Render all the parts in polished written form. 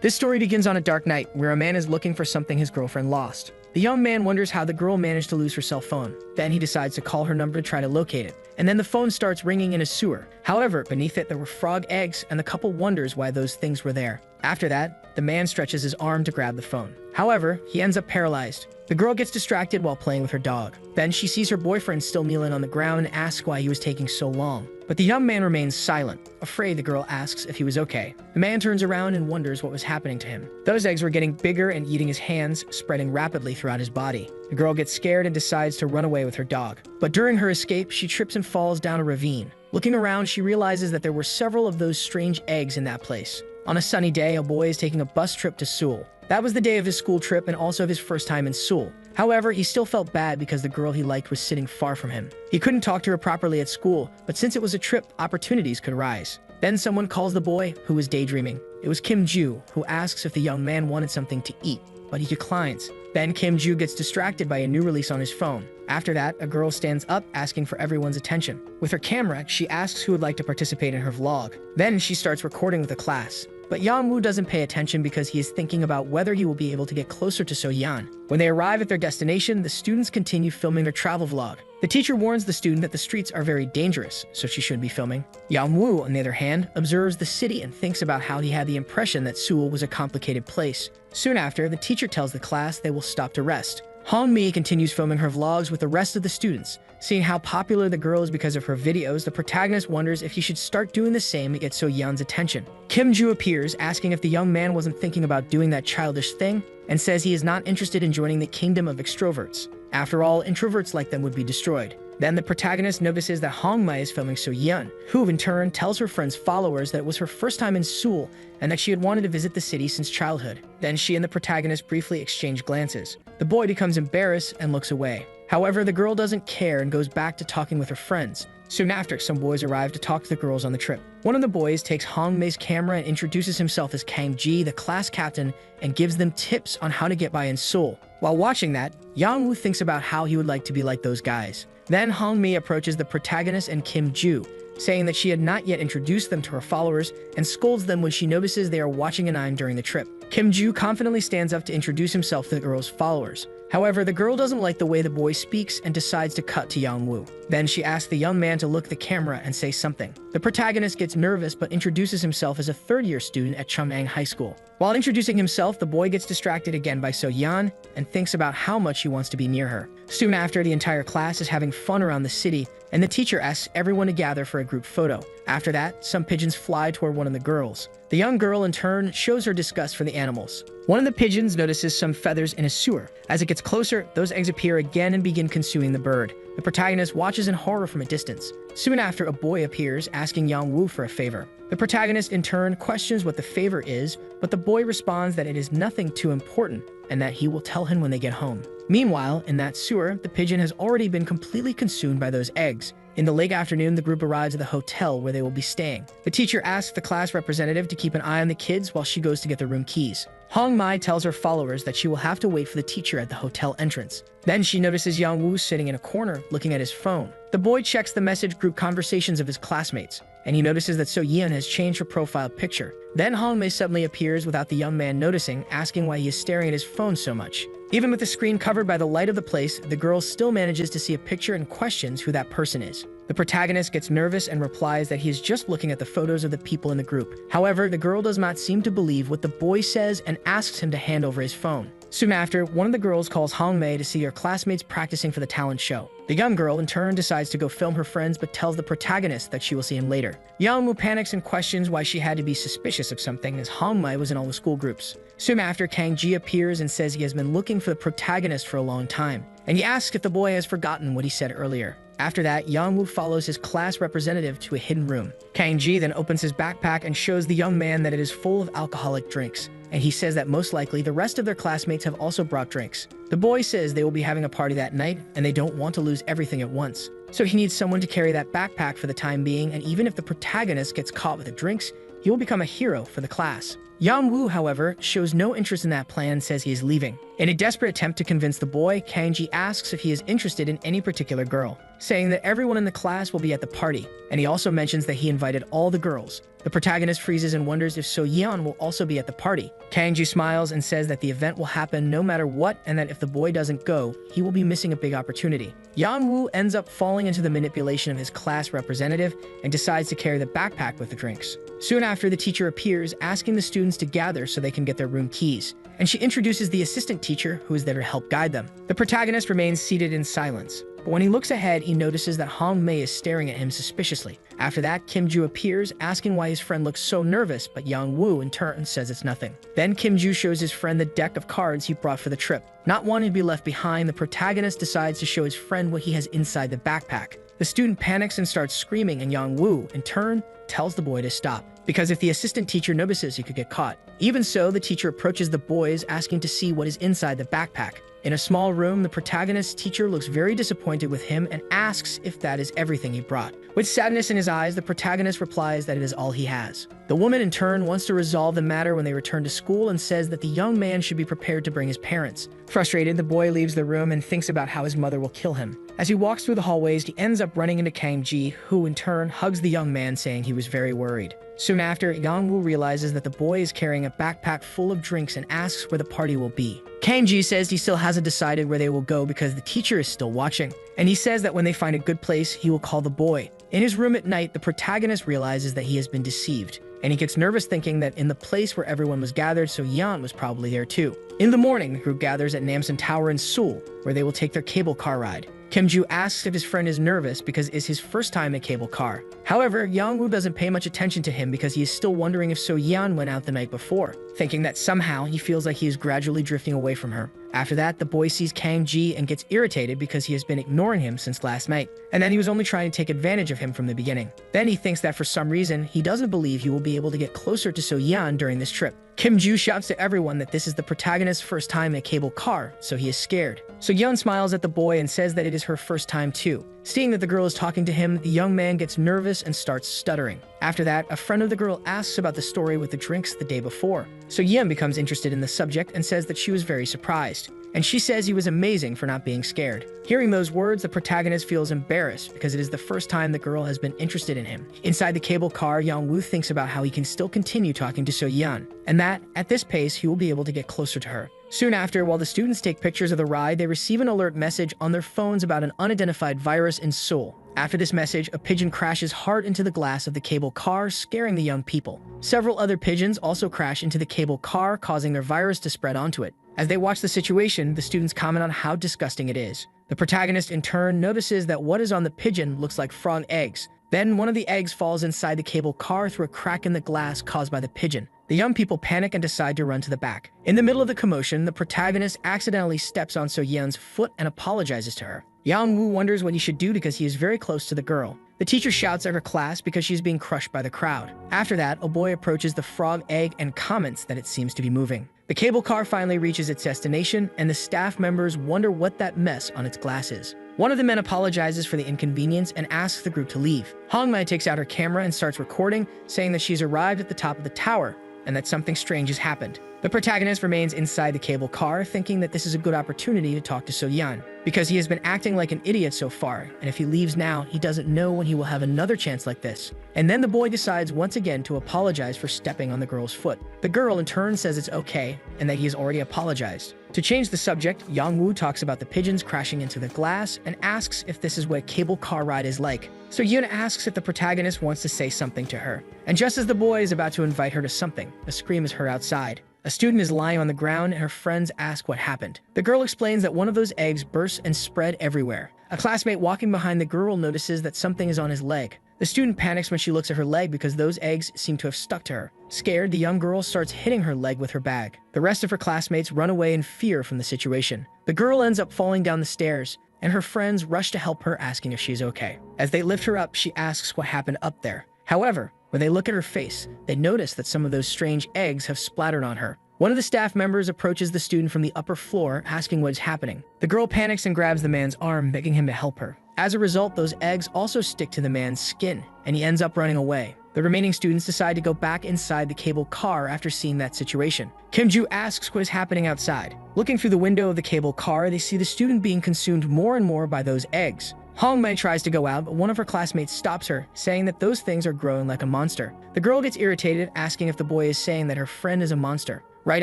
This story begins on a dark night where a man is looking for something his girlfriend lost. The young man wonders how the girl managed to lose her cell phone. Then he decides to call her number to try to locate it. And then the phone starts ringing in a sewer. However, beneath it there were frog eggs, and the couple wonders why those things were there. After that, the man stretches his arm to grab the phone. However, he ends up paralyzed. The girl gets distracted while playing with her dog. Then she sees her boyfriend still kneeling on the ground and asks why he was taking so long. But the young man remains silent. Afraid, the girl asks if he was okay. The man turns around and wonders what was happening to him. Those eggs were getting bigger and eating his hands, spreading rapidly throughout his body. The girl gets scared and decides to run away with her dog. But during her escape, she trips and falls down a ravine. Looking around, she realizes that there were several of those strange eggs in that place. On a sunny day, a boy is taking a bus trip to Seoul. That was the day of his school trip and also of his first time in Seoul. However, he still felt bad because the girl he liked was sitting far from him. He couldn't talk to her properly at school, but since it was a trip, opportunities could rise. Then someone calls the boy, who was daydreaming. It was Kim Joo, who asks if the young man wanted something to eat, but he declines. Then Kim Joo gets distracted by a new release on his phone. After that, a girl stands up asking for everyone's attention. With her camera, she asks who would like to participate in her vlog. Then she starts recording with the class. But Yang-woo doesn't pay attention because he is thinking about whether he will be able to get closer to So-yeon. When they arrive at their destination, the students continue filming their travel vlog. The teacher warns the student that the streets are very dangerous, so she shouldn't be filming. Yang-woo, on the other hand, observes the city and thinks about how he had the impression that Seoul was a complicated place. Soon after, the teacher tells the class they will stop to rest. Hong-mi continues filming her vlogs with the rest of the students. Seeing how popular the girl is because of her videos, the protagonist wonders if he should start doing the same to get So-yeon's attention. Kim Joo appears, asking if the young man wasn't thinking about doing that childish thing, and says he is not interested in joining the kingdom of extroverts. After all, introverts like them would be destroyed. Then the protagonist notices that Hong-mi is filming So-yeon, who in turn tells her friend's followers that it was her first time in Seoul and that she had wanted to visit the city since childhood. Then she and the protagonist briefly exchange glances. The boy becomes embarrassed and looks away. However, the girl doesn't care and goes back to talking with her friends. Soon after, some boys arrive to talk to the girls on the trip. One of the boys takes Hong-mi's camera and introduces himself as Kang Ji, the class captain, and gives them tips on how to get by in Seoul. While watching that, Yang-woo thinks about how he would like to be like those guys. Then Hong-mi approaches the protagonist and Kim Joo, saying that she had not yet introduced them to her followers, and scolds them when she notices they are watching an anime during the trip. Kim Joo confidently stands up to introduce himself to the girl's followers. However, the girl doesn't like the way the boy speaks and decides to cut to Yang-woo. Then she asks the young man to look at the camera and say something. The protagonist gets nervous but introduces himself as a third-year student at Chungang High School. While introducing himself, the boy gets distracted again by So-yeon and thinks about how much he wants to be near her. Soon after, the entire class is having fun around the city, and the teacher asks everyone to gather for a group photo. After that, some pigeons fly toward one of the girls. The young girl, in turn, shows her disgust for the animals. One of the pigeons notices some feathers in a sewer. As it gets closer, those eggs appear again and begin consuming the bird. The protagonist watches in horror from a distance. Soon after, a boy appears, asking Yang-woo for a favor. The protagonist, in turn, questions what the favor is, but the boy responds that it is nothing too important, and that he will tell him when they get home. Meanwhile, in that sewer, the pigeon has already been completely consumed by those eggs. In the late afternoon, the group arrives at the hotel where they will be staying. The teacher asks the class representative to keep an eye on the kids while she goes to get the room keys. Hong-mi tells her followers that she will have to wait for the teacher at the hotel entrance. Then she notices Yang-woo sitting in a corner, looking at his phone. The boy checks the message group conversations of his classmates, and he notices that So-yeon has changed her profile picture. Then Hong-mi suddenly appears without the young man noticing, asking why he is staring at his phone so much. Even with the screen covered by the light of the place, the girl still manages to see a picture and questions who that person is. The protagonist gets nervous and replies that he is just looking at the photos of the people in the group. However, the girl does not seem to believe what the boy says and asks him to hand over his phone. Soon after, one of the girls calls Hong-mi to see her classmates practicing for the talent show. The young girl, in turn, decides to go film her friends but tells the protagonist that she will see him later. Yang-woo panics and questions why she had to be suspicious of something, as Hong-mi was in all the school groups. Soon after, Kang Ji appears and says he has been looking for the protagonist for a long time, and he asks if the boy has forgotten what he said earlier. After that, Yang-woo follows his class representative to a hidden room. Kang Ji then opens his backpack and shows the young man that it is full of alcoholic drinks, and he says that most likely the rest of their classmates have also brought drinks. The boy says they will be having a party that night, and they don't want to lose everything at once. So he needs someone to carry that backpack for the time being, and even if the protagonist gets caught with the drinks, he will become a hero for the class. Yang-woo, however, shows no interest in that plan and says he is leaving. In a desperate attempt to convince the boy, Kang-ji asks if he is interested in any particular girl, saying that everyone in the class will be at the party, and he also mentions that he invited all the girls. The protagonist freezes and wonders if So-yeon will also be at the party. Kang-ji smiles and says that the event will happen no matter what, and that if the boy doesn't go, he will be missing a big opportunity. Yang-woo ends up falling into the manipulation of his class representative and decides to carry the backpack with the drinks. Soon after, the teacher appears, asking the students to gather so they can get their room keys, and she introduces the assistant teacher, who is there to help guide them. The protagonist remains seated in silence, but when he looks ahead, he notices that Hong Mei is staring at him suspiciously. After that, Kim Joo appears, asking why his friend looks so nervous, but Yang Woo in turn says it's nothing. Then Kim Joo shows his friend the deck of cards he brought for the trip. Not wanting to be left behind, the protagonist decides to show his friend what he has inside the backpack. The student panics and starts screaming, and Yang Woo, in turn, tells the boy to stop, because if the assistant teacher notices, he could get caught. Even so, the teacher approaches the boys, asking to see what is inside the backpack. In a small room, the protagonist's teacher looks very disappointed with him and asks if that is everything he brought. With sadness in his eyes, the protagonist replies that it is all he has. The woman, in turn, wants to resolve the matter when they return to school and says that the young man should be prepared to bring his parents. Frustrated, the boy leaves the room and thinks about how his mother will kill him. As he walks through the hallways, he ends up running into Kang-ji, who in turn hugs the young man, saying he was very worried. Soon after, Yang-woo realizes that the boy is carrying a backpack full of drinks and asks where the party will be. Kang-ji says he still hasn't decided where they will go because the teacher is still watching, and he says that when they find a good place, he will call the boy. In his room at night, the protagonist realizes that he has been deceived, and he gets nervous thinking that in the place where everyone was gathered, So Yeon was probably there too. In the morning, the group gathers at Namsan Tower in Seoul, where they will take their cable car ride. Kim Joo asks if his friend is nervous because it's his first time in a cable car. However, Yang-woo doesn't pay much attention to him because he is still wondering if So-yeon went out the night before, thinking that somehow he feels like he is gradually drifting away from her. After that, the boy sees Kang-ji and gets irritated because he has been ignoring him since last night, and that he was only trying to take advantage of him from the beginning. Then he thinks that for some reason, he doesn't believe he will be able to get closer to So-yeon during this trip. Kim Joo shouts to everyone that this is the protagonist's first time in a cable car, so he is scared. So-yeon smiles at the boy and says that it is her first time too. Seeing that the girl is talking to him, the young man gets nervous and starts stuttering. After that, a friend of the girl asks about the story with the drinks the day before. So-yeon becomes interested in the subject and says that she was very surprised, and she says he was amazing for not being scared. Hearing those words, the protagonist feels embarrassed because it is the first time the girl has been interested in him. Inside the cable car, Yang-woo thinks about how he can still continue talking to So-yeon, and that, at this pace, he will be able to get closer to her. Soon after, while the students take pictures of the ride, they receive an alert message on their phones about an unidentified virus in Seoul. After this message, a pigeon crashes hard into the glass of the cable car, scaring the young people. Several other pigeons also crash into the cable car, causing their virus to spread onto it. As they watch the situation, the students comment on how disgusting it is. The protagonist, in turn, notices that what is on the pigeon looks like frog eggs. Then one of the eggs falls inside the cable car through a crack in the glass caused by the pigeon. The young people panic and decide to run to the back. In the middle of the commotion, the protagonist accidentally steps on So-yeon's foot and apologizes to her. Yang-woo wonders what he should do because he is very close to the girl. The teacher shouts at her class because she is being crushed by the crowd. After that, a boy approaches the frog egg and comments that it seems to be moving. The cable car finally reaches its destination, and the staff members wonder what that mess on its glass is. One of the men apologizes for the inconvenience and asks the group to leave. Hong Mei takes out her camera and starts recording, saying that she's arrived at the top of the tower and that something strange has happened. The protagonist remains inside the cable car, thinking that this is a good opportunity to talk to So-yeon, because he has been acting like an idiot so far, and if he leaves now, he doesn't know when he will have another chance like this. And then the boy decides once again to apologize for stepping on the girl's foot. The girl in turn says it's okay, and that he has already apologized. To change the subject, Yang-woo talks about the pigeons crashing into the glass and asks if this is what a cable car ride is like. So Yoon asks if the protagonist wants to say something to her. And just as the boy is about to invite her to something, a scream is heard outside. A student is lying on the ground and her friends ask what happened. The girl explains that one of those eggs burst and spread everywhere. A classmate walking behind the girl notices that something is on his leg. The student panics when she looks at her leg because those eggs seem to have stuck to her. Scared, the young girl starts hitting her leg with her bag. The rest of her classmates run away in fear from the situation. The girl ends up falling down the stairs, and her friends rush to help her, asking if she's okay. As they lift her up, she asks what happened up there. However, when they look at her face, they notice that some of those strange eggs have splattered on her. One of the staff members approaches the student from the upper floor, asking what is happening. The girl panics and grabs the man's arm, begging him to help her. As a result, those eggs also stick to the man's skin, and he ends up running away. The remaining students decide to go back inside the cable car after seeing that situation. Kim-ju asks what is happening outside. Looking through the window of the cable car, they see the student being consumed more and more by those eggs. Hong-mei tries to go out, but one of her classmates stops her, saying that those things are growing like a monster. The girl gets irritated, asking if the boy is saying that her friend is a monster. Right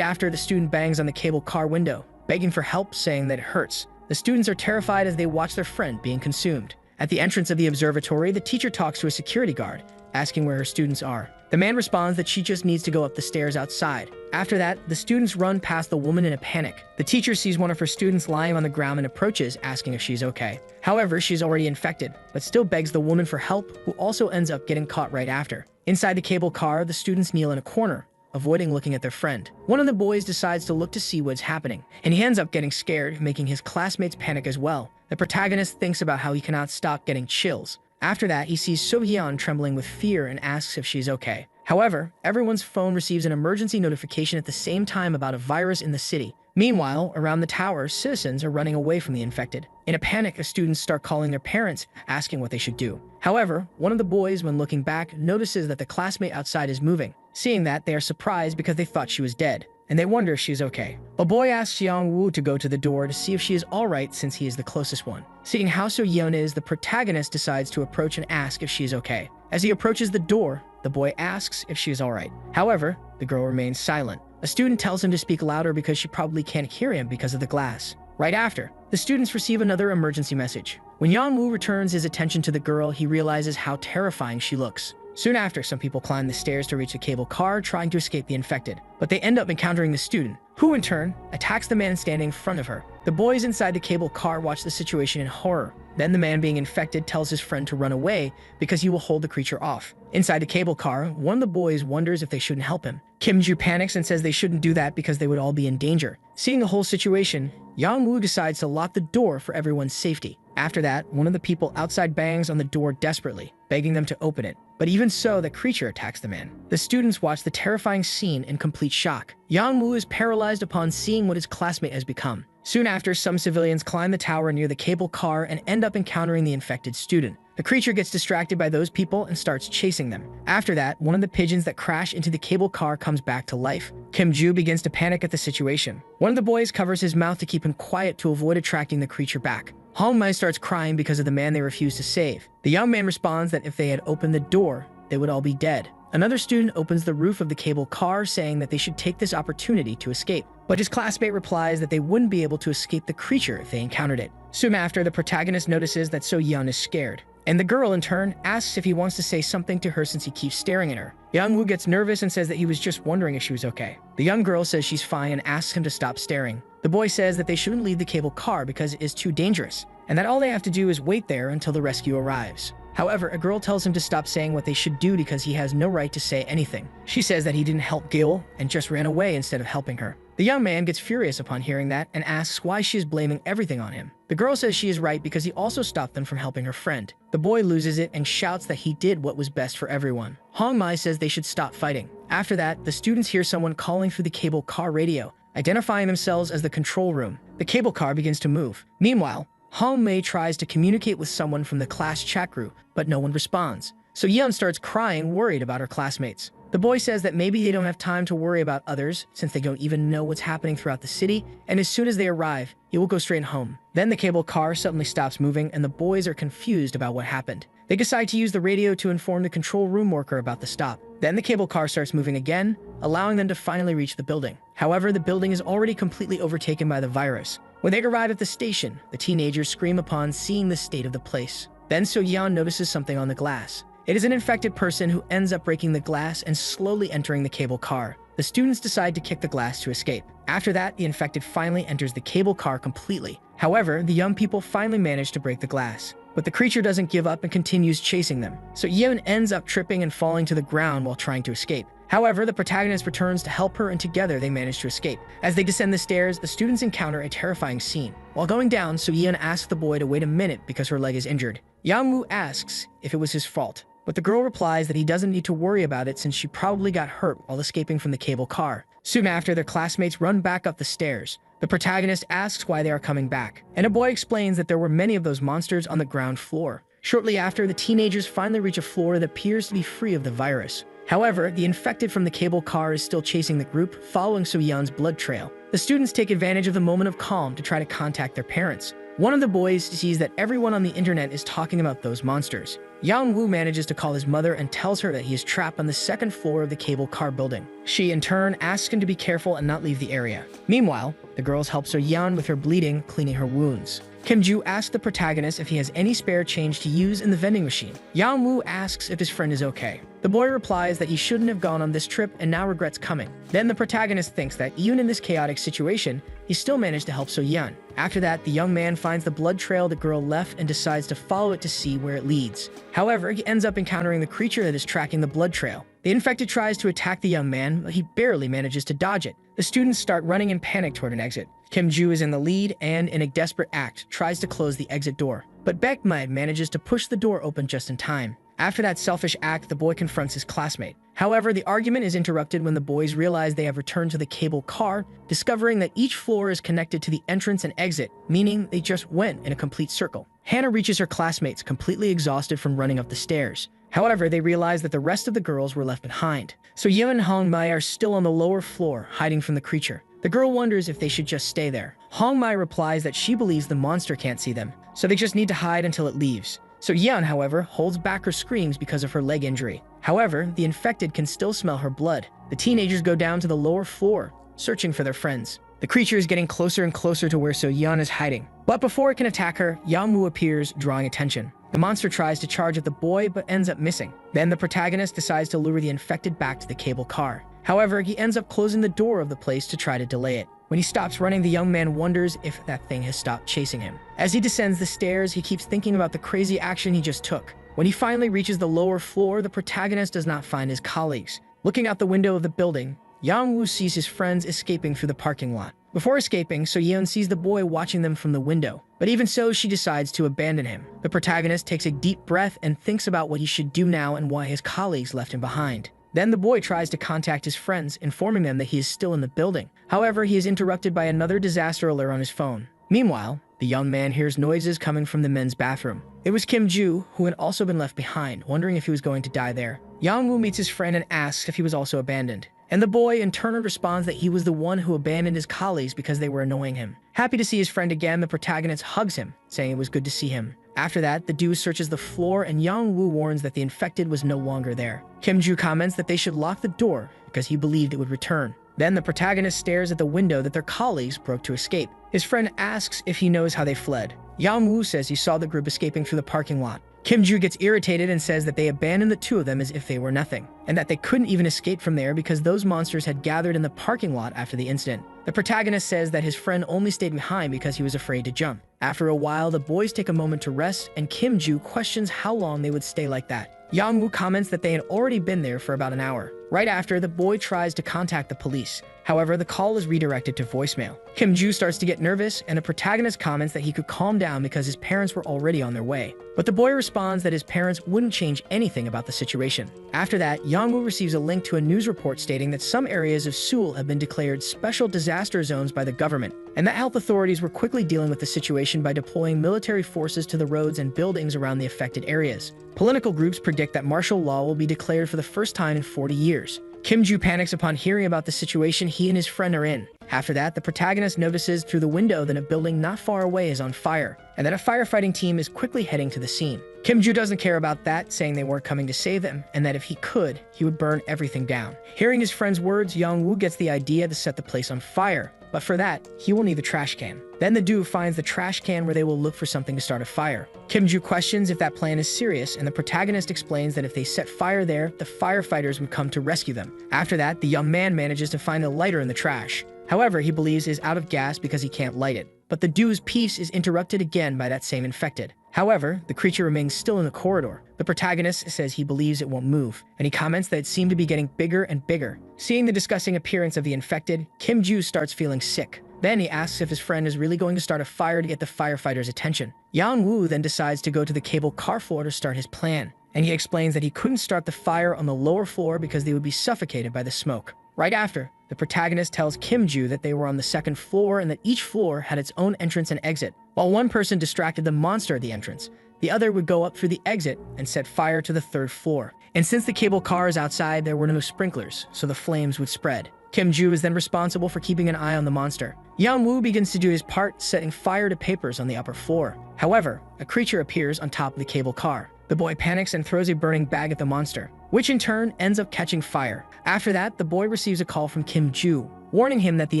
after, the student bangs on the cable car window, begging for help, saying that it hurts. The students are terrified as they watch their friend being consumed. At the entrance of the observatory, the teacher talks to a security guard, asking where her students are. The man responds that she just needs to go up the stairs outside. After that, the students run past the woman in a panic. The teacher sees one of her students lying on the ground and approaches, asking if she's okay. However, she's already infected, but still begs the woman for help, who also ends up getting caught right after. Inside the cable car, the students kneel in a corner, avoiding looking at their friend. One of the boys decides to look to see what's happening, and he ends up getting scared, making his classmates panic as well. The protagonist thinks about how he cannot stop getting chills. After that, he sees So-hyun trembling with fear and asks if she's okay. However, everyone's phone receives an emergency notification at the same time about a virus in the city. Meanwhile, around the tower, citizens are running away from the infected. In a panic, the students start calling their parents, asking what they should do. However, one of the boys, when looking back, notices that the classmate outside is moving. Seeing that, they are surprised because they thought she was dead, and they wonder if she's okay. A boy asks Young-woo to go to the door to see if she is alright since he is the closest one. Seeing how So-yeon is, the protagonist decides to approach and ask if she is okay. As he approaches the door, the boy asks if she is alright. However, the girl remains silent. A student tells him to speak louder because she probably can't hear him because of the glass. Right after, the students receive another emergency message. When Young-woo returns his attention to the girl, he realizes how terrifying she looks. Soon after, some people climb the stairs to reach the cable car, trying to escape the infected, but they end up encountering the student, who in turn attacks the man standing in front of her. The boys inside the cable car watch the situation in horror. Then the man being infected tells his friend to run away because he will hold the creature off. Inside the cable car, one of the boys wonders if they shouldn't help him. Kim-ju panics and says they shouldn't do that because they would all be in danger. Seeing the whole situation, Young-woo decides to lock the door for everyone's safety. After that, one of the people outside bangs on the door desperately, begging them to open it. But even so, the creature attacks the man. The students watch the terrifying scene in complete shock. Young-woo is paralyzed upon seeing what his classmate has become. Soon after, some civilians climb the tower near the cable car and end up encountering the infected student. The creature gets distracted by those people and starts chasing them. After that, one of the pigeons that crashed into the cable car comes back to life. Kim-ju begins to panic at the situation. One of the boys covers his mouth to keep him quiet to avoid attracting the creature back. Hong-mei starts crying because of the man they refuse to save. The young man responds that if they had opened the door, they would all be dead. Another student opens the roof of the cable car, saying that they should take this opportunity to escape. But his classmate replies that they wouldn't be able to escape the creature if they encountered it. Soon after, the protagonist notices that So-yeon is scared, and the girl, in turn, asks if he wants to say something to her since he keeps staring at her. Young-woo gets nervous and says that he was just wondering if she was okay. The young girl says she's fine and asks him to stop staring. The boy says that they shouldn't leave the cable car because it is too dangerous, and that all they have to do is wait there until the rescue arrives. However, a girl tells him to stop saying what they should do because he has no right to say anything. She says that he didn't help Gil and just ran away instead of helping her. The young man gets furious upon hearing that and asks why she is blaming everything on him. The girl says she is right because he also stopped them from helping her friend. The boy loses it and shouts that he did what was best for everyone. Hong-mei says they should stop fighting. After that, the students hear someone calling through the cable car radio, identifying themselves as the control room. The cable car begins to move. Meanwhile, Hong-mei tries to communicate with someone from the class chat group, but no one responds. So Yeon starts crying, worried about her classmates. The boy says that maybe they don't have time to worry about others since they don't even know what's happening throughout the city, and as soon as they arrive, he will go straight home. Then the cable car suddenly stops moving and the boys are confused about what happened. They decide to use the radio to inform the control room worker about the stop. Then the cable car starts moving again, allowing them to finally reach the building. However, the building is already completely overtaken by the virus. When they arrive at the station, the teenagers scream upon seeing the state of the place. Then So-yeon notices something on the glass. It is an infected person who ends up breaking the glass and slowly entering the cable car. The students decide to kick the glass to escape. After that, the infected finally enters the cable car completely. However, the young people finally manage to break the glass. But the creature doesn't give up and continues chasing them. So Yeon ends up tripping and falling to the ground while trying to escape. However, the protagonist returns to help her and together they manage to escape. As they descend the stairs, the students encounter a terrifying scene. While going down, So-yeon asks the boy to wait a minute because her leg is injured. Young-woo asks if it was his fault, but the girl replies that he doesn't need to worry about it since she probably got hurt while escaping from the cable car. Soon after, their classmates run back up the stairs. The protagonist asks why they are coming back, and a boy explains that there were many of those monsters on the ground floor. Shortly after, the teenagers finally reach a floor that appears to be free of the virus. However, the infected from the cable car is still chasing the group, following So-yeon's blood trail. The students take advantage of the moment of calm to try to contact their parents. One of the boys sees that everyone on the internet is talking about those monsters. Yang-woo manages to call his mother and tells her that he is trapped on the second floor of the cable car building. She, in turn, asks him to be careful and not leave the area. Meanwhile, the girls help So-yeon with her bleeding, cleaning her wounds. Kim-joo asks the protagonist if he has any spare change to use in the vending machine. Yang-woo asks if his friend is okay. The boy replies that he shouldn't have gone on this trip and now regrets coming. Then the protagonist thinks that even in this chaotic situation, he still managed to help So-yeon. After that, the young man finds the blood trail the girl left and decides to follow it to see where it leads. However, he ends up encountering the creature that is tracking the blood trail. The infected tries to attack the young man, but he barely manages to dodge it. The students start running in panic toward an exit. Kim-joo is in the lead and, in a desperate act, tries to close the exit door. But Baekmae manages to push the door open just in time. After that selfish act, the boy confronts his classmate. However, the argument is interrupted when the boys realize they have returned to the cable car, discovering that each floor is connected to the entrance and exit, meaning they just went in a complete circle. Hannah reaches her classmates, completely exhausted from running up the stairs. However, they realize that the rest of the girls were left behind. So Yeon and Hongmai are still on the lower floor, hiding from the creature. The girl wonders if they should just stay there. Hongmai replies that she believes the monster can't see them, so they just need to hide until it leaves. So Yeon, however, holds back her screams because of her leg injury. However, the infected can still smell her blood. The teenagers go down to the lower floor, searching for their friends. The creature is getting closer and closer to where So-yeon is hiding. But before it can attack her, Yang-woo appears, drawing attention. The monster tries to charge at the boy, but ends up missing. Then the protagonist decides to lure the infected back to the cable car. However, he ends up closing the door of the place to try to delay it. When he stops running, the young man wonders if that thing has stopped chasing him. As he descends the stairs, he keeps thinking about the crazy action he just took. When he finally reaches the lower floor, the protagonist does not find his colleagues. Looking out the window of the building, Yang-woo sees his friends escaping through the parking lot. Before escaping, So-yeon sees the boy watching them from the window. But even so, she decides to abandon him. The protagonist takes a deep breath and thinks about what he should do now and why his colleagues left him behind. Then the boy tries to contact his friends, informing them that he is still in the building. However, he is interrupted by another disaster alert on his phone. Meanwhile, the young man hears noises coming from the men's bathroom. It was Kim-joo, who had also been left behind, wondering if he was going to die there. Yang-woo meets his friend and asks if he was also abandoned. And the boy in turn responds that he was the one who abandoned his colleagues because they were annoying him. Happy to see his friend again, the protagonist hugs him, saying it was good to see him. After that, the dude searches the floor and Yang-woo warns that the infected was no longer there. Kim-joo comments that they should lock the door because he believed it would return. Then the protagonist stares at the window that their colleagues broke to escape. His friend asks if he knows how they fled. Yang-woo says he saw the group escaping through the parking lot. Kim-joo gets irritated and says that they abandoned the two of them as if they were nothing, and that they couldn't even escape from there because those monsters had gathered in the parking lot after the incident. The protagonist says that his friend only stayed behind because he was afraid to jump. After a while, the boys take a moment to rest, and Kim-joo questions how long they would stay like that. Yang-woo comments that they had already been there for about an hour. Right after, the boy tries to contact the police. However, the call is redirected to voicemail. Kim-joo starts to get nervous, and the protagonist comments that he could calm down because his parents were already on their way. But the boy responds that his parents wouldn't change anything about the situation. After that, Yang-woo receives a link to a news report stating that some areas of Seoul have been declared special disaster zones by the government, and that health authorities were quickly dealing with the situation by deploying military forces to the roads and buildings around the affected areas. Political groups predict that martial law will be declared for the first time in 40 years. Kim-joo panics upon hearing about the situation he and his friend are in. After that, the protagonist notices through the window that a building not far away is on fire, and that a firefighting team is quickly heading to the scene. Kim-joo doesn't care about that, saying they weren't coming to save them, and that if he could, he would burn everything down. Hearing his friend's words, Yang-woo gets the idea to set the place on fire, but for that, he will need the trash can. Then the dude finds the trash can where they will look for something to start a fire. Kim-joo questions if that plan is serious, and the protagonist explains that if they set fire there, the firefighters would come to rescue them. After that, the young man manages to find a lighter in the trash. However, he believes it is out of gas because he can't light it. But the dude's peace is interrupted again by that same infected. However, the creature remains still in the corridor. The protagonist says he believes it won't move, and he comments that it seemed to be getting bigger and bigger. Seeing the disgusting appearance of the infected, Kim-joo starts feeling sick. Then he asks if his friend is really going to start a fire to get the firefighters' attention. Yang-woo then decides to go to the cable car floor to start his plan, and he explains that he couldn't start the fire on the lower floor because they would be suffocated by the smoke. Right after, the protagonist tells Kim-joo that they were on the second floor and that each floor had its own entrance and exit. While one person distracted the monster at the entrance, the other would go up through the exit and set fire to the 3rd floor. And since the cable car is outside, there were no sprinklers, so the flames would spread. Kim Joo is then responsible for keeping an eye on the monster. Yang Woo begins to do his part, setting fire to papers on the upper floor. However, a creature appears on top of the cable car. The boy panics and throws a burning bag at the monster, which in turn ends up catching fire. After that, the boy receives a call from Kim Joo, warning him that the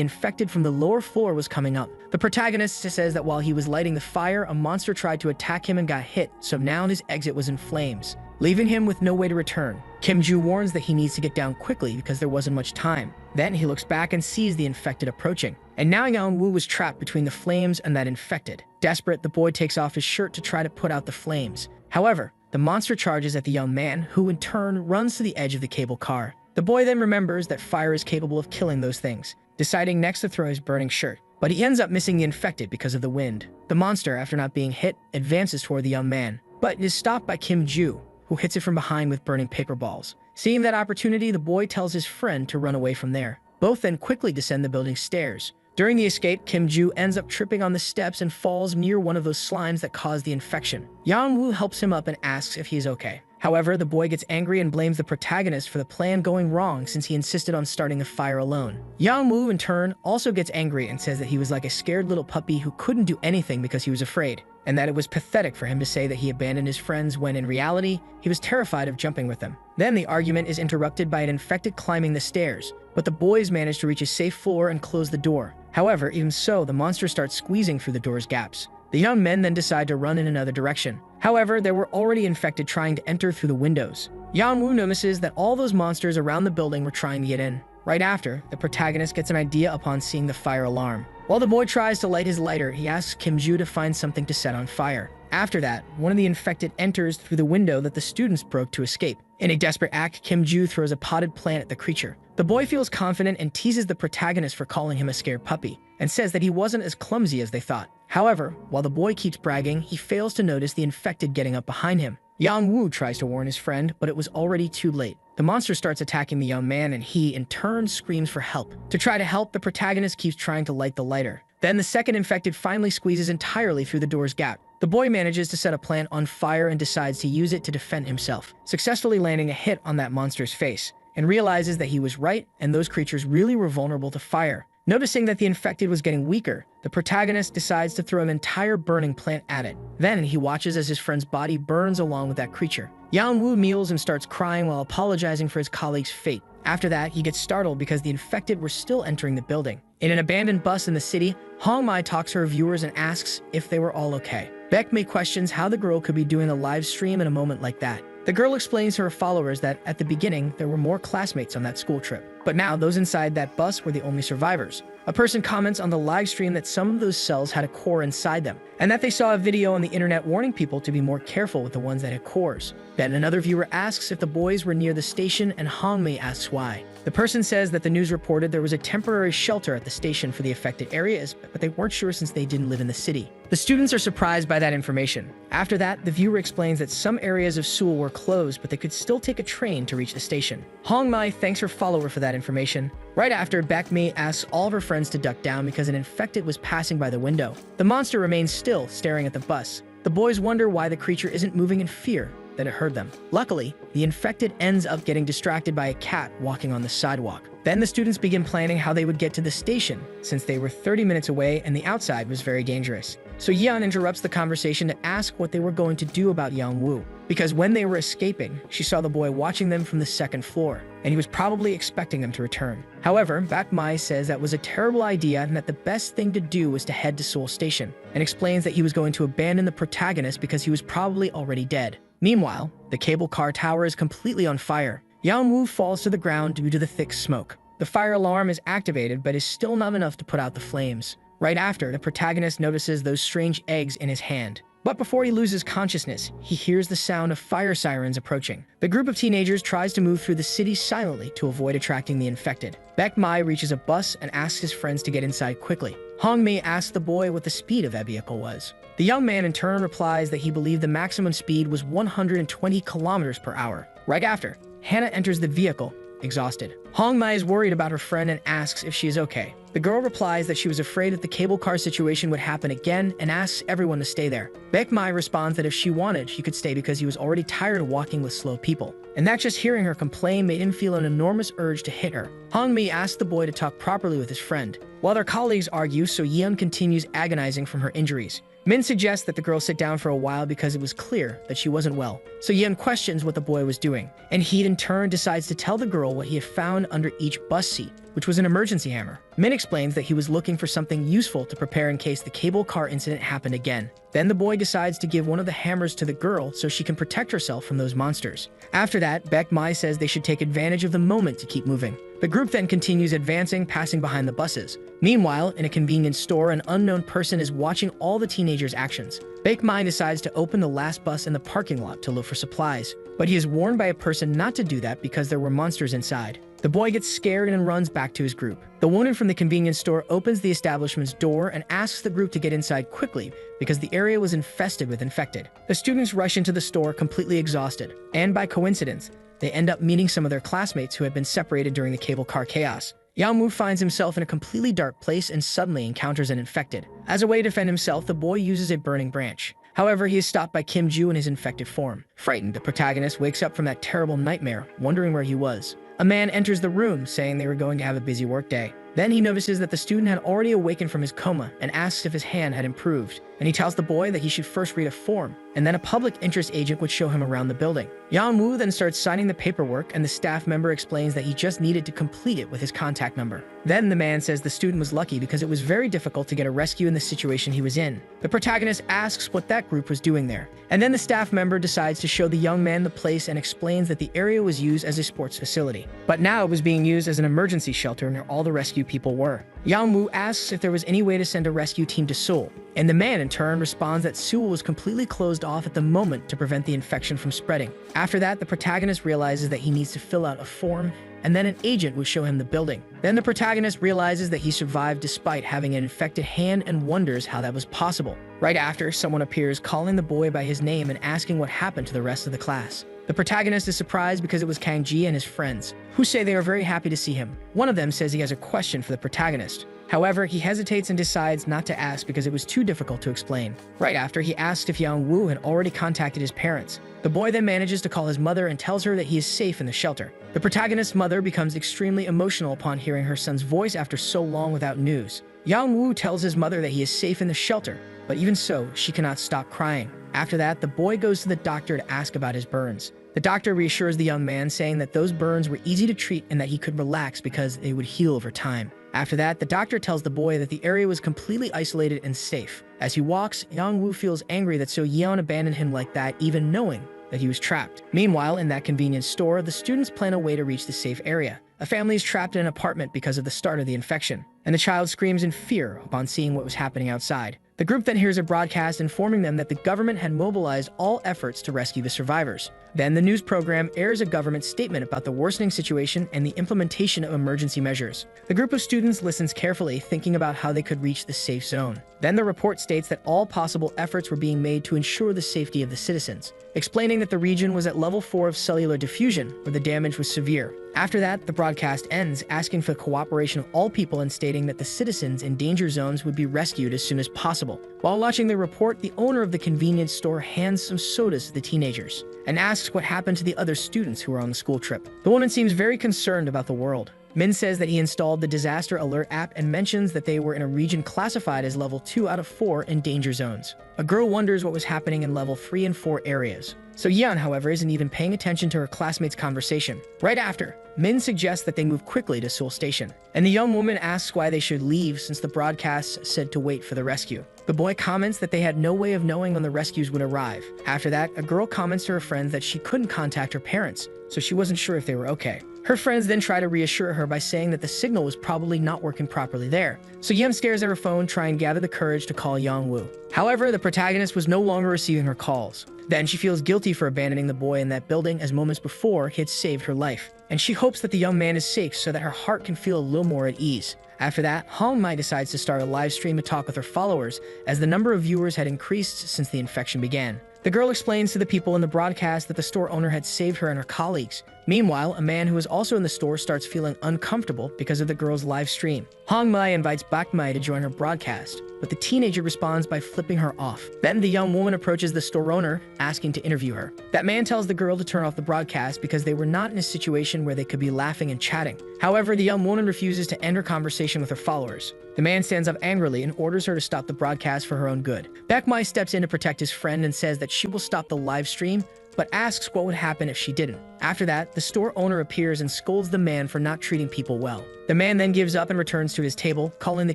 infected from the lower floor was coming up. The protagonist says that while he was lighting the fire, a monster tried to attack him and got hit, so now his exit was in flames, leaving him with no way to return. Kim Joo warns that he needs to get down quickly because there wasn't much time. Then he looks back and sees the infected approaching. And now Yang Woo was trapped between the flames and that infected. Desperate, the boy takes off his shirt to try to put out the flames. However, the monster charges at the young man, who in turn runs to the edge of the cable car. The boy then remembers that fire is capable of killing those things, deciding next to throw his burning shirt. But he ends up missing the infected because of the wind. The monster, after not being hit, advances toward the young man, but is stopped by Kim Joo, who hits it from behind with burning paper balls. Seeing that opportunity, the boy tells his friend to run away from there. Both then quickly descend the building stairs. During the escape, Kim Joo ends up tripping on the steps and falls near one of those slimes that caused the infection. Yang Woo helps him up and asks if he is okay. However, the boy gets angry and blames the protagonist for the plan going wrong since he insisted on starting the fire alone. Yang Woo, in turn, also gets angry and says that he was like a scared little puppy who couldn't do anything because he was afraid, and that it was pathetic for him to say that he abandoned his friends when, in reality, he was terrified of jumping with them. Then the argument is interrupted by an infected climbing the stairs, but the boys manage to reach a safe floor and close the door. However, even so, the monster starts squeezing through the door's gaps. The young men then decide to run in another direction. However, there were already infected trying to enter through the windows. Yang Woo notices that all those monsters around the building were trying to get in. Right after, the protagonist gets an idea upon seeing the fire alarm. While the boy tries to light his lighter, he asks Kim Joo to find something to set on fire. After that, one of the infected enters through the window that the students broke to escape. In a desperate act, Kim Joo throws a potted plant at the creature. The boy feels confident and teases the protagonist for calling him a scared puppy, and says that he wasn't as clumsy as they thought. However, while the boy keeps bragging, he fails to notice the infected getting up behind him. Yang Woo tries to warn his friend, but it was already too late. The monster starts attacking the young man, and he, in turn, screams for help. To try to help, the protagonist keeps trying to light the lighter. Then the second infected finally squeezes entirely through the door's gap. The boy manages to set a plant on fire and decides to use it to defend himself, successfully landing a hit on that monster's face, and realizes that he was right and those creatures really were vulnerable to fire. Noticing that the infected was getting weaker, the protagonist decides to throw an entire burning plant at it. Then he watches as his friend's body burns along with that creature. Yang Woo kneels and starts crying while apologizing for his colleague's fate. After that, he gets startled because the infected were still entering the building. In an abandoned bus in the city, Hong Mai talks to her viewers and asks if they were all okay. Baek Mei questions how the girl could be doing a live stream in a moment like that. The girl explains to her followers that at the beginning, there were more classmates on that school trip, but now those inside that bus were the only survivors. A person comments on the live stream that some of those cells had a core inside them, and that they saw a video on the internet warning people to be more careful with the ones that had cores. Then another viewer asks if the boys were near the station, and Hong Mei asks why. The person says that the news reported there was a temporary shelter at the station for the affected areas, but they weren't sure since they didn't live in the city. The students are surprised by that information. After that, the viewer explains that some areas of Seoul were closed, but they could still take a train to reach the station. Hong Mai thanks her follower for that information. Right after, Baek Mei asks all of her friends to duck down because an infected was passing by the window. The monster remains still, staring at the bus. The boys wonder why the creature isn't moving in fear that it heard them. Luckily, the infected ends up getting distracted by a cat walking on the sidewalk. Then the students begin planning how they would get to the station, since they were 30 minutes away and the outside was very dangerous. So Yeon interrupts the conversation to ask what they were going to do about Yang Woo, because when they were escaping, she saw the boy watching them from the second floor, and he was probably expecting them to return. However, Baek Mai says that was a terrible idea and that the best thing to do was to head to Seoul Station, and explains that he was going to abandon the protagonist because he was probably already dead. Meanwhile, the cable car tower is completely on fire. Yang Woo falls to the ground due to the thick smoke. The fire alarm is activated, but is still not enough to put out the flames. Right after, the protagonist notices those strange eggs in his hand. But before he loses consciousness, he hears the sound of fire sirens approaching. The group of teenagers tries to move through the city silently to avoid attracting the infected. Baek Mai reaches a bus and asks his friends to get inside quickly. Hong Mei asks the boy what the speed of that vehicle was. The young man in turn replies that he believed the maximum speed was 120 kilometers per hour. Right after, Hannah enters the vehicle, exhausted. Hong Mai is worried about her friend and asks if she is okay. The girl replies that she was afraid that the cable car situation would happen again and asks everyone to stay there. Baek Mai responds that if she wanted, she could stay because he was already tired of walking with slow people, and that just hearing her complain made him feel an enormous urge to hit her. Hong Mi asks the boy to talk properly with his friend. While their colleagues argue, So Yeon continues agonizing from her injuries. Min suggests that the girl sit down for a while because it was clear that she wasn't well. So Yeon questions what the boy was doing, and he in turn decides to tell the girl what he had found under each bus seat, which was an emergency hammer. Min explains that he was looking for something useful to prepare in case the cable car incident happened again. Then the boy decides to give one of the hammers to the girl so she can protect herself from those monsters. After that, Baek Mai says they should take advantage of the moment to keep moving. The group then continues advancing, passing behind the buses. Meanwhile, in a convenience store, an unknown person is watching all the teenagers' actions. Baek Mai decides to open the last bus in the parking lot to look for supplies, but he is warned by a person not to do that because there were monsters inside. The boy gets scared and runs back to his group. The woman from the convenience store opens the establishment's door and asks the group to get inside quickly because the area was infested with infected. The students rush into the store completely exhausted, and by coincidence, they end up meeting some of their classmates who had been separated during the cable car chaos. Yaomu finds himself in a completely dark place and suddenly encounters an infected. As a way to defend himself, the boy uses a burning branch. However, he is stopped by Kim Ju in his infected form. Frightened, the protagonist wakes up from that terrible nightmare, wondering where he was. A man enters the room, saying they were going to have a busy workday. Then he notices that the student had already awakened from his coma and asks if his hand had improved. And he tells the boy that he should first read a form, and then a public interest agent would show him around the building. Yang Woo then starts signing the paperwork, and the staff member explains that he just needed to complete it with his contact number. Then the man says the student was lucky because it was very difficult to get a rescue in the situation he was in. The protagonist asks what that group was doing there, and then the staff member decides to show the young man the place and explains that the area was used as a sports facility, but now it was being used as an emergency shelter near all the rescue people were. Yang Woo asks if there was any way to send a rescue team to Seoul, and the man in turn responds that Seoul was completely closed off at the moment to prevent the infection from spreading. After that, the protagonist realizes that he needs to fill out a form, and then an agent will show him the building. Then the protagonist realizes that he survived despite having an infected hand and wonders how that was possible. Right after, someone appears calling the boy by his name and asking what happened to the rest of the class. The protagonist is surprised because it was Kang Ji and his friends, who say they are very happy to see him. One of them says he has a question for the protagonist. However, he hesitates and decides not to ask because it was too difficult to explain. Right after, he asks if Yang Woo had already contacted his parents. The boy then manages to call his mother and tells her that he is safe in the shelter. The protagonist's mother becomes extremely emotional upon hearing her son's voice after so long without news. Yang Woo tells his mother that he is safe in the shelter, but even so, she cannot stop crying. After that, the boy goes to the doctor to ask about his burns. The doctor reassures the young man, saying that those burns were easy to treat and that he could relax because they would heal over time. After that, the doctor tells the boy that the area was completely isolated and safe. As he walks, Yang Woo feels angry that So Yeon abandoned him like that, even knowing that he was trapped. Meanwhile, in that convenience store, the students plan a way to reach the safe area. A family is trapped in an apartment because of the start of the infection, and the child screams in fear upon seeing what was happening outside. The group then hears a broadcast informing them that the government had mobilized all efforts to rescue the survivors. Then the news program airs a government statement about the worsening situation and the implementation of emergency measures. The group of students listens carefully, thinking about how they could reach the safe zone. Then the report states that all possible efforts were being made to ensure the safety of the citizens, explaining that the region was at level 4 of cellular diffusion, where the damage was severe. After that, the broadcast ends, asking for the cooperation of all people and stating that the citizens in danger zones would be rescued as soon as possible. While watching the report, the owner of the convenience store hands some sodas to the teenagers and asks what happened to the other students who were on the school trip. The woman seems very concerned about the world. Min says that he installed the disaster alert app and mentions that they were in a region classified as level 2 out of 4 in danger zones. A girl wonders what was happening in level 3 and 4 areas. So Yeon, however, isn't even paying attention to her classmates' conversation. Right after, Min suggests that they move quickly to Seoul Station, and the young woman asks why they should leave since the broadcast said to wait for the rescue. The boy comments that they had no way of knowing when the rescues would arrive. After that, a girl comments to her friends that she couldn't contact her parents, so she wasn't sure if they were okay. Her friends then try to reassure her by saying that the signal was probably not working properly there. So Yeon stares at her phone, trying to gather the courage to call Yang Woo. However, the protagonist was no longer receiving her calls. Then she feels guilty for abandoning the boy in that building, as moments before he had saved her life. And she hopes that the young man is safe so that her heart can feel a little more at ease. After that, Hong Mai decides to start a live stream to talk with her followers, as the number of viewers had increased since the infection began. The girl explains to the people in the broadcast that the store owner had saved her and her colleagues, Meanwhile, a man who is also in the store starts feeling uncomfortable because of the girl's live stream. Hong Mei invites Bak Mei to join her broadcast, but the teenager responds by flipping her off. Then the young woman approaches the store owner, asking to interview her. That man tells the girl to turn off the broadcast because they were not in a situation where they could be laughing and chatting. However, the young woman refuses to end her conversation with her followers. The man stands up angrily and orders her to stop the broadcast for her own good. Bak Mei steps in to protect his friend and says that she will stop the live stream, but asks what would happen if she didn't. After that, the store owner appears and scolds the man for not treating people well. The man then gives up and returns to his table, calling the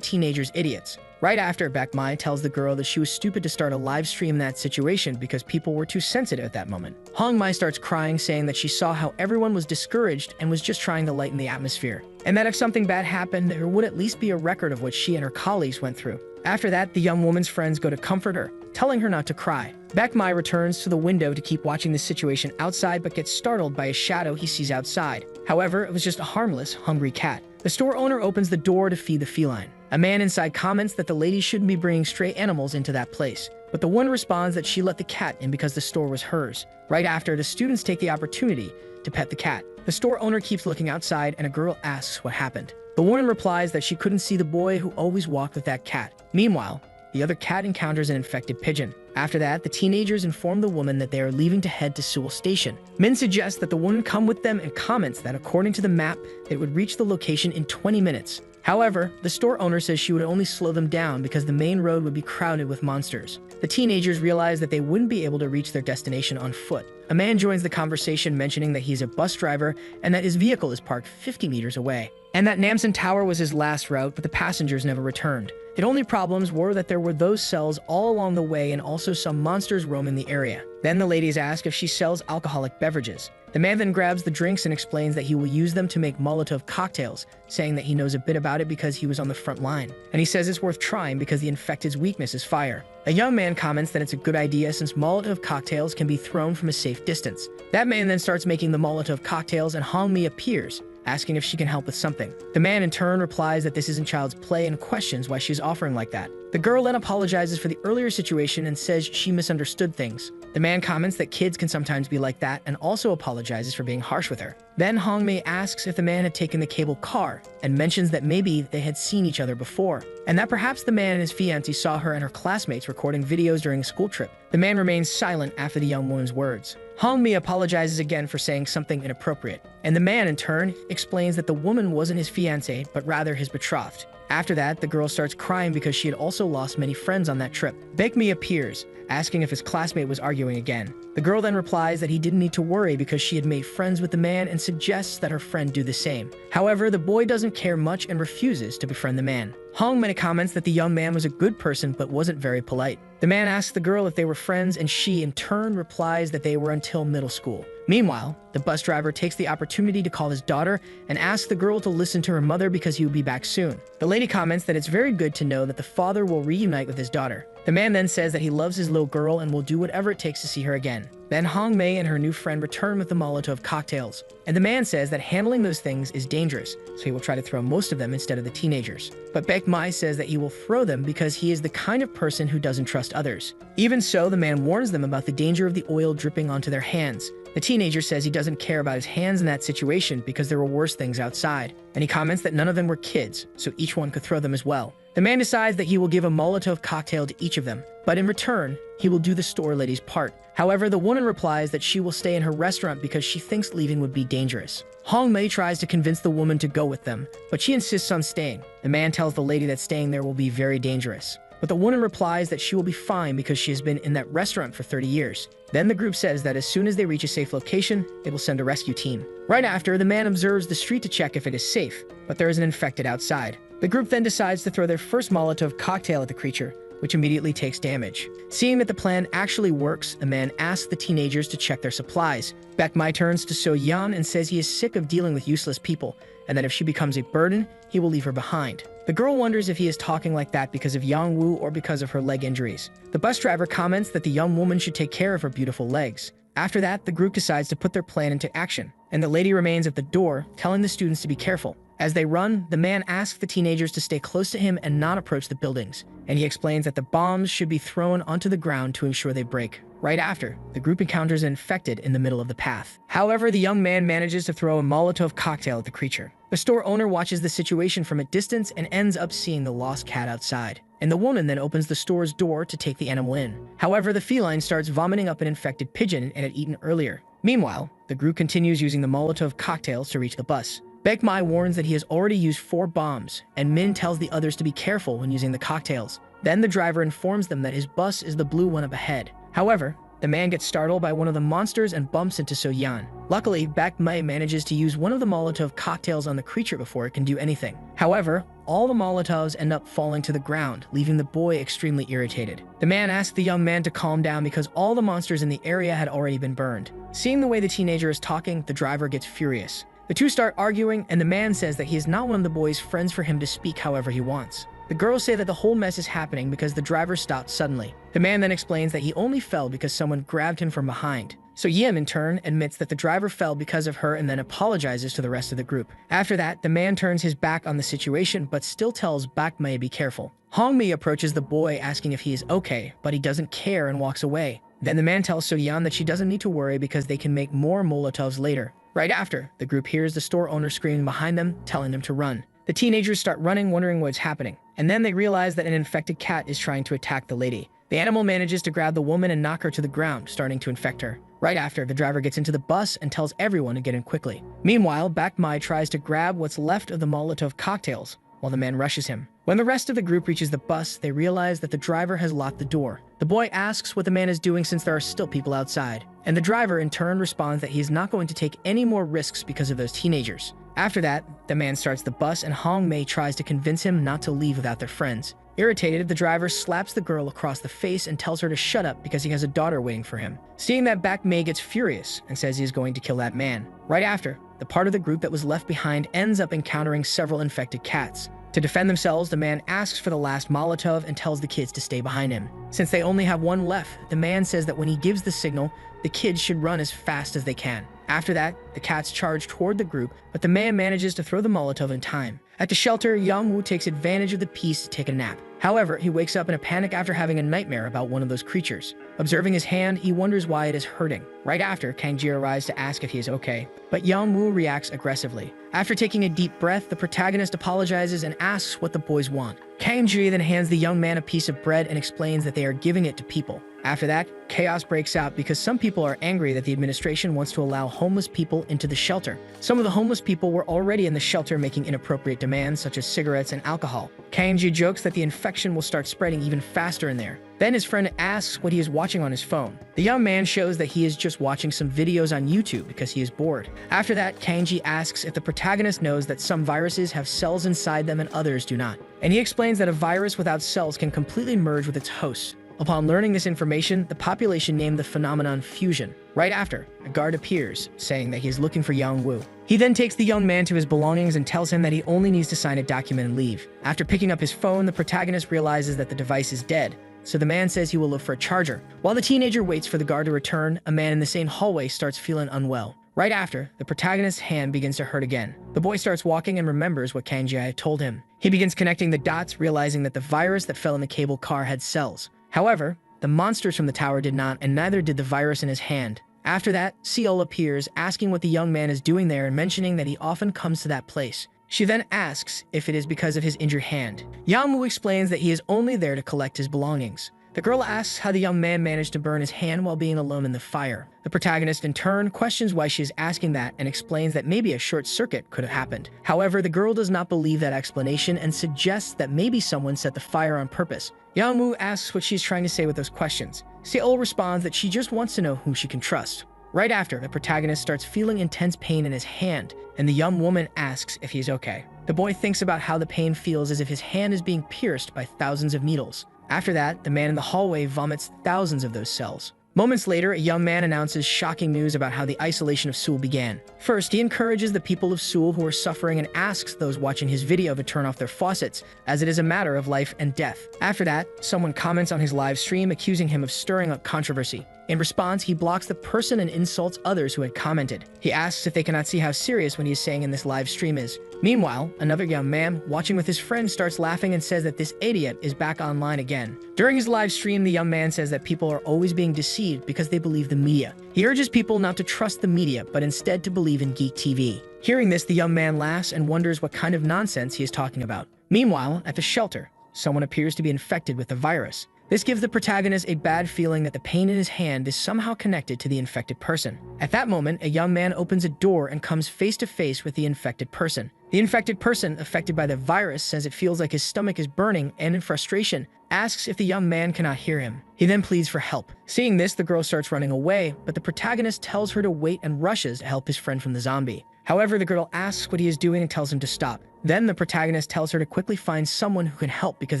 teenagers idiots. Right after, Bak Mei tells the girl that she was stupid to start a live stream in that situation because people were too sensitive at that moment. Hong Mei starts crying, saying that she saw how everyone was discouraged and was just trying to lighten the atmosphere, and that if something bad happened, there would at least be a record of what she and her colleagues went through. After that, the young woman's friends go to comfort her, telling her not to cry. Bak Mei returns to the window to keep watching the situation outside, but gets startled by a shadow he sees outside. However, it was just a harmless, hungry cat. The store owner opens the door to feed the feline. A man inside comments that the lady shouldn't be bringing stray animals into that place, but the woman responds that she let the cat in because the store was hers. Right after, the students take the opportunity to pet the cat. The store owner keeps looking outside, and a girl asks what happened. The woman replies that she couldn't see the boy who always walked with that cat. Meanwhile, the other cat encounters an infected pigeon. After that, the teenagers inform the woman that they are leaving to head to Seoul Station. Min suggests that the woman come with them and comments that according to the map, it would reach the location in 20 minutes. However, the store owner says she would only slow them down because the main road would be crowded with monsters. The teenagers realize that they wouldn't be able to reach their destination on foot. A man joins the conversation mentioning that he's a bus driver and that his vehicle is parked 50 meters away, and that Namsan Tower was his last route, but the passengers never returned. The only problems were that there were those cells all along the way and also some monsters roaming the area. Then the ladies ask if she sells alcoholic beverages. The man then grabs the drinks and explains that he will use them to make Molotov cocktails, saying that he knows a bit about it because he was on the front line. And he says it's worth trying because the infected's weakness is fire. A young man comments that it's a good idea since Molotov cocktails can be thrown from a safe distance. That man then starts making the Molotov cocktails and Hong Mi appears, asking if she can help with something. The man in turn replies that this isn't child's play and questions why she's offering like that. The girl then apologizes for the earlier situation and says she misunderstood things. The man comments that kids can sometimes be like that and also apologizes for being harsh with her. Then Hong Mei asks if the man had taken the cable car and mentions that maybe they had seen each other before, and that perhaps the man and his fiancée saw her and her classmates recording videos during a school trip. The man remains silent after the young woman's words. Hong Mi apologizes again for saying something inappropriate, and the man in turn explains that the woman wasn't his fiancée, but rather his betrothed. After that, the girl starts crying because she had also lost many friends on that trip. Bak Mi appears, asking if his classmate was arguing again. The girl then replies that he didn't need to worry because she had made friends with the man and suggests that her friend do the same. However, the boy doesn't care much and refuses to befriend the man. Hong Mi comments that the young man was a good person but wasn't very polite. The man asks the girl if they were friends, and she in turn replies that they were until middle school. Meanwhile, the bus driver takes the opportunity to call his daughter and asks the girl to listen to her mother because he will be back soon. The lady comments that it's very good to know that the father will reunite with his daughter. The man then says that he loves his little girl and will do whatever it takes to see her again. Then Hong Mei and her new friend return with the Molotov cocktails, and the man says that handling those things is dangerous, so he will try to throw most of them instead of the teenagers. But Bak Mei says that he will throw them because he is the kind of person who doesn't trust others. Even so, the man warns them about the danger of the oil dripping onto their hands. The teenager says he doesn't care about his hands in that situation because there were worse things outside, and he comments that none of them were kids, so each one could throw them as well. The man decides that he will give a Molotov cocktail to each of them, but in return, he will do the store lady's part. However, the woman replies that she will stay in her restaurant because she thinks leaving would be dangerous. Hong Mei tries to convince the woman to go with them, but she insists on staying. The man tells the lady that staying there will be very dangerous, but the woman replies that she will be fine because she has been in that restaurant for 30 years. Then the group says that as soon as they reach a safe location, they will send a rescue team. Right after, the man observes the street to check if it is safe, but there is an infected outside. The group then decides to throw their first Molotov cocktail at the creature, which immediately takes damage. Seeing that the plan actually works, the man asks the teenagers to check their supplies. Bak Mei turns to So Yan and says he is sick of dealing with useless people, and that if she becomes a burden, he will leave her behind. The girl wonders if he is talking like that because of Yang Wu or because of her leg injuries. The bus driver comments that the young woman should take care of her beautiful legs. After that, the group decides to put their plan into action, and the lady remains at the door, telling the students to be careful. As they run, the man asks the teenagers to stay close to him and not approach the buildings, and he explains that the bombs should be thrown onto the ground to ensure they break. Right after, the group encounters an infected in the middle of the path. However, the young man manages to throw a Molotov cocktail at the creature. The store owner watches the situation from a distance and ends up seeing the lost cat outside. And the woman then opens the store's door to take the animal in. However, the feline starts vomiting up an infected pigeon it had eaten earlier. Meanwhile, the group continues using the Molotov cocktails to reach the bus. Baekmai warns that he has already used 4 bombs, and Min tells the others to be careful when using the cocktails. Then the driver informs them that his bus is the blue one up ahead. However, the man gets startled by one of the monsters and bumps into So-yeon. Luckily, Baekmai manages to use one of the Molotov cocktails on the creature before it can do anything. However, all the Molotovs end up falling to the ground, leaving the boy extremely irritated. The man asks the young man to calm down because all the monsters in the area had already been burned. Seeing the way the teenager is talking, the driver gets furious. The two start arguing, and the man says that he is not one of the boy's friends for him to speak however he wants. The girls say that the whole mess is happening because the driver stopped suddenly. The man then explains that he only fell because someone grabbed him from behind. So Yim, in turn, admits that the driver fell because of her and then apologizes to the rest of the group. After that, the man turns his back on the situation but still tells Baekmai to be careful. Hongmi approaches the boy asking if he is okay, but he doesn't care and walks away. Then the man tells So-yeon that she doesn't need to worry because they can make more Molotovs later. Right after, the group hears the store owner screaming behind them, telling them to run. The teenagers start running, wondering what's happening, and then they realize that an infected cat is trying to attack the lady. The animal manages to grab the woman and knock her to the ground, starting to infect her. Right after, the driver gets into the bus and tells everyone to get in quickly. Meanwhile, Baekmai tries to grab what's left of the Molotov cocktails, while the man rushes him. When the rest of the group reaches the bus, they realize that the driver has locked the door. The boy asks what the man is doing since there are still people outside, and the driver in turn responds that he is not going to take any more risks because of those teenagers. After that, the man starts the bus and Hongmei tries to convince him not to leave without their friends. Irritated, the driver slaps the girl across the face and tells her to shut up because he has a daughter waiting for him. Seeing that, Baekmai gets furious and says he is going to kill that man. Right after, the part of the group that was left behind ends up encountering several infected cats. To defend themselves, the man asks for the last Molotov and tells the kids to stay behind him. Since they only have one left, the man says that when he gives the signal, the kids should run as fast as they can. After that, the cats charge toward the group, but the man manages to throw the Molotov in time. At the shelter, Young-woo takes advantage of the peace to take a nap. However, he wakes up in a panic after having a nightmare about one of those creatures. Observing his hand, he wonders why it is hurting. Right after, Kang-ji arrives to ask if he is okay, but Young-woo reacts aggressively. After taking a deep breath, the protagonist apologizes and asks what the boys want. Kang-ji then hands the young man a piece of bread and explains that they are giving it to people. After that, chaos breaks out because some people are angry that the administration wants to allow homeless people into the shelter. Some of the homeless people were already in the shelter making inappropriate demands such as cigarettes and alcohol. Kang-ji jokes that the infection will start spreading even faster in there. Then his friend asks what he is watching on his phone. The young man shows that he is just watching some videos on YouTube because he is bored. After that, Kang-ji asks if the protagonist knows that some viruses have cells inside them and others do not. And he explains that a virus without cells can completely merge with its host. Upon learning this information, the population named the phenomenon fusion. Right after, a guard appears, saying that he is looking for Young-woo. He then takes the young man to his belongings and tells him that he only needs to sign a document and leave. After picking up his phone, the protagonist realizes that the device is dead, so the man says he will look for a charger. While the teenager waits for the guard to return, a man in the same hallway starts feeling unwell. Right after, the protagonist's hand begins to hurt again. The boy starts walking and remembers what Kang-ji had told him. He begins connecting the dots, realizing that the virus that fell in the cable car had cells. However, the monsters from the tower did not, and neither did the virus in his hand. After that, Seol appears, asking what the young man is doing there and mentioning that he often comes to that place. She then asks if it is because of his injured hand. Yang-woo explains that he is only there to collect his belongings. The girl asks how the young man managed to burn his hand while being alone in the fire. The protagonist in turn questions why she is asking that and explains that maybe a short circuit could have happened. However, the girl does not believe that explanation and suggests that maybe someone set the fire on purpose. Yang-woo asks what she's trying to say with those questions. Seol responds that she just wants to know who she can trust. Right after, the protagonist starts feeling intense pain in his hand, and the young woman asks if he's okay. The boy thinks about how the pain feels as if his hand is being pierced by thousands of needles. After that, the man in the hallway vomits thousands of those cells. Moments later, a young man announces shocking news about how the isolation of Seoul began. First, he encourages the people of Seoul who are suffering and asks those watching his video to turn off their faucets, as it is a matter of life and death. After that, someone comments on his live stream accusing him of stirring up controversy. In response, he blocks the person and insults others who had commented. He asks if they cannot see how serious what he is saying in this live stream is. Meanwhile, another young man, watching with his friend, starts laughing and says that this idiot is back online again. During his live stream, the young man says that people are always being deceived because they believe the media. He urges people not to trust the media, but instead to believe in Geek TV. Hearing this, the young man laughs and wonders what kind of nonsense he is talking about. Meanwhile, at the shelter, someone appears to be infected with the virus. This gives the protagonist a bad feeling that the pain in his hand is somehow connected to the infected person. At that moment, a young man opens a door and comes face to face with the infected person. The infected person, affected by the virus, says it feels like his stomach is burning and in frustration, asks if the young man cannot hear him. He then pleads for help. Seeing this, the girl starts running away, but the protagonist tells her to wait and rushes to help his friend from the zombie. However, the girl asks what he is doing and tells him to stop. Then the protagonist tells her to quickly find someone who can help because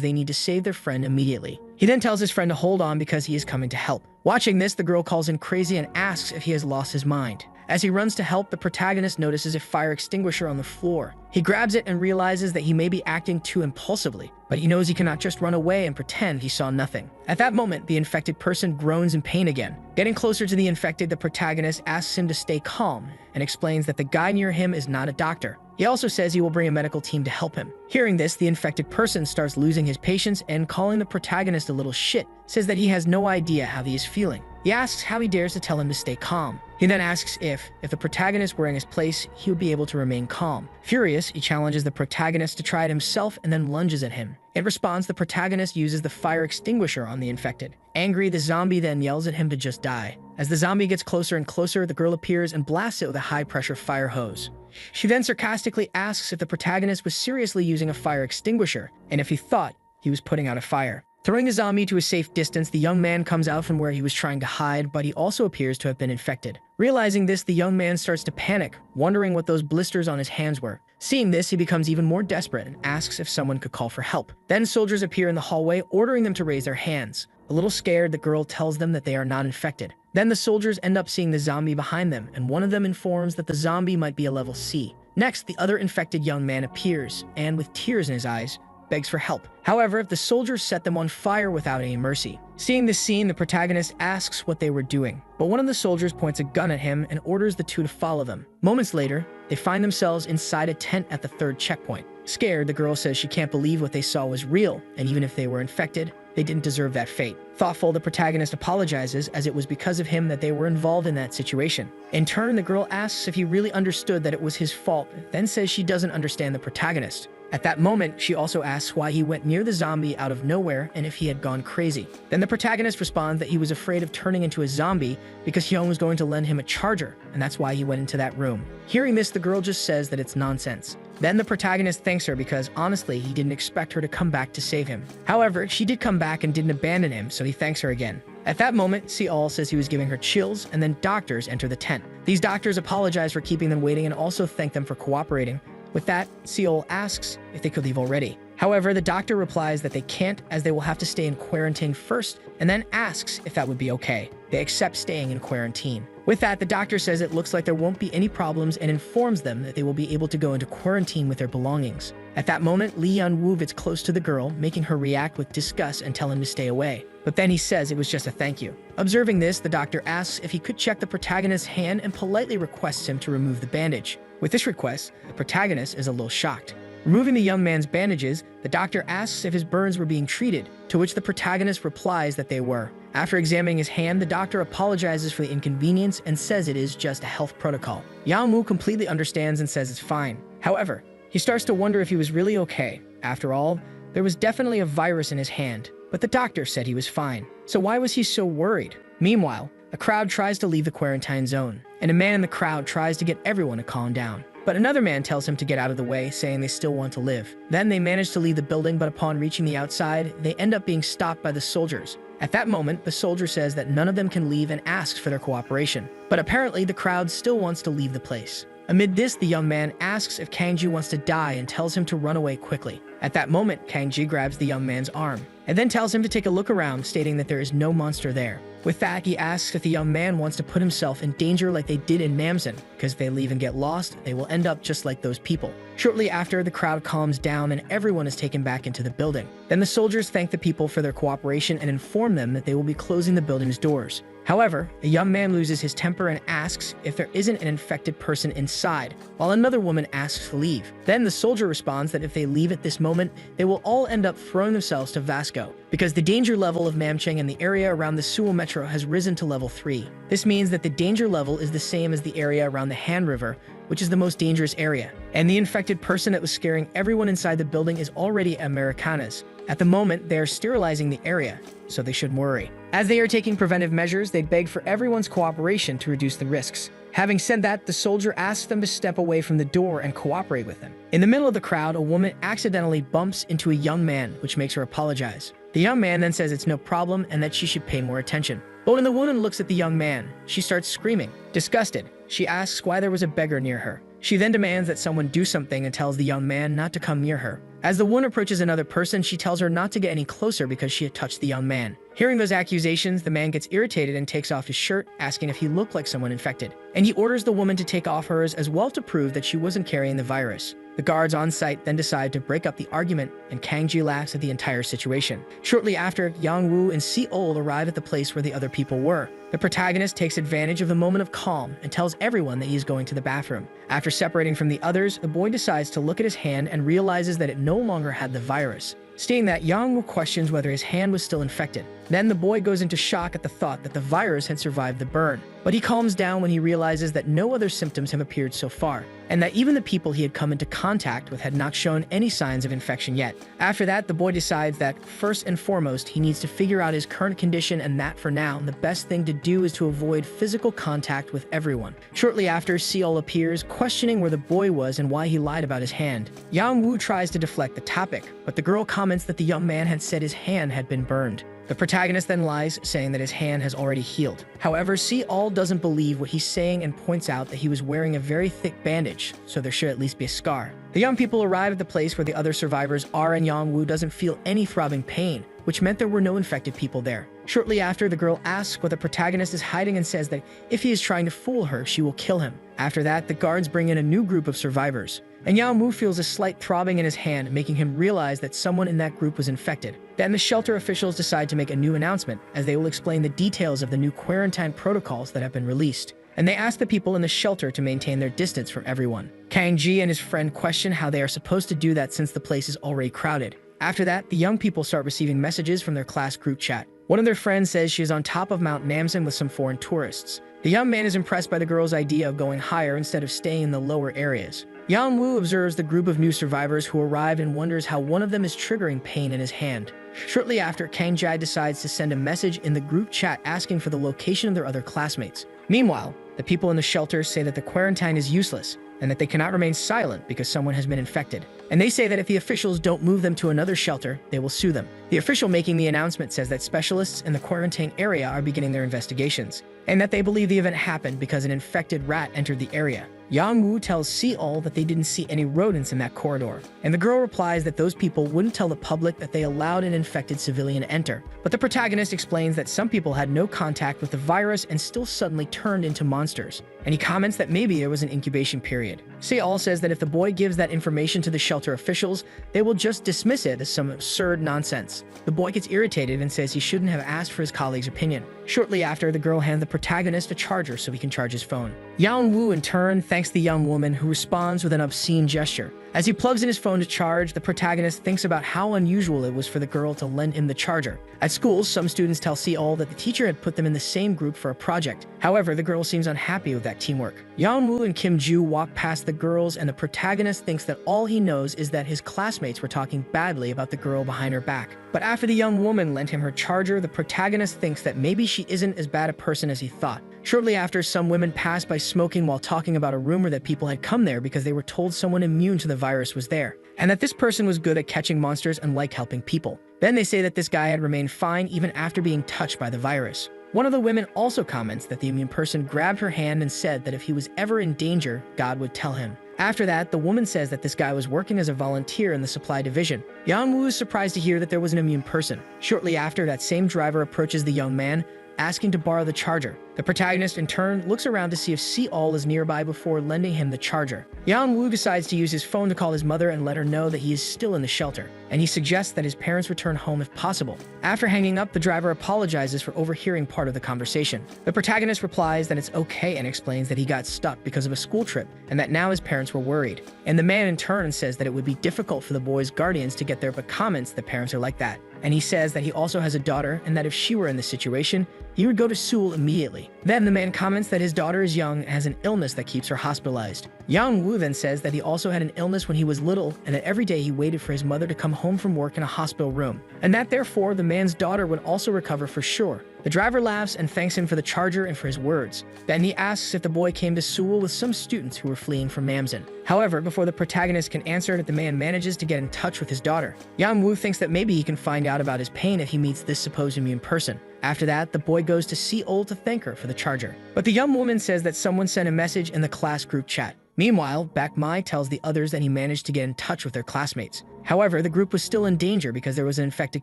they need to save their friend immediately. He then tells his friend to hold on because he is coming to help. Watching this, the girl calls him crazy and asks if he has lost his mind. As he runs to help, the protagonist notices a fire extinguisher on the floor. He grabs it and realizes that he may be acting too impulsively, but he knows he cannot just run away and pretend he saw nothing. At that moment, the infected person groans in pain again. Getting closer to the infected, the protagonist asks him to stay calm and explains that the guy near him is not a doctor. He also says he will bring a medical team to help him. Hearing this, the infected person starts losing his patience and, calling the protagonist a little shit, says that he has no idea how he is feeling. He asks how he dares to tell him to stay calm. He then asks if the protagonist were in his place, he would be able to remain calm. Furious, he challenges the protagonist to try it himself and then lunges at him. In response, the protagonist uses the fire extinguisher on the infected. Angry, the zombie then yells at him to just die. As the zombie gets closer and closer, the girl appears and blasts it with a high-pressure fire hose. She then sarcastically asks if the protagonist was seriously using a fire extinguisher, and if he thought he was putting out a fire. Throwing the zombie to a safe distance, the young man comes out from where he was trying to hide, but he also appears to have been infected. Realizing this, the young man starts to panic, wondering what those blisters on his hands were. Seeing this, he becomes even more desperate and asks if someone could call for help. Then soldiers appear in the hallway, ordering them to raise their hands. A little scared, the girl tells them that they are not infected. Then the soldiers end up seeing the zombie behind them, and one of them informs that the zombie might be a level C. Next, the other infected young man appears, and with tears in his eyes, begs for help. However, the soldiers set them on fire without any mercy. Seeing this scene, the protagonist asks what they were doing, but one of the soldiers points a gun at him and orders the two to follow them. Moments later, they find themselves inside a tent at the third checkpoint. Scared, the girl says she can't believe what they saw was real, and even if they were infected, they didn't deserve that fate. Thoughtful, the protagonist apologizes, as it was because of him that they were involved in that situation. In turn, the girl asks if he really understood that it was his fault, then says she doesn't understand the protagonist. At that moment, she also asks why he went near the zombie out of nowhere and if he had gone crazy. Then the protagonist responds that he was afraid of turning into a zombie because Hyun was going to lend him a charger, and that's why he went into that room. Hearing this, the girl just says that it's nonsense. Then the protagonist thanks her because, honestly, he didn't expect her to come back to save him. However, she did come back and didn't abandon him, so he thanks her again. At that moment, Seol says he was giving her chills, and then doctors enter the tent. These doctors apologize for keeping them waiting and also thank them for cooperating. With that, Seol asks if they could leave already. However, the doctor replies that they can't, as they will have to stay in quarantine first, and then asks if that would be okay. They accept staying in quarantine. With that, the doctor says it looks like there won't be any problems and informs them that they will be able to go into quarantine with their belongings. At that moment, Lee Hyun-woo gets close to the girl, making her react with disgust and tell him to stay away. But then he says it was just a thank you. Observing this, the doctor asks if he could check the protagonist's hand and politely requests him to remove the bandage. With this request, the protagonist is a little shocked. Removing the young man's bandages, the doctor asks if his burns were being treated, to which the protagonist replies that they were. After examining his hand, the doctor apologizes for the inconvenience and says it is just a health protocol. Yang-woo completely understands and says it's fine. However, he starts to wonder if he was really okay. After all, there was definitely a virus in his hand, but the doctor said he was fine. So why was he so worried? Meanwhile, a crowd tries to leave the quarantine zone, and a man in the crowd tries to get everyone to calm down. But another man tells him to get out of the way, saying they still want to live. Then they manage to leave the building, but upon reaching the outside, they end up being stopped by the soldiers. At that moment, the soldier says that none of them can leave and asks for their cooperation. But apparently, the crowd still wants to leave the place. Amid this, the young man asks if Kang-ji wants to die and tells him to run away quickly. At that moment, Kang-ji grabs the young man's arm and then tells him to take a look around, stating that there is no monster there. With that, he asks if the young man wants to put himself in danger like they did in Namsen, because if they leave and get lost, they will end up just like those people. Shortly after, the crowd calms down and everyone is taken back into the building. Then the soldiers thank the people for their cooperation and inform them that they will be closing the building's doors. However, a young man loses his temper and asks if there isn't an infected person inside, while another woman asks to leave. Then the soldier responds that if they leave at this moment, they will all end up throwing themselves to Vasco, because the danger level of Namcheng and the area around the Seoul Metro has risen to level 3. This means that the danger level is the same as the area around the Han River, which is the most dangerous area. And the infected person that was scaring everyone inside the building is already Americanas. At the moment, they are sterilizing the area, so they shouldn't worry. As they are taking preventive measures, they beg for everyone's cooperation to reduce the risks. Having said that, the soldier asks them to step away from the door and cooperate with him. In the middle of the crowd, a woman accidentally bumps into a young man, which makes her apologize. The young man then says it's no problem and that she should pay more attention. But when the woman looks at the young man, she starts screaming. Disgusted, she asks why there was a beggar near her. She then demands that someone do something and tells the young man not to come near her. As the woman approaches another person, she tells her not to get any closer because she had touched the young man. Hearing those accusations, the man gets irritated and takes off his shirt, asking if he looked like someone infected. And he orders the woman to take off hers as well to prove that she wasn't carrying the virus. The guards on site then decide to break up the argument, and Kang-ji laughs at the entire situation. Shortly after, Yang-woo and Se-ol arrive at the place where the other people were. The protagonist takes advantage of the moment of calm and tells everyone that he is going to the bathroom. After separating from the others, the boy decides to look at his hand and realizes that it no longer had the virus. Seeing that, Yang-woo questions whether his hand was still infected. Then the boy goes into shock at the thought that the virus had survived the burn. But he calms down when he realizes that no other symptoms have appeared so far, and that even the people he had come into contact with had not shown any signs of infection yet. After that, the boy decides that, first and foremost, he needs to figure out his current condition, and that for now, the best thing to do is to avoid physical contact with everyone. Shortly after, Se-ol appears, questioning where the boy was and why he lied about his hand. Yang-woo tries to deflect the topic, but the girl comments that the young man had said his hand had been burned. The protagonist then lies, saying that his hand has already healed. However, Se-ol doesn't believe what he's saying and points out that he was wearing a very thick bandage, so there should at least be a scar. The young people arrive at the place where the other survivors are, and Yang-woo doesn't feel any throbbing pain, which meant there were no infected people there. Shortly after, the girl asks what the protagonist is hiding and says that if he is trying to fool her, she will kill him. After that, the guards bring in a new group of survivors, and Yang-woo feels a slight throbbing in his hand, making him realize that someone in that group was infected. Then the shelter officials decide to make a new announcement, as they will explain the details of the new quarantine protocols that have been released. And they ask the people in the shelter to maintain their distance from everyone. Kang-ji and his friend question how they are supposed to do that since the place is already crowded. After that, the young people start receiving messages from their class group chat. One of their friends says she is on top of Mount Namsan with some foreign tourists. The young man is impressed by the girl's idea of going higher instead of staying in the lower areas. Yang-woo observes the group of new survivors who arrive and wonders how one of them is triggering pain in his hand. Shortly after, Kang-ji decides to send a message in the group chat asking for the location of their other classmates. Meanwhile, the people in the shelter say that the quarantine is useless and that they cannot remain silent because someone has been infected. And they say that if the officials don't move them to another shelter, they will sue them. The official making the announcement says that specialists in the quarantine area are beginning their investigations, and that they believe the event happened because an infected rat entered the area. Yang-woo tells Se-ol that they didn't see any rodents in that corridor, and the girl replies that those people wouldn't tell the public that they allowed an infected civilian enter. But the protagonist explains that some people had no contact with the virus and still suddenly turned into monsters, and he comments that maybe there was an incubation period. Se-ol says that if the boy gives that information to the shelter officials, they will just dismiss it as some absurd nonsense. The boy gets irritated and says he shouldn't have asked for his colleague's opinion. Shortly after, the girl hands the protagonist a charger so he can charge his phone. Yang-woo in turn thanks the young woman, who responds with an obscene gesture. As he plugs in his phone to charge, the protagonist thinks about how unusual it was for the girl to lend him the charger. At school, some students tell Se-ol that the teacher had put them in the same group for a project. However, the girl seems unhappy with that teamwork. Yang-woo and Kim-ju walk past the girls, and the protagonist thinks that all he knows is that his classmates were talking badly about the girl behind her back. But after the young woman lent him her charger, the protagonist thinks that maybe she isn't as bad a person as he thought. Shortly after, some women pass by smoking while talking about a rumor that people had come there because they were told someone immune to the virus was there, and that this person was good at catching monsters and liked helping people. Then they say that this guy had remained fine even after being touched by the virus. One of the women also comments that the immune person grabbed her hand and said that if he was ever in danger, God would tell him. After that, the woman says that this guy was working as a volunteer in the supply division. Yang-woo is surprised to hear that there was an immune person. Shortly after, that same driver approaches the young man, asking to borrow the charger. The protagonist, in turn, looks around to see if Seol is nearby before lending him the charger. Yang-woo decides to use his phone to call his mother and let her know that he is still in the shelter, and he suggests that his parents return home if possible. After hanging up, the driver apologizes for overhearing part of the conversation. The protagonist replies that it's okay and explains that he got stuck because of a school trip and that now his parents were worried. And the man in turn says that it would be difficult for the boy's guardians to get there, but comments that parents are like that. And he says that he also has a daughter and that if she were in this situation, he would go to Seoul immediately. Then the man comments that his daughter is young and has an illness that keeps her hospitalized. Yang-woo then says that he also had an illness when he was little and that every day he waited for his mother to come home from work in a hospital room, and that therefore the man's daughter would also recover for sure. The driver laughs and thanks him for the charger and for his words. Then he asks if the boy came to Seoul with some students who were fleeing from Namsan. However, before the protagonist can answer, the man manages to get in touch with his daughter. Yang-woo thinks that maybe he can find out about his pain if he meets this supposed immune person. After that, the boy goes to Seoul to thank her for the charger. But the young woman says that someone sent a message in the class group chat. Meanwhile, Baek-mai tells the others that he managed to get in touch with their classmates. However, the group was still in danger because there was an infected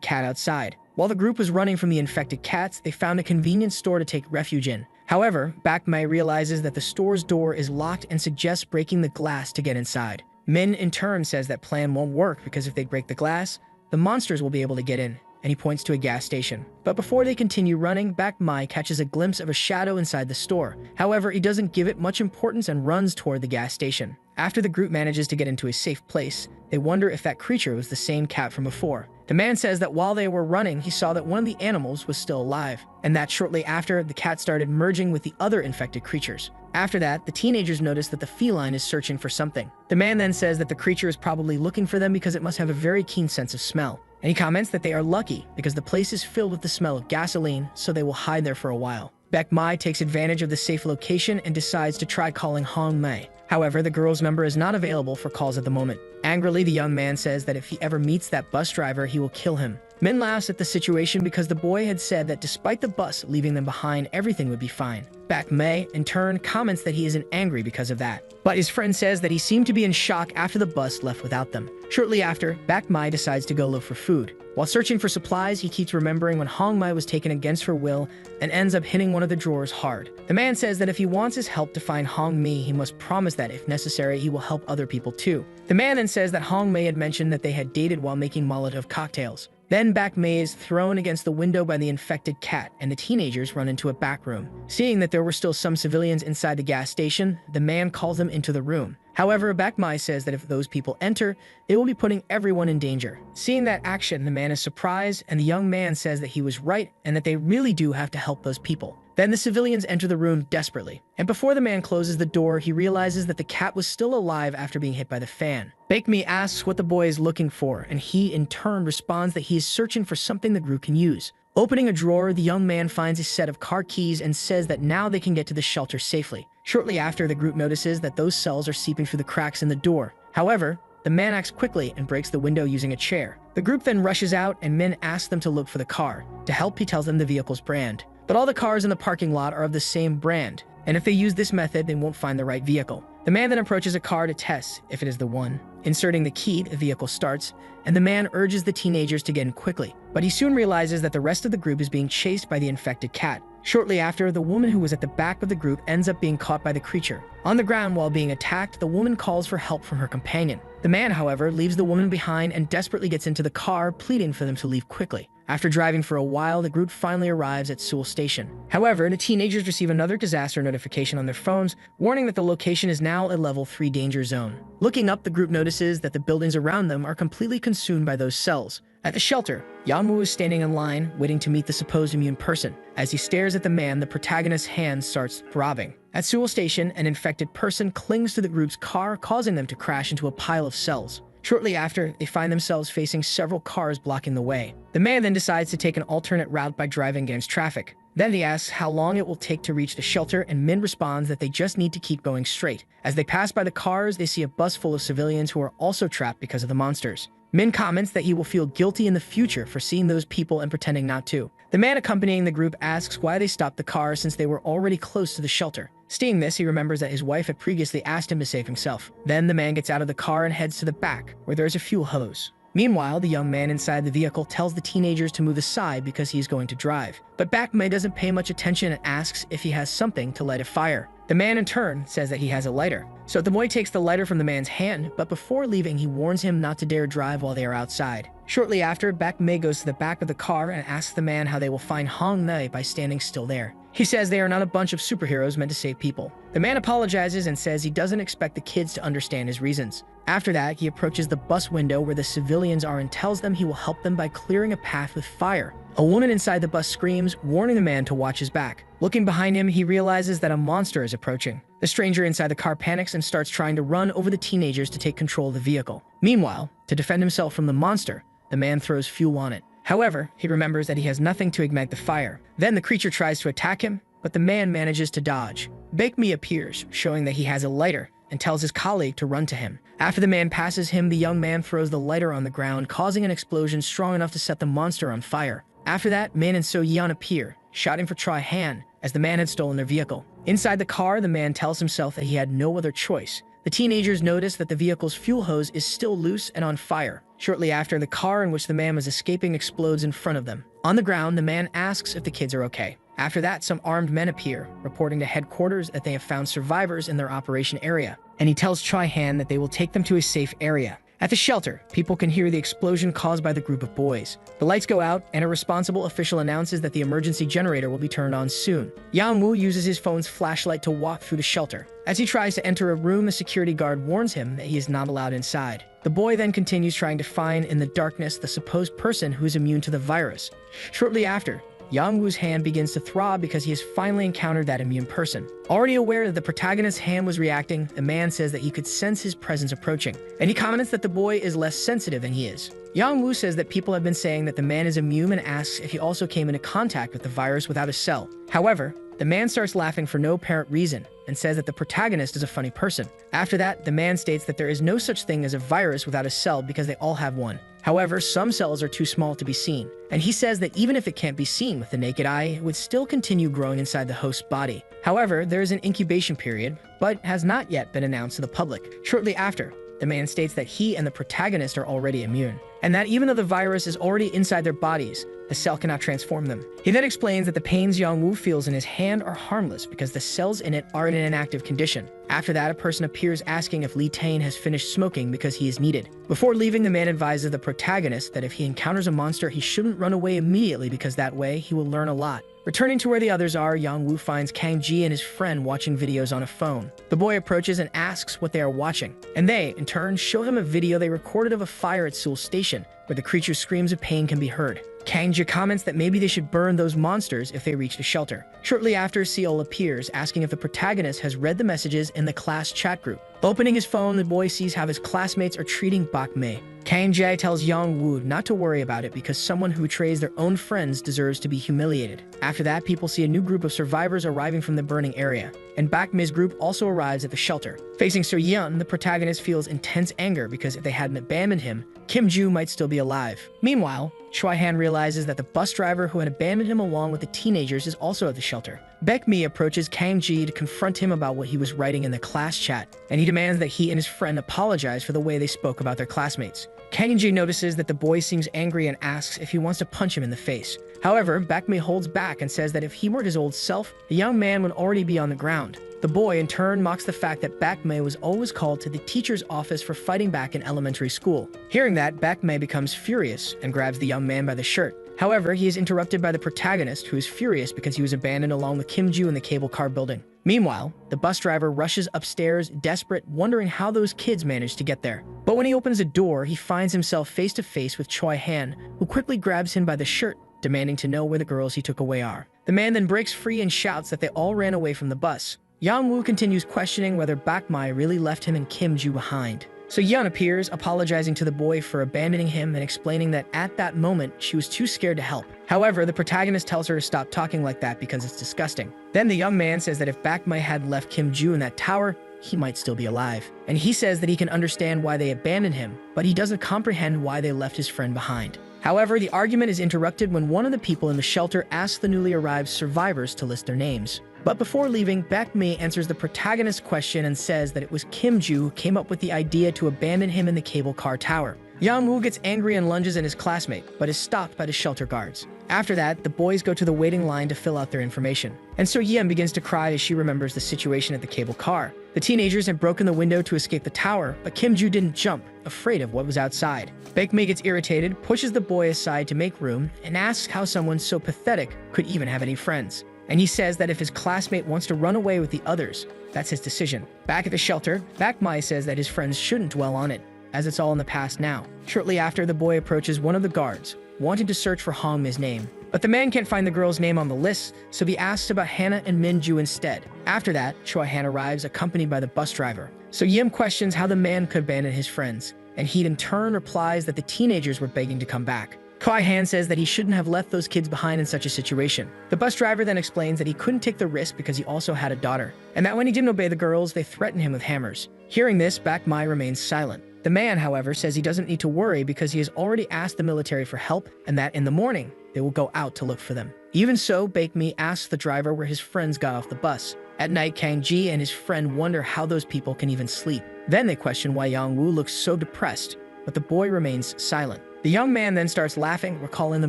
cat outside. While the group was running from the infected cats, they found a convenience store to take refuge in. However, Baek-mai realizes that the store's door is locked and suggests breaking the glass to get inside. Min, in turn, says that plan won't work because if they break the glass, the monsters will be able to get in, and he points to a gas station. But before they continue running, Baek-mai catches a glimpse of a shadow inside the store. However, he doesn't give it much importance and runs toward the gas station. After the group manages to get into a safe place, they wonder if that creature was the same cat from before. The man says that while they were running, he saw that one of the animals was still alive, and that shortly after, the cat started merging with the other infected creatures. After that, the teenagers notice that the feline is searching for something. The man then says that the creature is probably looking for them because it must have a very keen sense of smell. And he comments that they are lucky because the place is filled with the smell of gasoline, so they will hide there for a while. Baek-mai takes advantage of the safe location and decides to try calling Hong-mei. However, the girl's number is not available for calls at the moment. Angrily, the young man says that if he ever meets that bus driver, he will kill him. Min laughs at the situation because the boy had said that despite the bus leaving them behind, everything would be fine. Baek-mai, in turn, comments that he isn't angry because of that. But his friend says that he seemed to be in shock after the bus left without them. Shortly after, Baek-mai decides to go look for food. While searching for supplies, he keeps remembering when Hong-mei was taken against her will and ends up hitting one of the drawers hard. The man says that if he wants his help to find Hong-mei, he must promise that if necessary, he will help other people too. The man then says that Hong-mei had mentioned that they had dated while making Molotov cocktails. Then Baek-mai is thrown against the window by the infected cat, and the teenagers run into a back room. Seeing that there were still some civilians inside the gas station, the man calls them into the room. However, Baek-mai says that if those people enter, it will be putting everyone in danger. Seeing that action, the man is surprised, and the young man says that he was right and that they really do have to help those people. Then the civilians enter the room desperately, and before the man closes the door, he realizes that the cat was still alive after being hit by the fan. Baek-mai asks what the boy is looking for, and he in turn responds that he is searching for something the group can use. Opening a drawer, the young man finds a set of car keys and says that now they can get to the shelter safely. Shortly after, the group notices that those cells are seeping through the cracks in the door. However, the man acts quickly and breaks the window using a chair. The group then rushes out, and Min asks them to look for the car. To help, he tells them the vehicle's brand. But all the cars in the parking lot are of the same brand, and if they use this method, they won't find the right vehicle. The man then approaches a car to test if it is the one. Inserting the key, the vehicle starts, and the man urges the teenagers to get in quickly. But he soon realizes that the rest of the group is being chased by the infected cat. Shortly after, the woman who was at the back of the group ends up being caught by the creature. On the ground while being attacked, the woman calls for help from her companion. The man, however, leaves the woman behind and desperately gets into the car, pleading for them to leave quickly. After driving for a while, the group finally arrives at Seoul Station. However, the teenagers receive another disaster notification on their phones, warning that the location is now a level 3 danger zone. Looking up, the group notices that the buildings around them are completely consumed by those cells. At the shelter, Yang-woo is standing in line, waiting to meet the supposed immune person. As he stares at the man, the protagonist's hand starts throbbing. At Seoul Station, an infected person clings to the group's car, causing them to crash into a pile of cells. Shortly after, they find themselves facing several cars blocking the way. The man then decides to take an alternate route by driving against traffic. Then he asks how long it will take to reach the shelter, and Min responds that they just need to keep going straight. As they pass by the cars, they see a bus full of civilians who are also trapped because of the monsters. Min comments that he will feel guilty in the future for seeing those people and pretending not to. The man accompanying the group asks why they stopped the car since they were already close to the shelter. Seeing this, he remembers that his wife had previously asked him to save himself. Then the man gets out of the car and heads to the back, where there is a fuel hose. Meanwhile, the young man inside the vehicle tells the teenagers to move aside because he is going to drive. But Bakme doesn't pay much attention and asks if he has something to light a fire. The man in turn says that he has a lighter. So the boy takes the lighter from the man's hand, but before leaving he warns him not to dare drive while they are outside. Shortly after, Bakme goes to the back of the car and asks the man how they will find Hong Nei by standing still there. He says they are not a bunch of superheroes meant to save people. The man apologizes and says he doesn't expect the kids to understand his reasons. After that, he approaches the bus window where the civilians are and tells them he will help them by clearing a path with fire. A woman inside the bus screams, warning the man to watch his back. Looking behind him, he realizes that a monster is approaching. The stranger inside the car panics and starts trying to run over the teenagers to take control of the vehicle. Meanwhile, to defend himself from the monster, the man throws fuel on it. However, he remembers that he has nothing to ignite the fire. Then the creature tries to attack him, but the man manages to dodge. Bakme appears, showing that he has a lighter, and tells his colleague to run to him. After the man passes him, the young man throws the lighter on the ground, causing an explosion strong enough to set the monster on fire. After that, Min and So Yeon appear, shouting for Choi Han, as the man had stolen their vehicle. Inside the car, the man tells himself that he had no other choice. The teenagers notice that the vehicle's fuel hose is still loose and on fire. Shortly after, the car in which the man was escaping explodes in front of them. On the ground, the man asks if the kids are okay. After that, some armed men appear, reporting to headquarters that they have found survivors in their operation area, and he tells Choi Han that they will take them to a safe area. At the shelter, people can hear the explosion caused by the group of boys. The lights go out, and a responsible official announces that the emergency generator will be turned on soon. Yang Woo uses his phone's flashlight to walk through the shelter. As he tries to enter a room, the security guard warns him that he is not allowed inside. The boy then continues trying to find in the darkness the supposed person who is immune to the virus. Shortly after, Yang Woo's hand begins to throb because he has finally encountered that immune person. Already aware that the protagonist's hand was reacting, the man says that he could sense his presence approaching, and he comments that the boy is less sensitive than he is. Yang Woo says that people have been saying that the man is immune and asks if he also came into contact with the virus without a cell. However, the man starts laughing for no apparent reason and says that the protagonist is a funny person. After that, the man states that there is no such thing as a virus without a cell because they all have one. However, some cells are too small to be seen, and he says that even if it can't be seen with the naked eye, it would still continue growing inside the host's body. However, there is an incubation period, but has not yet been announced to the public. Shortly after, the man states that he and the protagonist are already immune, and that even though the virus is already inside their bodies, the cell cannot transform them. He then explains that the pains Yang Woo feels in his hand are harmless because the cells in it are in an inactive condition. After that, a person appears asking if Lee Tane has finished smoking because he is needed. Before leaving, the man advises the protagonist that if he encounters a monster, he shouldn't run away immediately because that way he will learn a lot. Returning to where the others are, Yang Woo finds Kang Ji and his friend watching videos on a phone. The boy approaches and asks what they are watching, and they, in turn, show him a video they recorded of a fire at Seoul Station, where the creature's screams of pain can be heard. Kang Ji comments that maybe they should burn those monsters if they reach the shelter. Shortly after, Seol appears, asking if the protagonist has read the messages in the class chat group. Opening his phone, the boy sees how his classmates are treating Bak Mei. Kang Jae tells Yang Woo not to worry about it because someone who betrays their own friends deserves to be humiliated. After that, people see a new group of survivors arriving from the burning area, and Bak Mei's group also arrives at the shelter. Facing So Yeon, the protagonist feels intense anger because if they hadn't abandoned him, Kim Joo might still be alive. Meanwhile, Choi Han realizes that the bus driver who had abandoned him along with the teenagers is also at the shelter. Baek Mi approaches Kang Ji to confront him about what he was writing in the class chat, and he demands that he and his friend apologize for the way they spoke about their classmates. Kang Ji notices that the boy seems angry and asks if he wants to punch him in the face. However, Baek Mi holds back and says that if he were his old self, the young man would already be on the ground. The boy, in turn, mocks the fact that Baek Mi was always called to the teacher's office for fighting back in elementary school. Hearing that, Baek Mi becomes furious and grabs the young man by the shirt. However, he is interrupted by the protagonist, who is furious because he was abandoned along with Kim Joo in the cable car building. Meanwhile, the bus driver rushes upstairs, desperate, wondering how those kids managed to get there. But when he opens a door, he finds himself face to face with Choi Han, who quickly grabs him by the shirt, demanding to know where the girls he took away are. The man then breaks free and shouts that they all ran away from the bus. Yang Woo continues questioning whether Baek Mi really left him and Kim Joo behind. So Yeon appears, apologizing to the boy for abandoning him and explaining that at that moment, she was too scared to help. However, the protagonist tells her to stop talking like that because it's disgusting. Then the young man says that if Baek Mi had left Kim Joo in that tower, he might still be alive. And he says that he can understand why they abandoned him, but he doesn't comprehend why they left his friend behind. However, the argument is interrupted when one of the people in the shelter asks the newly arrived survivors to list their names. But before leaving, Baek Mi answers the protagonist's question and says that it was Kim Joo who came up with the idea to abandon him in the cable car tower. Yang-woo gets angry and lunges at his classmate, but is stopped by the shelter guards. After that, the boys go to the waiting line to fill out their information. And So Yeon begins to cry as she remembers the situation at the cable car. The teenagers had broken the window to escape the tower, but Kim-ju didn't jump, afraid of what was outside. Baekmi gets irritated, pushes the boy aside to make room, and asks how someone so pathetic could even have any friends. And he says that if his classmate wants to run away with the others, that's his decision. Back at the shelter, Baekmi says that his friends shouldn't dwell on it, as it's all in the past now. Shortly after, the boy approaches one of the guards, wanting to search for Hongmi's name. But the man can't find the girl's name on the list, so he asks about Hannah and Minju instead. After that, Choi-han arrives accompanied by the bus driver. So Yim questions how the man could abandon his friends, and he in turn replies that the teenagers were begging to come back. Choi-han says that he shouldn't have left those kids behind in such a situation. The bus driver then explains that he couldn't take the risk because he also had a daughter, and that when he didn't obey the girls, they threatened him with hammers. Hearing this, Baekmi remains silent. The man, however, says he doesn't need to worry because he has already asked the military for help and that in the morning, they will go out to look for them. Even so, Baekmi asks the driver where his friends got off the bus. At night, Kang-ji and his friend wonder how those people can even sleep. Then they question why Yang-woo looks so depressed, but the boy remains silent. The young man then starts laughing, recalling the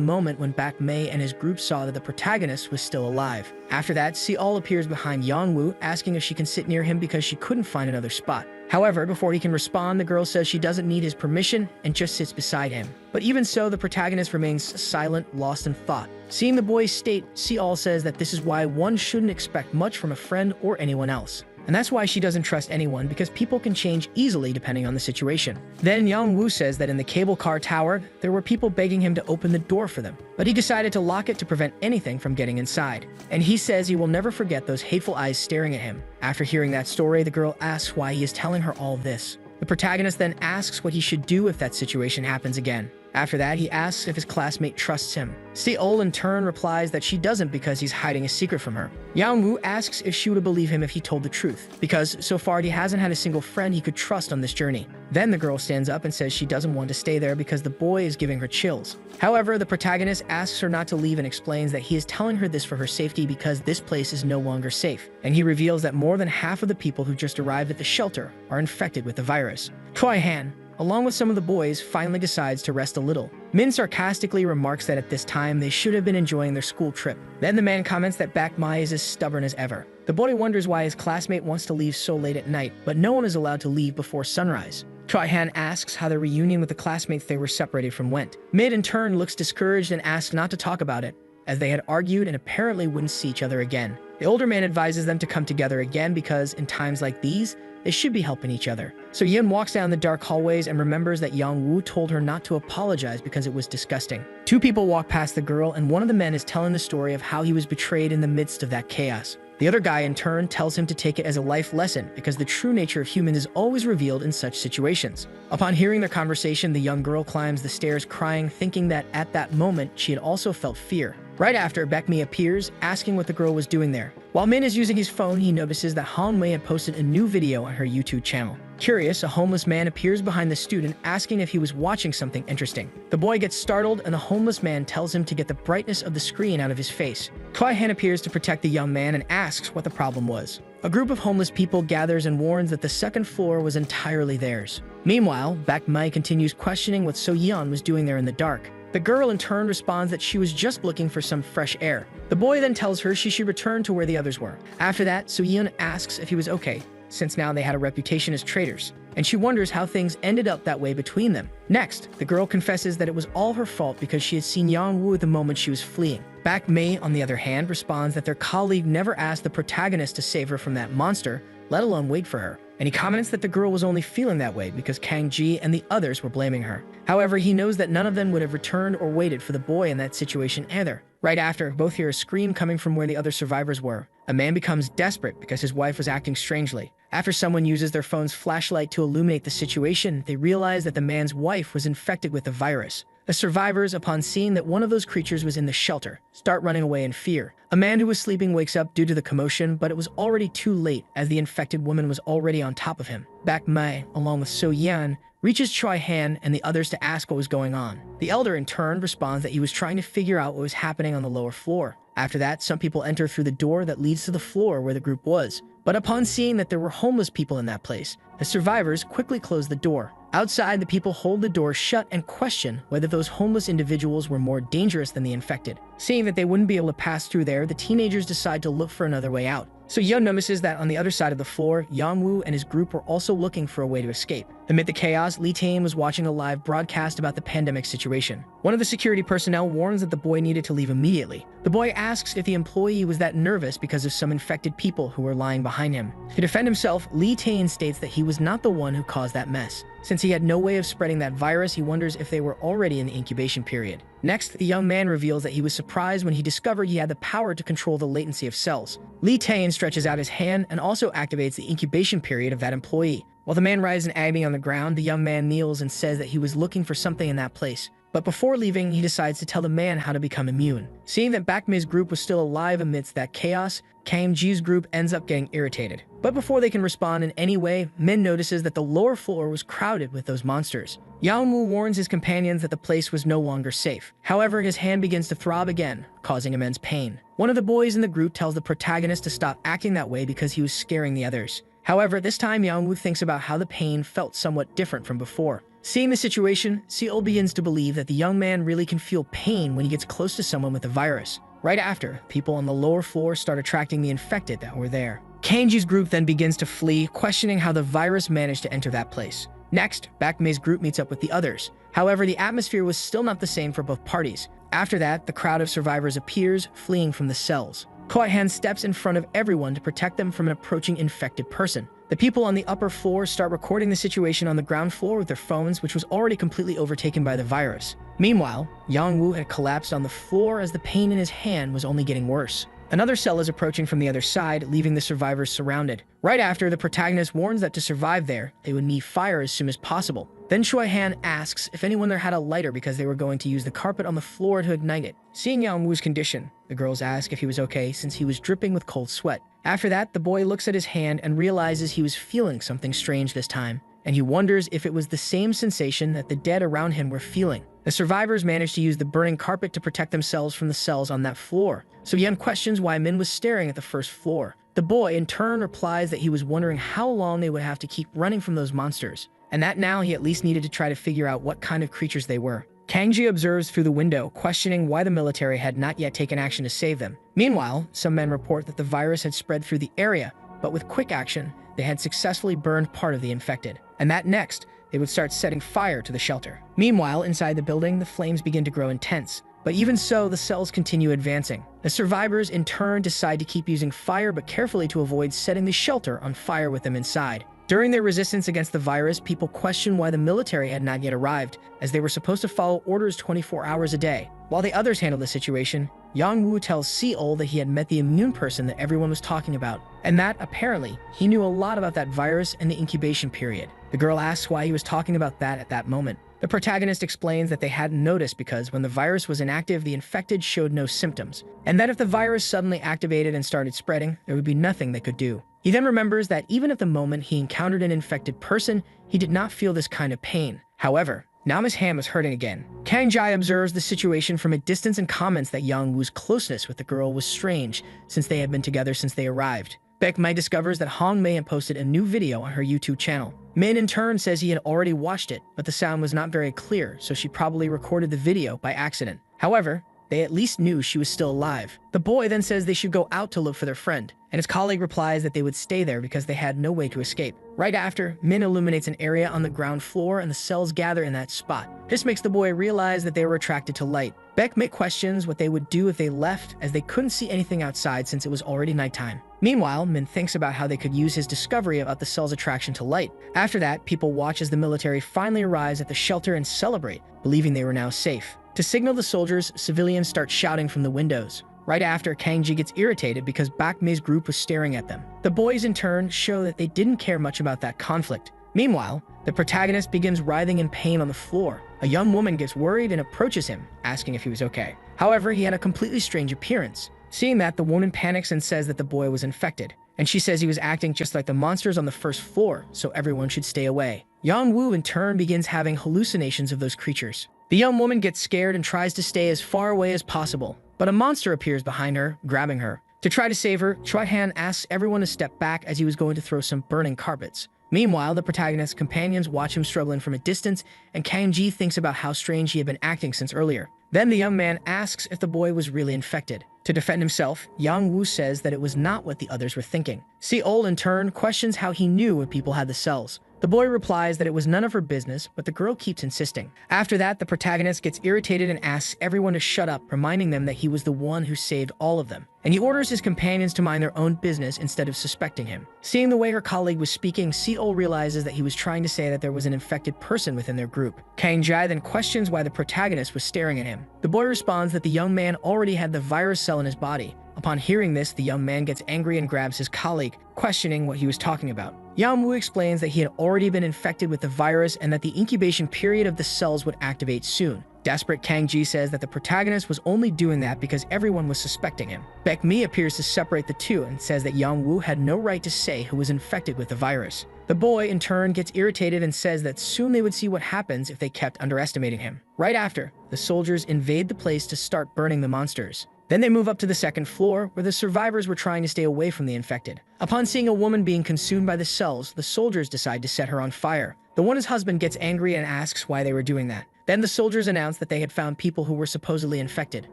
moment when Baekmi and his group saw that the protagonist was still alive. After that, Seol appears behind Yang-woo, asking if she can sit near him because she couldn't find another spot. However, before he can respond, the girl says she doesn't need his permission and just sits beside him. But even so, the protagonist remains silent, lost in thought. Seeing the boy's state, Seol says that this is why one shouldn't expect much from a friend or anyone else. And that's why she doesn't trust anyone, because people can change easily depending on the situation. Then Yang-woo says that in the cable car tower, there were people begging him to open the door for them, but he decided to lock it to prevent anything from getting inside. And he says he will never forget those hateful eyes staring at him. After hearing that story, the girl asks why he is telling her all this. The protagonist then asks what he should do if that situation happens again. After that, he asks if his classmate trusts him. Seol in turn replies that she doesn't because he's hiding a secret from her. Yang-woo asks if she would believe him if he told the truth, because so far he hasn't had a single friend he could trust on this journey. Then the girl stands up and says she doesn't want to stay there because the boy is giving her chills. However, the protagonist asks her not to leave and explains that he is telling her this for her safety because this place is no longer safe. And he reveals that more than half of the people who just arrived at the shelter are infected with the virus. Choi-han, along with some of the boys, finally decides to rest a little. Min sarcastically remarks that at this time they should have been enjoying their school trip. Then the man comments that Baekmi is as stubborn as ever. The boy wonders why his classmate wants to leave so late at night, but no one is allowed to leave before sunrise. Choi-han asks how the reunion with the classmates they were separated from went. Mid in turn looks discouraged and asks not to talk about it, as they had argued and apparently wouldn't see each other again. The older man advises them to come together again because in times like these, they should be helping each other. So Yin walks down the dark hallways and remembers that Yang-woo told her not to apologize because it was disgusting. Two people walk past the girl and one of the men is telling the story of how he was betrayed in the midst of that chaos. The other guy in turn tells him to take it as a life lesson because the true nature of humans is always revealed in such situations. Upon hearing their conversation, the young girl climbs the stairs crying, thinking that at that moment she had also felt fear. Right after, Baekmi appears, asking what the girl was doing there. While Min is using his phone, he notices that Hongmei had posted a new video on her YouTube channel. Curious, a homeless man appears behind the student, asking if he was watching something interesting. The boy gets startled, and the homeless man tells him to get the brightness of the screen out of his face. Choi-han appears to protect the young man and asks what the problem was. A group of homeless people gathers and warns that the second floor was entirely theirs. Meanwhile, Baekmi continues questioning what So-yeon was doing there in the dark. The girl in turn responds that she was just looking for some fresh air. The boy then tells her she should return to where the others were. After that, So-yeon asks if he was okay, since now they had a reputation as traitors, and she wonders how things ended up that way between them. Next, the girl confesses that it was all her fault because she had seen Yang-woo the moment she was fleeing. Baekmi, on the other hand, responds that their colleague never asked the protagonist to save her from that monster, let alone wait for her. And he comments that the girl was only feeling that way because Kang-ji and the others were blaming her. However, he knows that none of them would have returned or waited for the boy in that situation either. Right after, both hear a scream coming from where the other survivors were. A man becomes desperate because his wife was acting strangely. After someone uses their phone's flashlight to illuminate the situation, they realize that the man's wife was infected with the virus. The survivors, upon seeing that one of those creatures was in the shelter, start running away in fear. A man who was sleeping wakes up due to the commotion, but it was already too late as the infected woman was already on top of him. Baekmi, along with So-yeon, reaches Choi-han and the others to ask what was going on. The elder in turn responds that he was trying to figure out what was happening on the lower floor. After that, some people enter through the door that leads to the floor where the group was. But upon seeing that there were homeless people in that place, the survivors quickly close the door. Outside, the people hold the door shut and question whether those homeless individuals were more dangerous than the infected. Seeing that they wouldn't be able to pass through there, the teenagers decide to look for another way out. So Yeon notices that on the other side of the floor, Yongwoo and his group were also looking for a way to escape. Amid the chaos, Lee Tae-in was watching a live broadcast about the pandemic situation. One of the security personnel warns that the boy needed to leave immediately. The boy asks if the employee was that nervous because of some infected people who were lying behind him. To defend himself, Lee Tae-in states that he was not the one who caused that mess. Since he had no way of spreading that virus, he wonders if they were already in the incubation period. Next, the young man reveals that he was surprised when he discovered he had the power to control the latency of cells. Lee Tae-in stretches out his hand and also activates the incubation period of that employee. While the man writhes in agony on the ground, the young man kneels and says that he was looking for something in that place. But before leaving, he decides to tell the man how to become immune. Seeing that Bakme's group was still alive amidst that chaos, Kang Ji's group ends up getting irritated. But before they can respond in any way, Min notices that the lower floor was crowded with those monsters. Yeonwoo warns his companions that the place was no longer safe. However, his hand begins to throb again, causing immense pain. One of the boys in the group tells the protagonist to stop acting that way because he was scaring the others. However, this time Yeonwoo thinks about how the pain felt somewhat different from before. Seeing the situation, Seol begins to believe that the young man really can feel pain when he gets close to someone with the virus. Right after, people on the lower floor start attracting the infected that were there. Kanji's group then begins to flee, questioning how the virus managed to enter that place. Next, Bakme's group meets up with the others. However, the atmosphere was still not the same for both parties. After that, the crowd of survivors appears, fleeing from the cells. Koihan steps in front of everyone to protect them from an approaching infected person. The people on the upper floor start recording the situation on the ground floor with their phones, which was already completely overtaken by the virus. Meanwhile, Yongwoo had collapsed on the floor as the pain in his hand was only getting worse. Another cell is approaching from the other side, leaving the survivors surrounded. Right after, the protagonist warns that to survive there, they would need fire as soon as possible. Then Choi Han asks if anyone there had a lighter because they were going to use the carpet on the floor to ignite it. Seeing Yongwoo's condition, the girls ask if he was okay since he was dripping with cold sweat. After that, the boy looks at his hand and realizes he was feeling something strange this time, and he wonders if it was the same sensation that the dead around him were feeling. The survivors managed to use the burning carpet to protect themselves from the cells on that floor, so Yeon questions why Min was staring at the first floor. The boy, in turn, replies that he was wondering how long they would have to keep running from those monsters, and that now he at least needed to try to figure out what kind of creatures they were. Kangji observes through the window, questioning why the military had not yet taken action to save them. Meanwhile, some men report that the virus had spread through the area, but with quick action, they had successfully burned part of the infected. And that next, they would start setting fire to the shelter. Meanwhile, inside the building, the flames begin to grow intense. But even so, the cells continue advancing. The survivors, in turn, decide to keep using fire, but carefully to avoid setting the shelter on fire with them inside. During their resistance against the virus, people question why the military had not yet arrived, as they were supposed to follow orders 24 hours a day. While the others handle the situation, Yongwoo tells Seol that he had met the immune person that everyone was talking about, and that, apparently, he knew a lot about that virus and the incubation period. The girl asks why he was talking about that at that moment. The protagonist explains that they hadn't noticed because when the virus was inactive, the infected showed no symptoms, and that if the virus suddenly activated and started spreading, there would be nothing they could do. He then remembers that even at the moment he encountered an infected person, he did not feel this kind of pain. However, now his hand was hurting again. Kang Jai observes the situation from a distance and comments that Yongwoo's closeness with the girl was strange since they had been together since they arrived. Baekmai discovers that Hong Mei had posted a new video on her YouTube channel. Min in turn says he had already watched it, but the sound was not very clear, so she probably recorded the video by accident. However, they at least knew she was still alive. The boy then says they should go out to look for their friend, and his colleague replies that they would stay there because they had no way to escape. Right after, Min illuminates an area on the ground floor and the cells gather in that spot. This makes the boy realize that they were attracted to light. Baekmai questions what they would do if they left, as they couldn't see anything outside since it was already nighttime. Meanwhile, Min thinks about how they could use his discovery about the cell's attraction to light. After that, people watch as the military finally arrives at the shelter and celebrate, believing they were now safe. To signal the soldiers, civilians start shouting from the windows. Right after, Kangji gets irritated because Bakmei's group was staring at them. The boys in turn show that they didn't care much about that conflict. Meanwhile, the protagonist begins writhing in pain on the floor. A young woman gets worried and approaches him, asking if he was okay. However, he had a completely strange appearance. Seeing that, the woman panics and says that the boy was infected, and she says he was acting just like the monsters on the first floor, so everyone should stay away. Yongwoo in turn begins having hallucinations of those creatures. The young woman gets scared and tries to stay as far away as possible, but a monster appears behind her, grabbing her. To try to save her, Choi Han asks everyone to step back as he was going to throw some burning carpets. Meanwhile, the protagonist's companions watch him struggling from a distance, and Kang-ji thinks about how strange he had been acting since earlier. Then the young man asks if the boy was really infected. To defend himself, Yang-woo says that it was not what the others were thinking. Se-ol, in turn, questions how he knew when people had the cells. The boy replies that it was none of her business, but the girl keeps insisting. After that, the protagonist gets irritated and asks everyone to shut up, reminding them that he was the one who saved all of them. And he orders his companions to mind their own business instead of suspecting him. Seeing the way her colleague was speaking, Se-ol realizes that he was trying to say that there was an infected person within their group. Kang-jae then questions why the protagonist was staring at him. The boy responds that the young man already had the virus cell in his body. Upon hearing this, the young man gets angry and grabs his colleague, questioning what he was talking about. Yang-woo explains that he had already been infected with the virus and that the incubation period of the cells would activate soon. Desperate, Kang-ji says that the protagonist was only doing that because everyone was suspecting him. Baek-mi appears to separate the two and says that Yang-woo had no right to say who was infected with the virus. The boy, in turn, gets irritated and says that soon they would see what happens if they kept underestimating him. Right after, the soldiers invade the place to start burning the monsters. Then they move up to the second floor, where the survivors were trying to stay away from the infected. Upon seeing a woman being consumed by the cells, the soldiers decide to set her on fire. The woman's husband gets angry and asks why they were doing that. Then the soldiers announce that they had found people who were supposedly infected.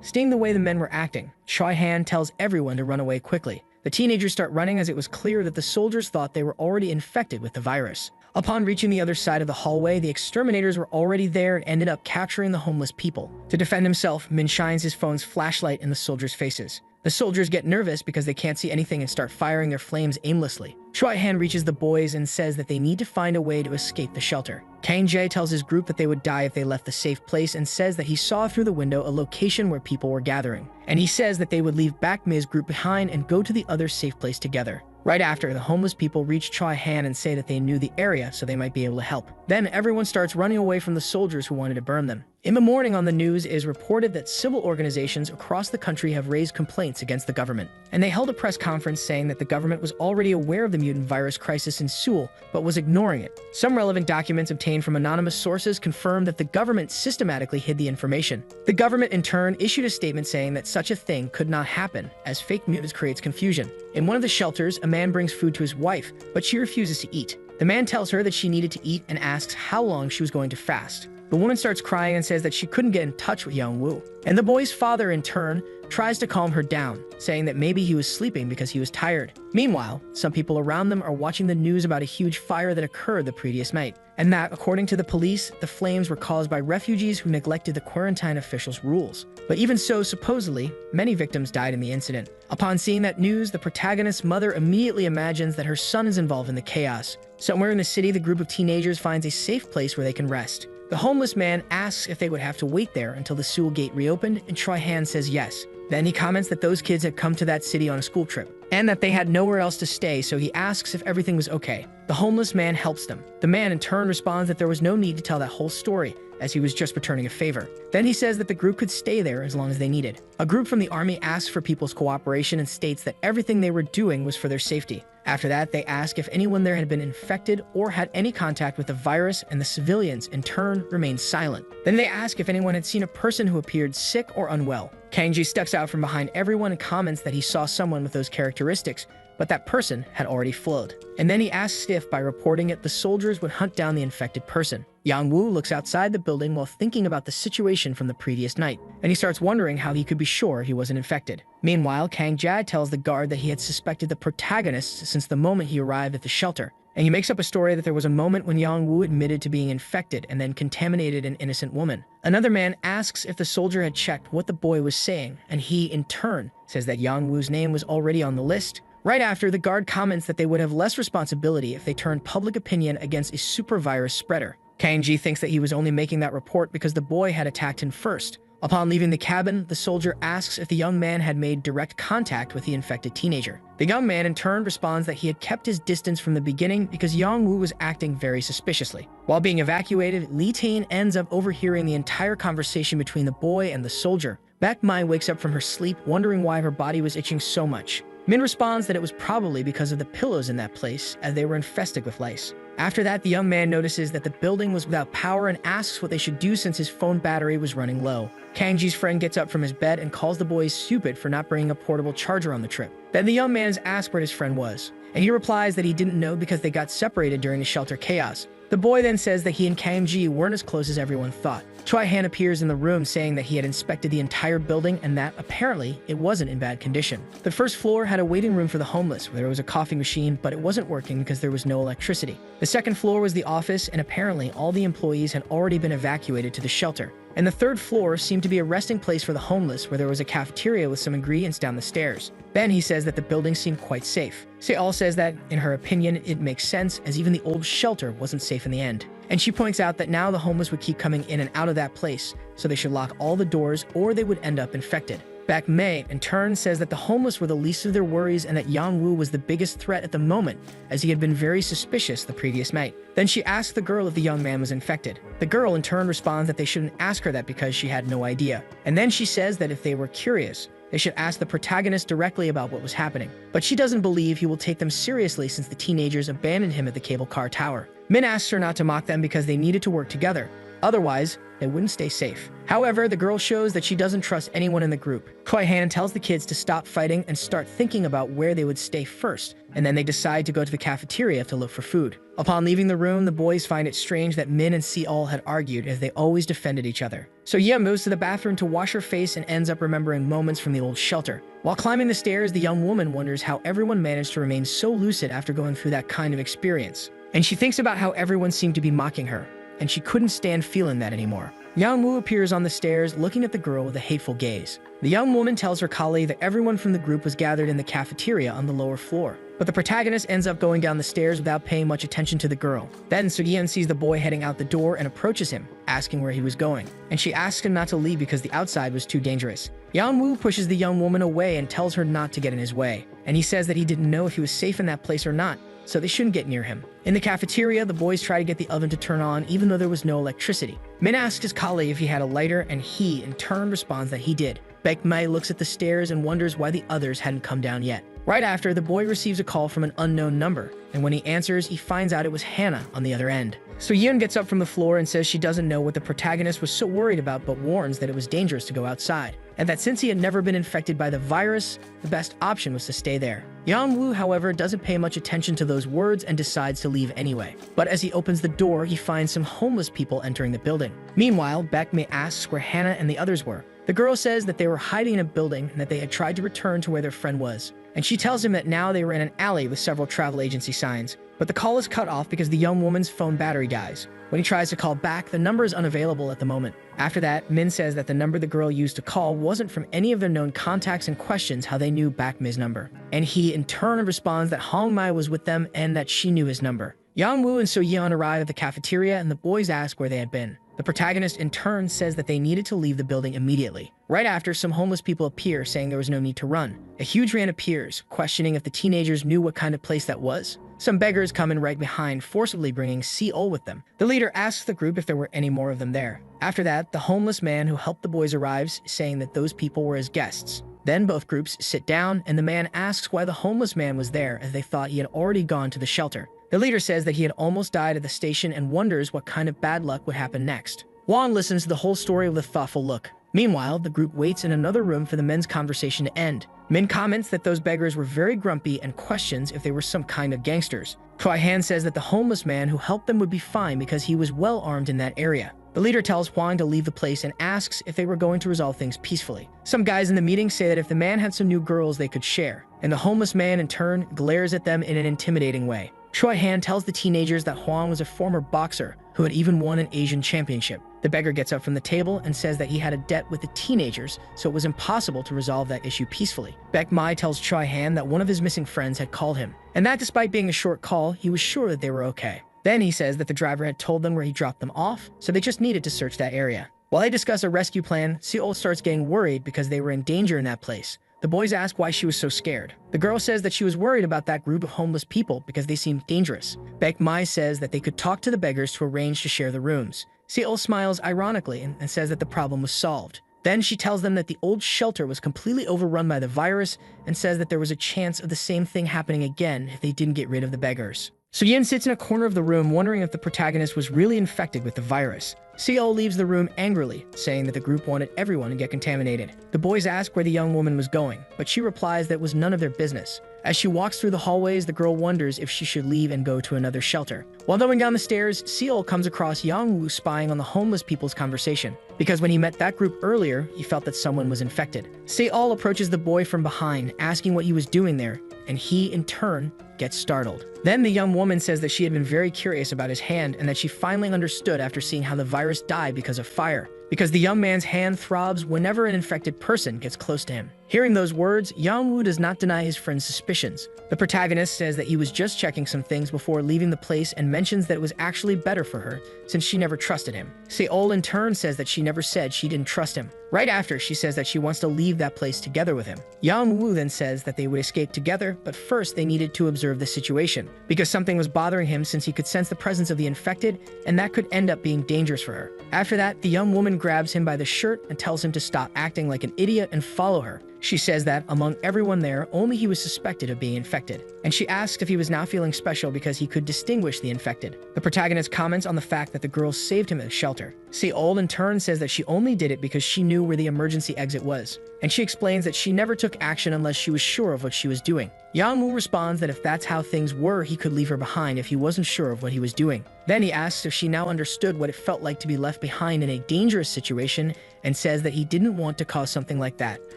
Seeing the way the men were acting, Choi-han tells everyone to run away quickly. The teenagers start running as it was clear that the soldiers thought they were already infected with the virus. Upon reaching the other side of the hallway, the exterminators were already there and ended up capturing the homeless people. To defend himself, Min shines his phone's flashlight in the soldiers' faces. The soldiers get nervous because they can't see anything and start firing their flames aimlessly. Choi-han reaches the boys and says that they need to find a way to escape the shelter. Kang-jae tells his group that they would die if they left the safe place and says that he saw through the window a location where people were gathering. And he says that they would leave Baek-mi's group behind and go to the other safe place together. Right after, the homeless people reach Choi-han and say that they knew the area so they might be able to help. Then everyone starts running away from the soldiers who wanted to burn them. In the morning on the news, it is reported that civil organizations across the country have raised complaints against the government. And they held a press conference saying that the government was already aware of the mutant virus crisis in Seoul, but was ignoring it. Some relevant documents obtained from anonymous sources confirmed that the government systematically hid the information. The government in turn issued a statement saying that such a thing could not happen, as fake news creates confusion. In one of the shelters, a man brings food to his wife, but she refuses to eat. The man tells her that she needed to eat and asks how long she was going to fast. The woman starts crying and says that she couldn't get in touch with Yang-woo. And the boy's father, in turn, tries to calm her down, saying that maybe he was sleeping because he was tired. Meanwhile, some people around them are watching the news about a huge fire that occurred the previous night, and that, according to the police, the flames were caused by refugees who neglected the quarantine officials' rules. But even so, supposedly, many victims died in the incident. Upon seeing that news, the protagonist's mother immediately imagines that her son is involved in the chaos. Somewhere in the city, the group of teenagers finds a safe place where they can rest. The homeless man asks if they would have to wait there until the Seoul gate reopened, and Choi-han says yes. Then he comments that those kids had come to that city on a school trip, and that they had nowhere else to stay, so he asks if everything was okay. The homeless man helps them. The man in turn responds that there was no need to tell that whole story, as he was just returning a favor. Then he says that the group could stay there as long as they needed. A group from the army asks for people's cooperation and states that everything they were doing was for their safety. After that, they ask if anyone there had been infected or had any contact with the virus, and the civilians, in turn, remained silent. Then they ask if anyone had seen a person who appeared sick or unwell. Kang-ji steps out from behind everyone and comments that he saw someone with those characteristics, but that person had already flowed. And then he asks if, by reporting it, the soldiers would hunt down the infected person. Yang-woo looks outside the building while thinking about the situation from the previous night, and he starts wondering how he could be sure he wasn't infected. Meanwhile, Kang-jae tells the guard that he had suspected the protagonist since the moment he arrived at the shelter, and he makes up a story that there was a moment when Yang-woo admitted to being infected and then contaminated an innocent woman. Another man asks if the soldier had checked what the boy was saying, and he, in turn, says that Yang-woo's name was already on the list. Right after, the guard comments that they would have less responsibility if they turned public opinion against a super virus spreader. Kang-ji thinks that he was only making that report because the boy had attacked him first. Upon leaving the cabin, the soldier asks if the young man had made direct contact with the infected teenager. The young man in turn responds that he had kept his distance from the beginning because Yang-woo was acting very suspiciously. While being evacuated, Lee Tae-in ends up overhearing the entire conversation between the boy and the soldier. Baek-mi wakes up from her sleep wondering why her body was itching so much. Min responds that it was probably because of the pillows in that place, as they were infested with lice. After that, the young man notices that the building was without power and asks what they should do since his phone battery was running low. Kangji's friend gets up from his bed and calls the boys stupid for not bringing a portable charger on the trip. Then the young man is asked where his friend was, and he replies that he didn't know because they got separated during the shelter chaos. The boy then says that he and Kangji weren't as close as everyone thought. Choi-han appears in the room saying that he had inspected the entire building and that, apparently, it wasn't in bad condition. The first floor had a waiting room for the homeless where there was a coffee machine, but it wasn't working because there was no electricity. The second floor was the office, and apparently all the employees had already been evacuated to the shelter. And the third floor seemed to be a resting place for the homeless where there was a cafeteria with some ingredients down the stairs. Then he says that the building seemed quite safe. Seol says that, in her opinion, it makes sense as even the old shelter wasn't safe in the end. And she points out that now the homeless would keep coming in and out of that place, so they should lock all the doors or they would end up infected. Baek Mei, in turn, says that the homeless were the least of their worries and that Yang Woo was the biggest threat at the moment, as he had been very suspicious the previous night. Then she asks the girl if the young man was infected. The girl, in turn, responds that they shouldn't ask her that because she had no idea. And then she says that if they were curious, they should ask the protagonist directly about what was happening. But she doesn't believe he will take them seriously since the teenagers abandoned him at the cable car tower. Min asks her not to mock them because they needed to work together. Otherwise, they wouldn't stay safe. However, the girl shows that she doesn't trust anyone in the group. Choi-han tells the kids to stop fighting and start thinking about where they would stay first, and then they decide to go to the cafeteria to look for food. Upon leaving the room, the boys find it strange that Min and Seol had argued as they always defended each other. So Ye moves to the bathroom to wash her face and ends up remembering moments from the old shelter. While climbing the stairs, the young woman wonders how everyone managed to remain so lucid after going through that kind of experience. And she thinks about how everyone seemed to be mocking her, and she couldn't stand feeling that anymore. Yang Woo appears on the stairs, looking at the girl with a hateful gaze. The young woman tells her colleague that everyone from the group was gathered in the cafeteria on the lower floor. But the protagonist ends up going down the stairs without paying much attention to the girl. Then Soo-yeon sees the boy heading out the door and approaches him, asking where he was going. And she asks him not to leave because the outside was too dangerous. Yang Woo pushes the young woman away and tells her not to get in his way. And he says that he didn't know if he was safe in that place or not, so they shouldn't get near him. In the cafeteria, the boys try to get the oven to turn on even though there was no electricity. Min asks his colleague if he had a lighter, and he, in turn, responds that he did. Baek Mei looks at the stairs and wonders why the others hadn't come down yet. Right after, the boy receives a call from an unknown number, and when he answers, he finds out it was Hannah on the other end. So Yoon gets up from the floor and says she doesn't know what the protagonist was so worried about, but warns that it was dangerous to go outside, and that since he had never been infected by the virus, the best option was to stay there. Yang Woo, however, doesn't pay much attention to those words and decides to leave anyway. But as he opens the door, he finds some homeless people entering the building. Meanwhile, Baek Mei asks where Hannah and the others were. The girl says that they were hiding in a building and that they had tried to return to where their friend was. And she tells him that now they were in an alley with several travel agency signs. But the call is cut off because the young woman's phone battery dies. When he tries to call back, the number is unavailable at the moment. After that, Min says that the number the girl used to call wasn't from any of their known contacts and questions how they knew Baek Mei's number. And he, in turn, responds that Hong Mai was with them and that she knew his number. Yang Woo and So Yeon arrive at the cafeteria and the boys ask where they had been. The protagonist, in turn, says that they needed to leave the building immediately. Right after, some homeless people appear, saying there was no need to run. A huge van appears, questioning if the teenagers knew what kind of place that was. Some beggars come in right behind, forcibly bringing Seol with them. The leader asks the group if there were any more of them there. After that, the homeless man who helped the boys arrives, saying that those people were his guests. Then both groups sit down, and the man asks why the homeless man was there, as they thought he had already gone to the shelter. The leader says that he had almost died at the station and wonders what kind of bad luck would happen next. Wong listens to the whole story with a thoughtful look. Meanwhile, the group waits in another room for the men's conversation to end. Min comments that those beggars were very grumpy and questions if they were some kind of gangsters. Choi-han says that the homeless man who helped them would be fine because he was well armed in that area. The leader tells Hwang to leave the place and asks if they were going to resolve things peacefully. Some guys in the meeting say that if the man had some new girls they could share, and the homeless man in turn glares at them in an intimidating way. Choi-han tells the teenagers that Hwang was a former boxer who had even won an Asian championship. The beggar gets up from the table and says that he had a debt with the teenagers, so it was impossible to resolve that issue peacefully. Baek Mei tells Choi-han that one of his missing friends had called him, and that despite being a short call, he was sure that they were okay. Then he says that the driver had told them where he dropped them off, so they just needed to search that area. While they discuss a rescue plan, Seol starts getting worried because they were in danger in that place. The boys ask why she was so scared. The girl says that she was worried about that group of homeless people because they seemed dangerous. Baek Mei says that they could talk to the beggars to arrange to share the rooms. Seol smiles ironically and says that the problem was solved. Then she tells them that the old shelter was completely overrun by the virus and says that there was a chance of the same thing happening again if they didn't get rid of the beggars. So Yin sits in a corner of the room wondering if the protagonist was really infected with the virus. Co leaves the room angrily, saying that the group wanted everyone to get contaminated. The boys ask where the young woman was going, but she replies that it was none of their business. As she walks through the hallways, the girl wonders if she should leave and go to another shelter. While going down the stairs, Seol comes across Yangwoo spying on the homeless people's conversation, because when he met that group earlier, he felt that someone was infected. Seol approaches the boy from behind, asking what he was doing there, and he, in turn, gets startled. Then the young woman says that she had been very curious about his hand and that she finally understood after seeing how the virus died because of fire, because the young man's hand throbs whenever an infected person gets close to him. Hearing those words, Yangwoo does not deny his friend's suspicions. The protagonist says that he was just checking some things before leaving the place and mentions that it was actually better for her since she never trusted him. Seol in turn says that she never said she didn't trust him. Right after, she says that she wants to leave that place together with him. Yangwoo then says that they would escape together, but first they needed to observe the situation, because something was bothering him since he could sense the presence of the infected, and that could end up being dangerous for her. After that, the young woman grabs him by the shirt and tells him to stop acting like an idiot and follow her. She says that, among everyone there, only he was suspected of being infected, and she asks if he was now feeling special because he could distinguish the infected. The protagonist comments on the fact that the girl saved him at a shelter. Seol in turn says that she only did it because she knew where the emergency exit was, and she explains that she never took action unless she was sure of what she was doing. Yangwoo responds that if that's how things were, he could leave her behind if he wasn't sure of what he was doing. Then he asks if she now understood what it felt like to be left behind in a dangerous situation, and says that he didn't want to cause something like that.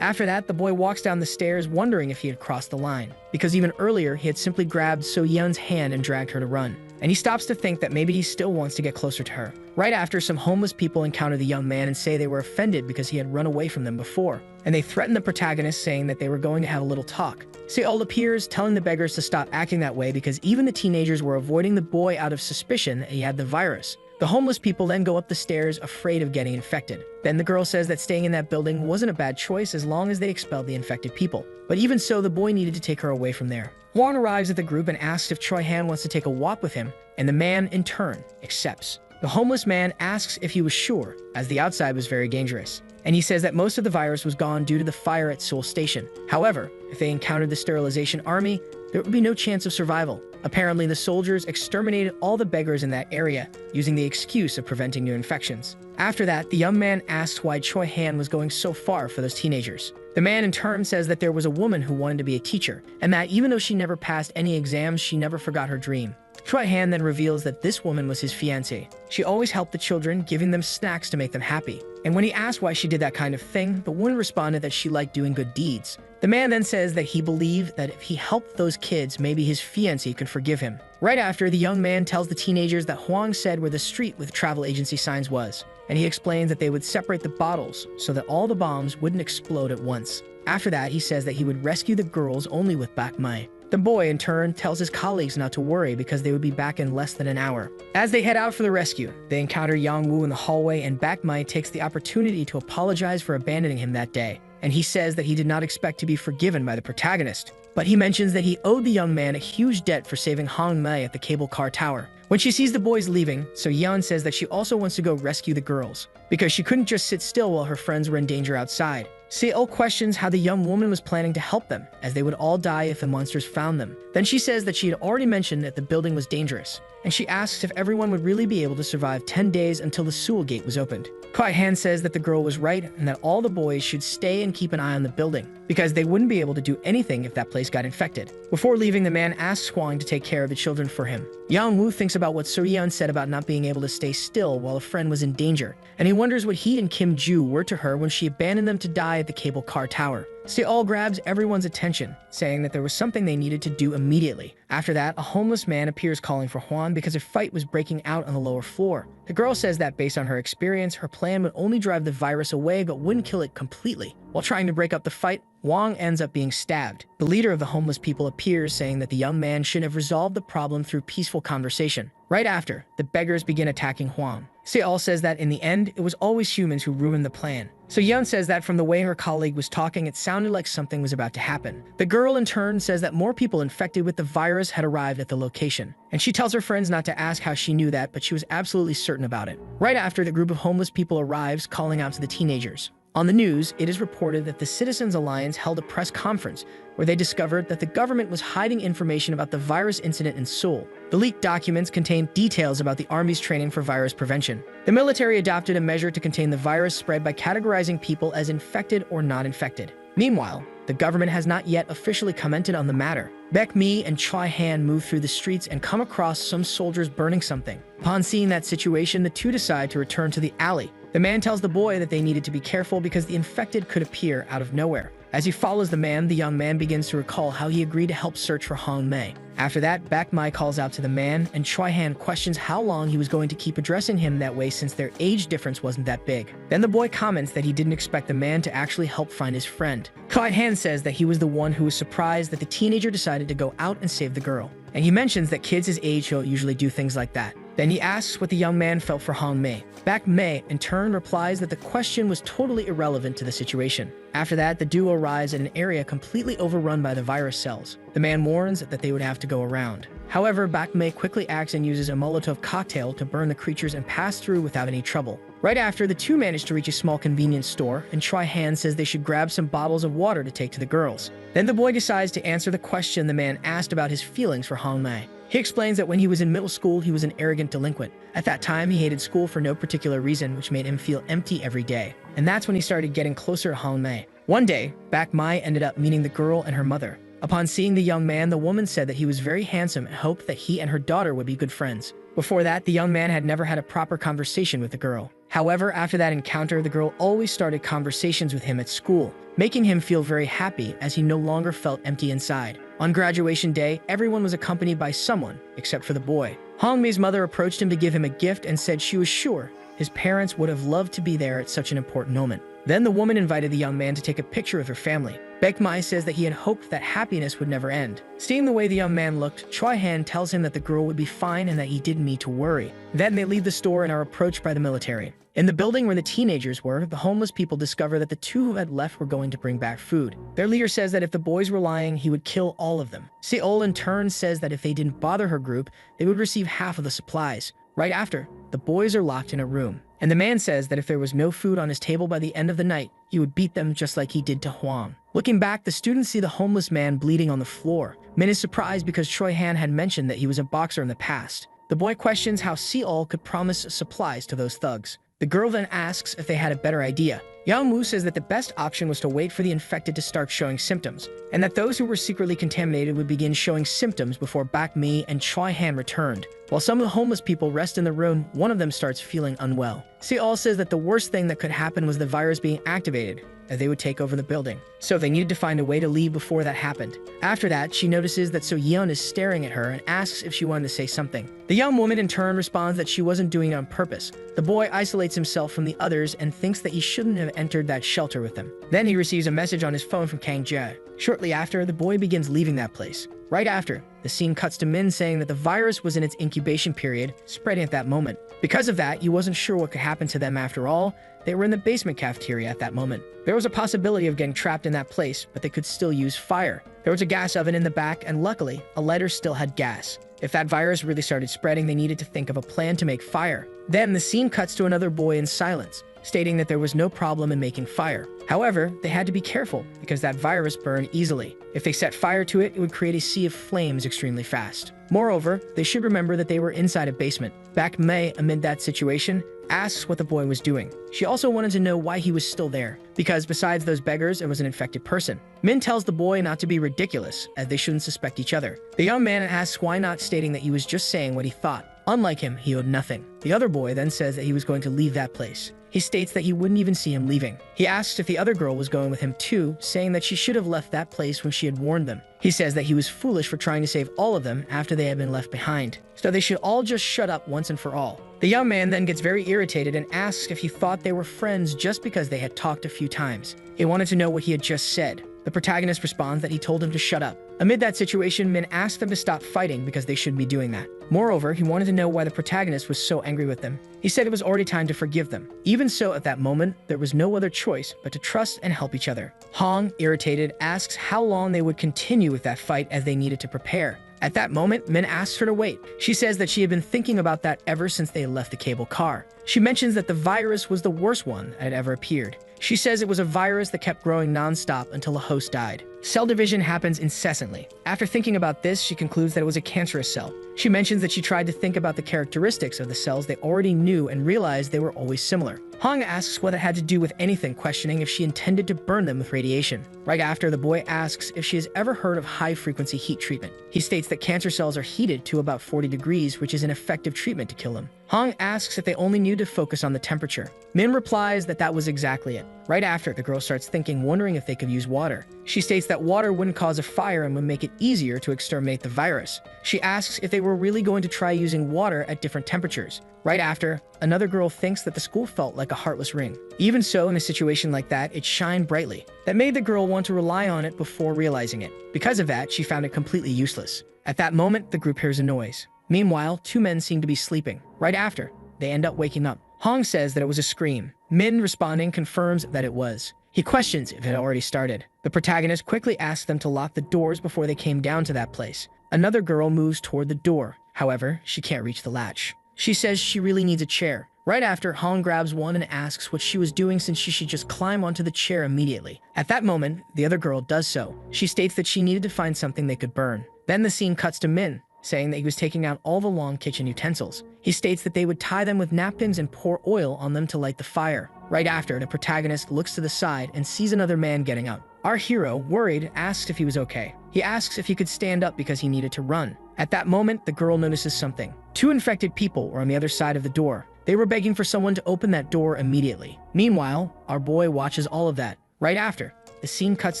After that, the boy walks down the stairs wondering if he had crossed the line, because even earlier he had simply grabbed So Yeon's hand and dragged her to run. And he stops to think that maybe he still wants to get closer to her. Right after, some homeless people encounter the young man and say they were offended because he had run away from them before, and they threaten the protagonist, saying that they were going to have a little talk. Seol appears, telling the beggars to stop acting that way because even the teenagers were avoiding the boy out of suspicion that he had the virus. The homeless people then go up the stairs, afraid of getting infected. Then the girl says that staying in that building wasn't a bad choice as long as they expelled the infected people. But even so, the boy needed to take her away from there. Hwang arrives at the group and asks if Choi Han wants to take a walk with him, and the man, in turn, accepts. The homeless man asks if he was sure, as the outside was very dangerous, and he says that most of the virus was gone due to the fire at Seoul Station. However, if they encountered the sterilization army, there would be no chance of survival. Apparently, the soldiers exterminated all the beggars in that area, using the excuse of preventing new infections. After that, the young man asks why Choi Han was going so far for those teenagers. The man in turn says that there was a woman who wanted to be a teacher, and that even though she never passed any exams, she never forgot her dream. Choi Han then reveals that this woman was his fiancée. She always helped the children, giving them snacks to make them happy. And when he asked why she did that kind of thing, the woman responded that she liked doing good deeds. The man then says that he believed that if he helped those kids, maybe his fiancée could forgive him. Right after, the young man tells the teenagers that Hwang said where the street with travel agency signs was, and he explains that they would separate the bottles so that all the bombs wouldn't explode at once. After that, he says that he would rescue the girls only with Bak Mai. The boy, in turn, tells his colleagues not to worry because they would be back in less than an hour. As they head out for the rescue, they encounter Yangwoo in the hallway, and Bak Mai takes the opportunity to apologize for abandoning him that day. And he says that he did not expect to be forgiven by the protagonist. But he mentions that he owed the young man a huge debt for saving Hong Mei at the cable car tower. When she sees the boys leaving, So Yeon says that she also wants to go rescue the girls, because she couldn't just sit still while her friends were in danger outside. Seol questions how the young woman was planning to help them, as they would all die if the monsters found them. Then she says that she had already mentioned that the building was dangerous, and she asks if everyone would really be able to survive 10 days until the Seoul gate was opened. Choi Han says that the girl was right and that all the boys should stay and keep an eye on the building, because they wouldn't be able to do anything if that place got infected. Before leaving, the man asks Hwang to take care of the children for him. Yangwoo thinks about what So Yeon said about not being able to stay still while a friend was in danger, and he wonders what he and Kim Joo were to her when she abandoned them to die at the cable car tower. Seol grabs everyone's attention, saying that there was something they needed to do immediately. After that, a homeless man appears calling for Hwang because a fight was breaking out on the lower floor. The girl says that based on her experience, her plan would only drive the virus away but wouldn't kill it completely. While trying to break up the fight, Hwang ends up being stabbed. The leader of the homeless people appears, saying that the young man should have resolved the problem through peaceful conversation. Right after, the beggars begin attacking Hwang. Seol says that in the end, it was always humans who ruined the plan. So Yeon says that from the way her colleague was talking, it sounded like something was about to happen. The girl in turn says that more people infected with the virus had arrived at the location, and she tells her friends not to ask how she knew that, but she was absolutely certain about it. Right after, the group of homeless people arrives, calling out to the teenagers. On the news, it is reported that the Citizens Alliance held a press conference where they discovered that the government was hiding information about the virus incident in Seoul. The leaked documents contained details about the army's training for virus prevention. The military adopted a measure to contain the virus spread by categorizing people as infected or not infected. Meanwhile, the government has not yet officially commented on the matter. Baek Mi and Choi Han move through the streets and come across some soldiers burning something. Upon seeing that situation, the two decide to return to the alley. The man tells the boy that they needed to be careful because the infected could appear out of nowhere. As he follows the man, the young man begins to recall how he agreed to help search for Hong Mei. After that, Baek Mi calls out to the man, and Choi Han questions how long he was going to keep addressing him that way since their age difference wasn't that big. Then the boy comments that he didn't expect the man to actually help find his friend. Choi Han says that he was the one who was surprised that the teenager decided to go out and save the girl. And he mentions that kids his age don't usually do things like that. Then he asks what the young man felt for Hong Mei. Baek Mi, in turn, replies that the question was totally irrelevant to the situation. After that, the duo arrives at an area completely overrun by the virus cells. The man warns that they would have to go around. However, Baek Mi quickly acts and uses a Molotov cocktail to burn the creatures and pass through without any trouble. Right after, the two manage to reach a small convenience store, and Choi Han says they should grab some bottles of water to take to the girls. Then the boy decides to answer the question the man asked about his feelings for Hong Mei. He explains that when he was in middle school, he was an arrogant delinquent. At that time, he hated school for no particular reason, which made him feel empty every day. And that's when he started getting closer to Hong Mei. One day, Baek Mi ended up meeting the girl and her mother. Upon seeing the young man, the woman said that he was very handsome and hoped that he and her daughter would be good friends. Before that, the young man had never had a proper conversation with the girl. However, after that encounter, the girl always started conversations with him at school, making him feel very happy as he no longer felt empty inside. On graduation day, everyone was accompanied by someone, except for the boy. Hong Mei's mother approached him to give him a gift and said she was sure his parents would have loved to be there at such an important moment. Then the woman invited the young man to take a picture of her family. Baek Mi says that he had hoped that happiness would never end. Seeing the way the young man looked, Choi Han tells him that the girl would be fine and that he didn't need to worry. Then they leave the store and are approached by the military. In the building where the teenagers were, the homeless people discover that the two who had left were going to bring back food. Their leader says that if the boys were lying, he would kill all of them. Seol in turn says that if they didn't bother her group, they would receive half of the supplies. Right after, the boys are locked in a room. And the man says that if there was no food on his table by the end of the night, he would beat them just like he did to Huang. Looking back, the students see the homeless man bleeding on the floor. Min is surprised because Choi Han had mentioned that he was a boxer in the past. The boy questions how Seol could promise supplies to those thugs. The girl then asks if they had a better idea. Yang Wu says that the best option was to wait for the infected to start showing symptoms, and that those who were secretly contaminated would begin showing symptoms before Baek Mi and Choi Han returned. While some of the homeless people rest in the room, one of them starts feeling unwell. Seol says that the worst thing that could happen was the virus being activated, as they would take over the building. So they needed to find a way to leave before that happened. After that, she notices that So Yeon is staring at her and asks if she wanted to say something. The young woman in turn responds that she wasn't doing it on purpose. The boy isolates himself from the others and thinks that he shouldn't have entered that shelter with them. Then he receives a message on his phone from Kang Jae. Shortly after, the boy begins leaving that place. Right after, the scene cuts to Min saying that the virus was in its incubation period, spreading at that moment. Because of that, he wasn't sure what could happen to them after all. They were in the basement cafeteria at that moment. There was a possibility of getting trapped in that place, but they could still use fire. There was a gas oven in the back, and luckily, a lighter still had gas. If that virus really started spreading, they needed to think of a plan to make fire. Then the scene cuts to another boy in silence, stating that there was no problem in making fire. However, they had to be careful because that virus burned easily. If they set fire to it, it would create a sea of flames extremely fast. Moreover, they should remember that they were inside a basement. Baek Mi, amid that situation, asks what the boy was doing. She also wanted to know why he was still there, because besides those beggars, it was an infected person. Min tells the boy not to be ridiculous, as they shouldn't suspect each other. The young man asks why not, stating that he was just saying what he thought. Unlike him, he owed nothing. The other boy then says that he was going to leave that place. He states that he wouldn't even see him leaving. He asks if the other girl was going with him too, saying that she should have left that place when she had warned them. He says that he was foolish for trying to save all of them after they had been left behind, so they should all just shut up once and for all. The young man then gets very irritated and asks if he thought they were friends just because they had talked a few times. He wanted to know what he had just said. The protagonist responds that he told him to shut up. Amid that situation, Min asked them to stop fighting because they shouldn't be doing that. Moreover, he wanted to know why the protagonist was so angry with them. He said it was already time to forgive them. Even so, at that moment, there was no other choice but to trust and help each other. Hong, irritated, asks how long they would continue with that fight as they needed to prepare. At that moment, Min asks her to wait. She says that she had been thinking about that ever since they left the cable car. She mentions that the virus was the worst one that had ever appeared. She says it was a virus that kept growing non-stop until a host died. Cell division happens incessantly. After thinking about this, she concludes that it was a cancerous cell. She mentions that she tried to think about the characteristics of the cells they already knew and realized they were always similar. Hong asks what it had to do with anything, questioning if she intended to burn them with radiation. Right after, the boy asks if she has ever heard of high-frequency heat treatment. He states that cancer cells are heated to about 40 degrees, which is an effective treatment to kill them. Hong asks if they only need to focus on the temperature. Min replies that that was exactly it. Right after, the girl starts thinking, wondering if they could use water. She states that water wouldn't cause a fire and would make it easier to exterminate the virus. She asks if they were really going to try using water at different temperatures. Right after, another girl thinks that the school felt like a heartless ring. Even so, in a situation like that, it shined brightly. That made the girl want to rely on it before realizing it. Because of that, she found it completely useless. At that moment, the group hears a noise. Meanwhile, two men seem to be sleeping. Right after, they end up waking up. Hong says that it was a scream. Min, responding, confirms that it was. He questions if it had already started. The protagonist quickly asks them to lock the doors before they came down to that place. Another girl moves toward the door. However, she can't reach the latch. She says she really needs a chair. Right after, Hong grabs one and asks what she was doing since she should just climb onto the chair immediately. At that moment, the other girl does so. She states that she needed to find something they could burn. Then the scene cuts to Min, saying that he was taking out all the long kitchen utensils. He states that they would tie them with napkins and pour oil on them to light the fire. Right after, the protagonist looks to the side and sees another man getting up. Our hero, worried, asks if he was okay. He asks if he could stand up because he needed to run. At that moment, the girl notices something. Two infected people were on the other side of the door. They were begging for someone to open that door immediately. Meanwhile, our boy watches all of that. Right after, the scene cuts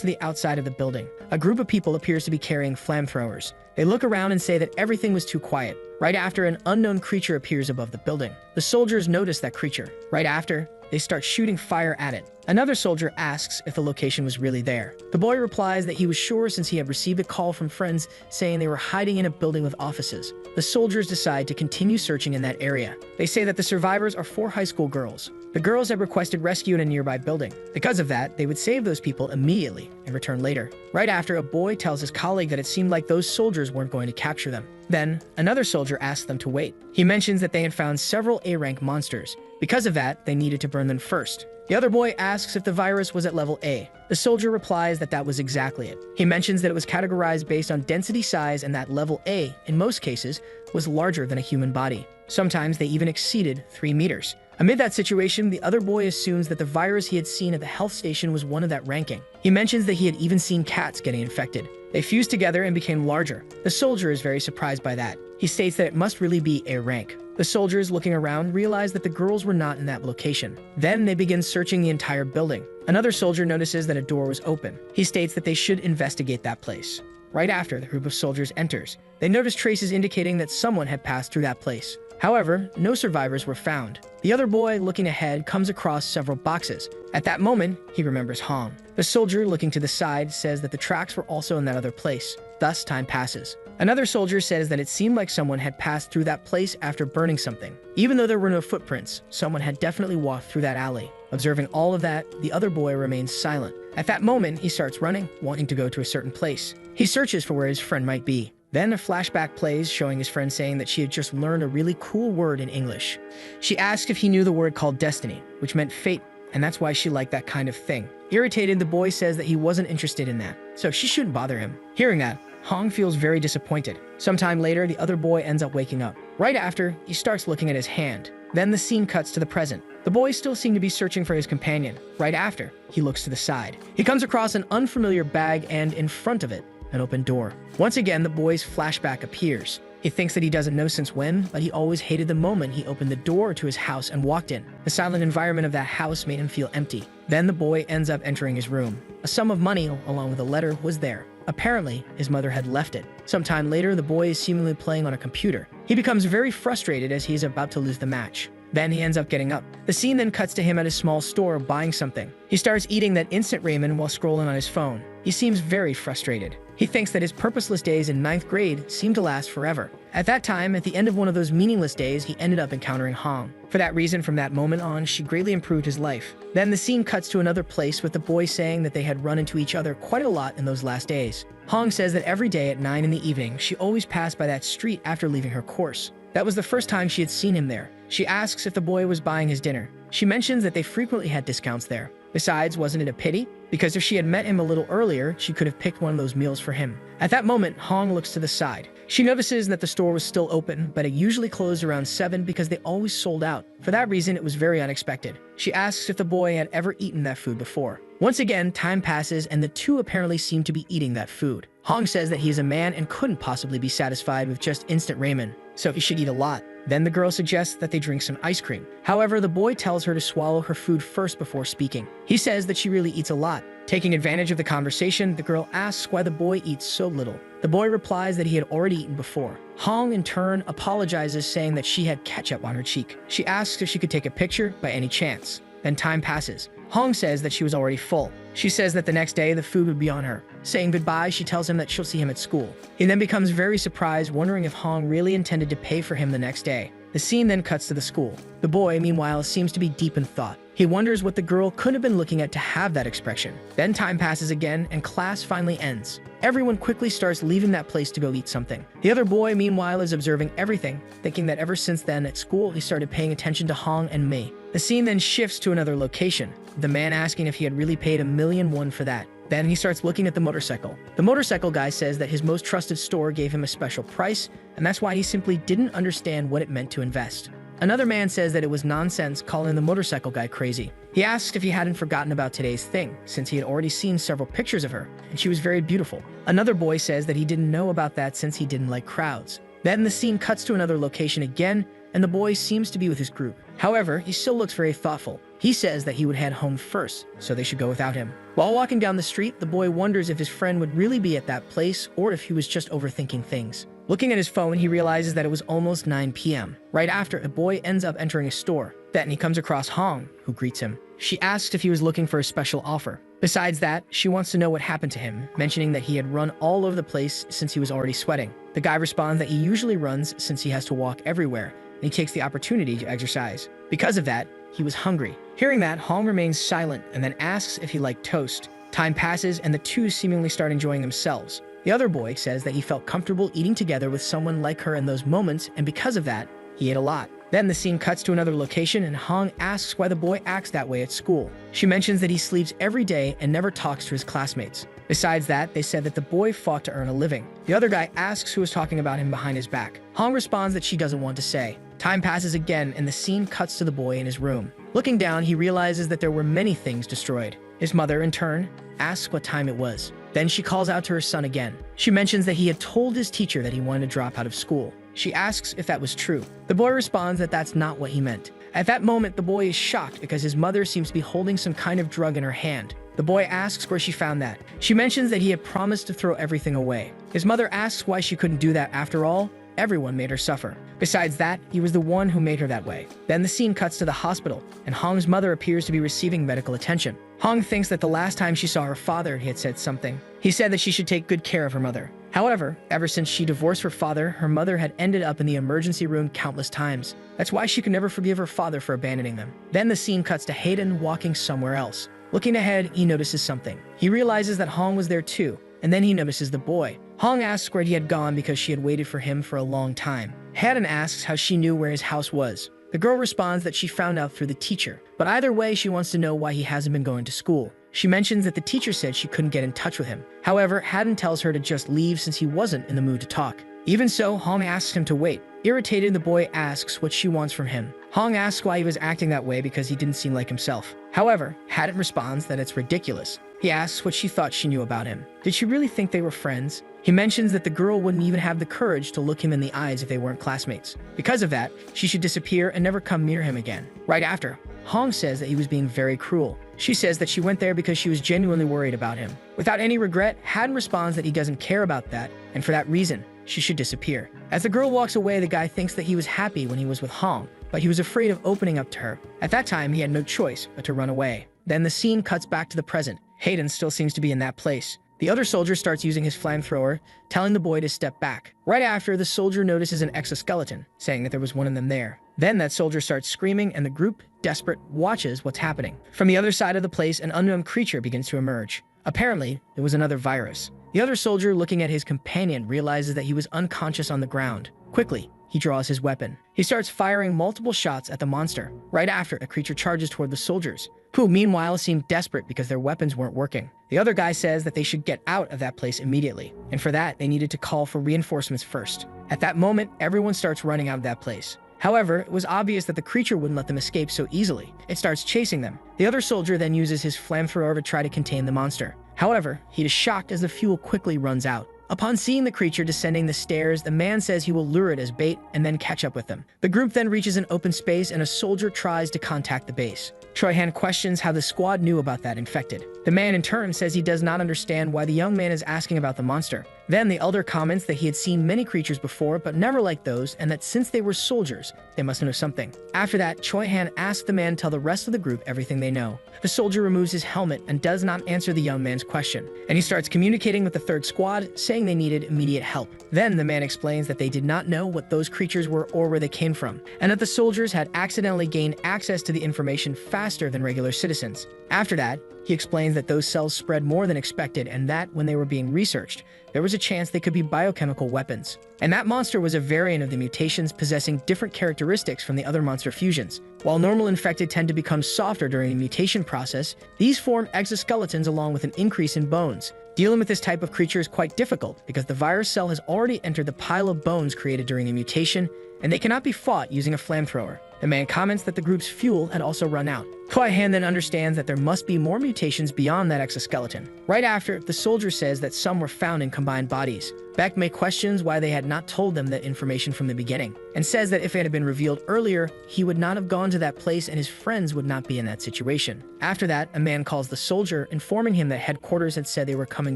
to the outside of the building. A group of people appears to be carrying flamethrowers. They look around and say that everything was too quiet. Right after, an unknown creature appears above the building. The soldiers notice that creature. Right after, they start shooting fire at it. Another soldier asks if the location was really there. The boy replies that he was sure since he had received a call from friends saying they were hiding in a building with offices. The soldiers decide to continue searching in that area. They say that the survivors are 4 high school girls. The girls had requested rescue in a nearby building. Because of that, they would save those people immediately and return later. Right after, a boy tells his colleague that it seemed like those soldiers weren't going to capture them. Then, another soldier asks them to wait. He mentions that they had found several A-rank monsters. Because of that, they needed to burn them first. The other boy asks if the virus was at level A. The soldier replies that that was exactly it. He mentions that it was categorized based on density size and that level A, in most cases, was larger than a human body. Sometimes they even exceeded 3 meters. Amid that situation, the other boy assumes that the virus he had seen at the health station was one of that ranking. He mentions that he had even seen cats getting infected. They fused together and became larger. The soldier is very surprised by that. He states that it must really be A rank. The soldiers, looking around, realize that the girls were not in that location. Then they begin searching the entire building. Another soldier notices that a door was open. He states that they should investigate that place. Right after, the group of soldiers enters. They notice traces indicating that someone had passed through that place. However, no survivors were found. The other boy, looking ahead, comes across several boxes. At that moment, he remembers Hong. The soldier, looking to the side, says that the tracks were also in that other place. Thus, time passes. Another soldier says that it seemed like someone had passed through that place after burning something. Even though there were no footprints, someone had definitely walked through that alley. Observing all of that, the other boy remains silent. At that moment, he starts running, wanting to go to a certain place. He searches for where his friend might be. Then a flashback plays, showing his friend saying that she had just learned a really cool word in English. She asks if he knew the word called destiny, which meant fate, and that's why she liked that kind of thing. Irritated, the boy says that he wasn't interested in that, so she shouldn't bother him. Hearing that, Hong feels very disappointed. Sometime later, the other boy ends up waking up. Right after, he starts looking at his hand. Then the scene cuts to the present. The boy still seems to be searching for his companion. Right after, he looks to the side. He comes across an unfamiliar bag and, in front of it, an open door. Once again, the boy's flashback appears. He thinks that he doesn't know since when, but he always hated the moment he opened the door to his house and walked in. The silent environment of that house made him feel empty. Then the boy ends up entering his room. A sum of money, along with a letter, was there. Apparently, his mother had left it. Sometime later, the boy is seemingly playing on a computer. He becomes very frustrated as he is about to lose the match. Then he ends up getting up. The scene then cuts to him at a small store buying something. He starts eating that instant ramen while scrolling on his phone. He seems very frustrated. He thinks that his purposeless days in 9th grade seem to last forever. At that time, at the end of one of those meaningless days, he ended up encountering Hong. For that reason, from that moment on, she greatly improved his life. Then the scene cuts to another place with the boy saying that they had run into each other quite a lot in those last days. Hong says that every day at 9 in the evening, she always passed by that street after leaving her course. That was the first time she had seen him there. She asks if the boy was buying his dinner. She mentions that they frequently had discounts there. Besides, wasn't it a pity? Because if she had met him a little earlier, she could have picked one of those meals for him. At that moment, Hong looks to the side. She notices that the store was still open, but it usually closed around 7 because they always sold out. For that reason, it was very unexpected. She asks if the boy had ever eaten that food before. Once again, time passes and the two apparently seem to be eating that food. Hong says that he is a man and couldn't possibly be satisfied with just instant ramen, so he should eat a lot. Then the girl suggests that they drink some ice cream. However, the boy tells her to swallow her food first before speaking. He says that she really eats a lot. Taking advantage of the conversation, the girl asks why the boy eats so little. The boy replies that he had already eaten before. Hong, in turn, apologizes, saying that she had ketchup on her cheek. She asks if she could take a picture by any chance. Then time passes. Hong says that she was already full. She says that the next day the food would be on her. Saying goodbye, she tells him that she'll see him at school. He then becomes very surprised, wondering if Hong really intended to pay for him the next day. The scene then cuts to the school. The boy, meanwhile, seems to be deep in thought. He wonders what the girl could have been looking at to have that expression. Then time passes again, and class finally ends. Everyone quickly starts leaving that place to go eat something. The other boy, meanwhile, is observing everything, thinking that ever since then at school he started paying attention to Hong and Mei. The scene then shifts to another location, the man asking if he had really paid $1,000,000 for that. Then he starts looking at the motorcycle. The motorcycle guy says that his most trusted store gave him a special price, and that's why he simply didn't understand what it meant to invest. Another man says that it was nonsense, calling the motorcycle guy crazy. He asks if he hadn't forgotten about today's thing, since he had already seen several pictures of her, and she was very beautiful. Another boy says that he didn't know about that since he didn't like crowds. Then the scene cuts to another location again, and the boy seems to be with his group. However, he still looks very thoughtful. He says that he would head home first, so they should go without him. While walking down the street, the boy wonders if his friend would really be at that place or if he was just overthinking things. Looking at his phone, he realizes that it was almost 9 p.m. Right after, a boy ends up entering a store. Then he comes across Hong, who greets him. She asks if he was looking for a special offer. Besides that, she wants to know what happened to him, mentioning that he had run all over the place since he was already sweating. The guy responds that he usually runs since he has to walk everywhere, and he takes the opportunity to exercise. Because of that, he was hungry. Hearing that, Hong remains silent and then asks if he liked toast. Time passes and the two seemingly start enjoying themselves. The other boy says that he felt comfortable eating together with someone like her in those moments, and because of that, he ate a lot. Then the scene cuts to another location and Hong asks why the boy acts that way at school. She mentions that he sleeps every day and never talks to his classmates. Besides that, they said that the boy fought to earn a living. The other guy asks who is talking about him behind his back. Hong responds that she doesn't want to say. Time passes again and the scene cuts to the boy in his room. Looking down, he realizes that there were many things destroyed. His mother, in turn, asks what time it was. Then she calls out to her son again. She mentions that he had told his teacher that he wanted to drop out of school. She asks if that was true. The boy responds that that's not what he meant. At that moment, the boy is shocked because his mother seems to be holding some kind of drug in her hand. The boy asks where she found that. She mentions that he had promised to throw everything away. His mother asks why she couldn't do that after all. Everyone made her suffer. Besides that, he was the one who made her that way. Then the scene cuts to the hospital, and Hong's mother appears to be receiving medical attention. Hong thinks that the last time she saw her father, he had said something. He said that she should take good care of her mother. However, ever since she divorced her father, her mother had ended up in the emergency room countless times. That's why she could never forgive her father for abandoning them. Then the scene cuts to Hayden walking somewhere else. Looking ahead, he notices something. He realizes that Hong was there too, and then he notices the boy. Hong asks where he had gone because she had waited for him for a long time. Hayden asks how she knew where his house was. The girl responds that she found out through the teacher, but either way, she wants to know why he hasn't been going to school. She mentions that the teacher said she couldn't get in touch with him. However, Haddon tells her to just leave since he wasn't in the mood to talk. Even so, Hong asks him to wait. Irritated, the boy asks what she wants from him. Hong asks why he was acting that way because he didn't seem like himself. However, Haddon responds that it's ridiculous. He asks what she thought she knew about him. Did she really think they were friends? He mentions that the girl wouldn't even have the courage to look him in the eyes if they weren't classmates. Because of that, she should disappear and never come near him again. Right after, Hong says that he was being very cruel. She says that she went there because she was genuinely worried about him. Without any regret, Haddon responds that he doesn't care about that, and for that reason, she should disappear. As the girl walks away, the guy thinks that he was happy when he was with Hong, but he was afraid of opening up to her. At that time, he had no choice but to run away. Then the scene cuts back to the present. Hayden still seems to be in that place. The other soldier starts using his flamethrower, telling the boy to step back. Right after, the soldier notices an exoskeleton, saying that there was one of them there. Then that soldier starts screaming, and the group, desperate, watches what's happening. From the other side of the place, an unknown creature begins to emerge. Apparently, there was another virus. The other soldier, looking at his companion, realizes that he was unconscious on the ground. Quickly, he draws his weapon. He starts firing multiple shots at the monster. Right after, a creature charges toward the soldiers, who meanwhile seemed desperate because their weapons weren't working. The other guy says that they should get out of that place immediately, and for that, they needed to call for reinforcements first. At that moment, everyone starts running out of that place. However, it was obvious that the creature wouldn't let them escape so easily. It starts chasing them. The other soldier then uses his flamethrower to try to contain the monster. However, he is shocked as the fuel quickly runs out. Upon seeing the creature descending the stairs, the man says he will lure it as bait and then catch up with them. The group then reaches an open space and a soldier tries to contact the base. Choi-han questions how the squad knew about that infected. The man in turn says he does not understand why the young man is asking about the monster. Then the elder comments that he had seen many creatures before but never like those, and that since they were soldiers, they must know something. After that, Choi-han asks the man to tell the rest of the group everything they know. The soldier removes his helmet and does not answer the young man's question, and he starts communicating with the third squad, saying they needed immediate help. Then the man explains that they did not know what those creatures were or where they came from, and that the soldiers had accidentally gained access to the information faster than regular citizens. After that, he explains that those cells spread more than expected and that, when they were being researched, there was a chance they could be biochemical weapons. And that monster was a variant of the mutations possessing different characteristics from the other monster fusions. While normal infected tend to become softer during the mutation process, these form exoskeletons along with an increase in bones. Dealing with this type of creature is quite difficult because the virus cell has already entered the pile of bones created during the mutation, and they cannot be fought using a flamethrower. The man comments that the group's fuel had also run out. Choi-han then understands that there must be more mutations beyond that exoskeleton. Right after, the soldier says that some were found in combined bodies. Baek-mei questions why they had not told them that information from the beginning, and says that if it had been revealed earlier, he would not have gone to that place and his friends would not be in that situation. After that, a man calls the soldier, informing him that headquarters had said they were coming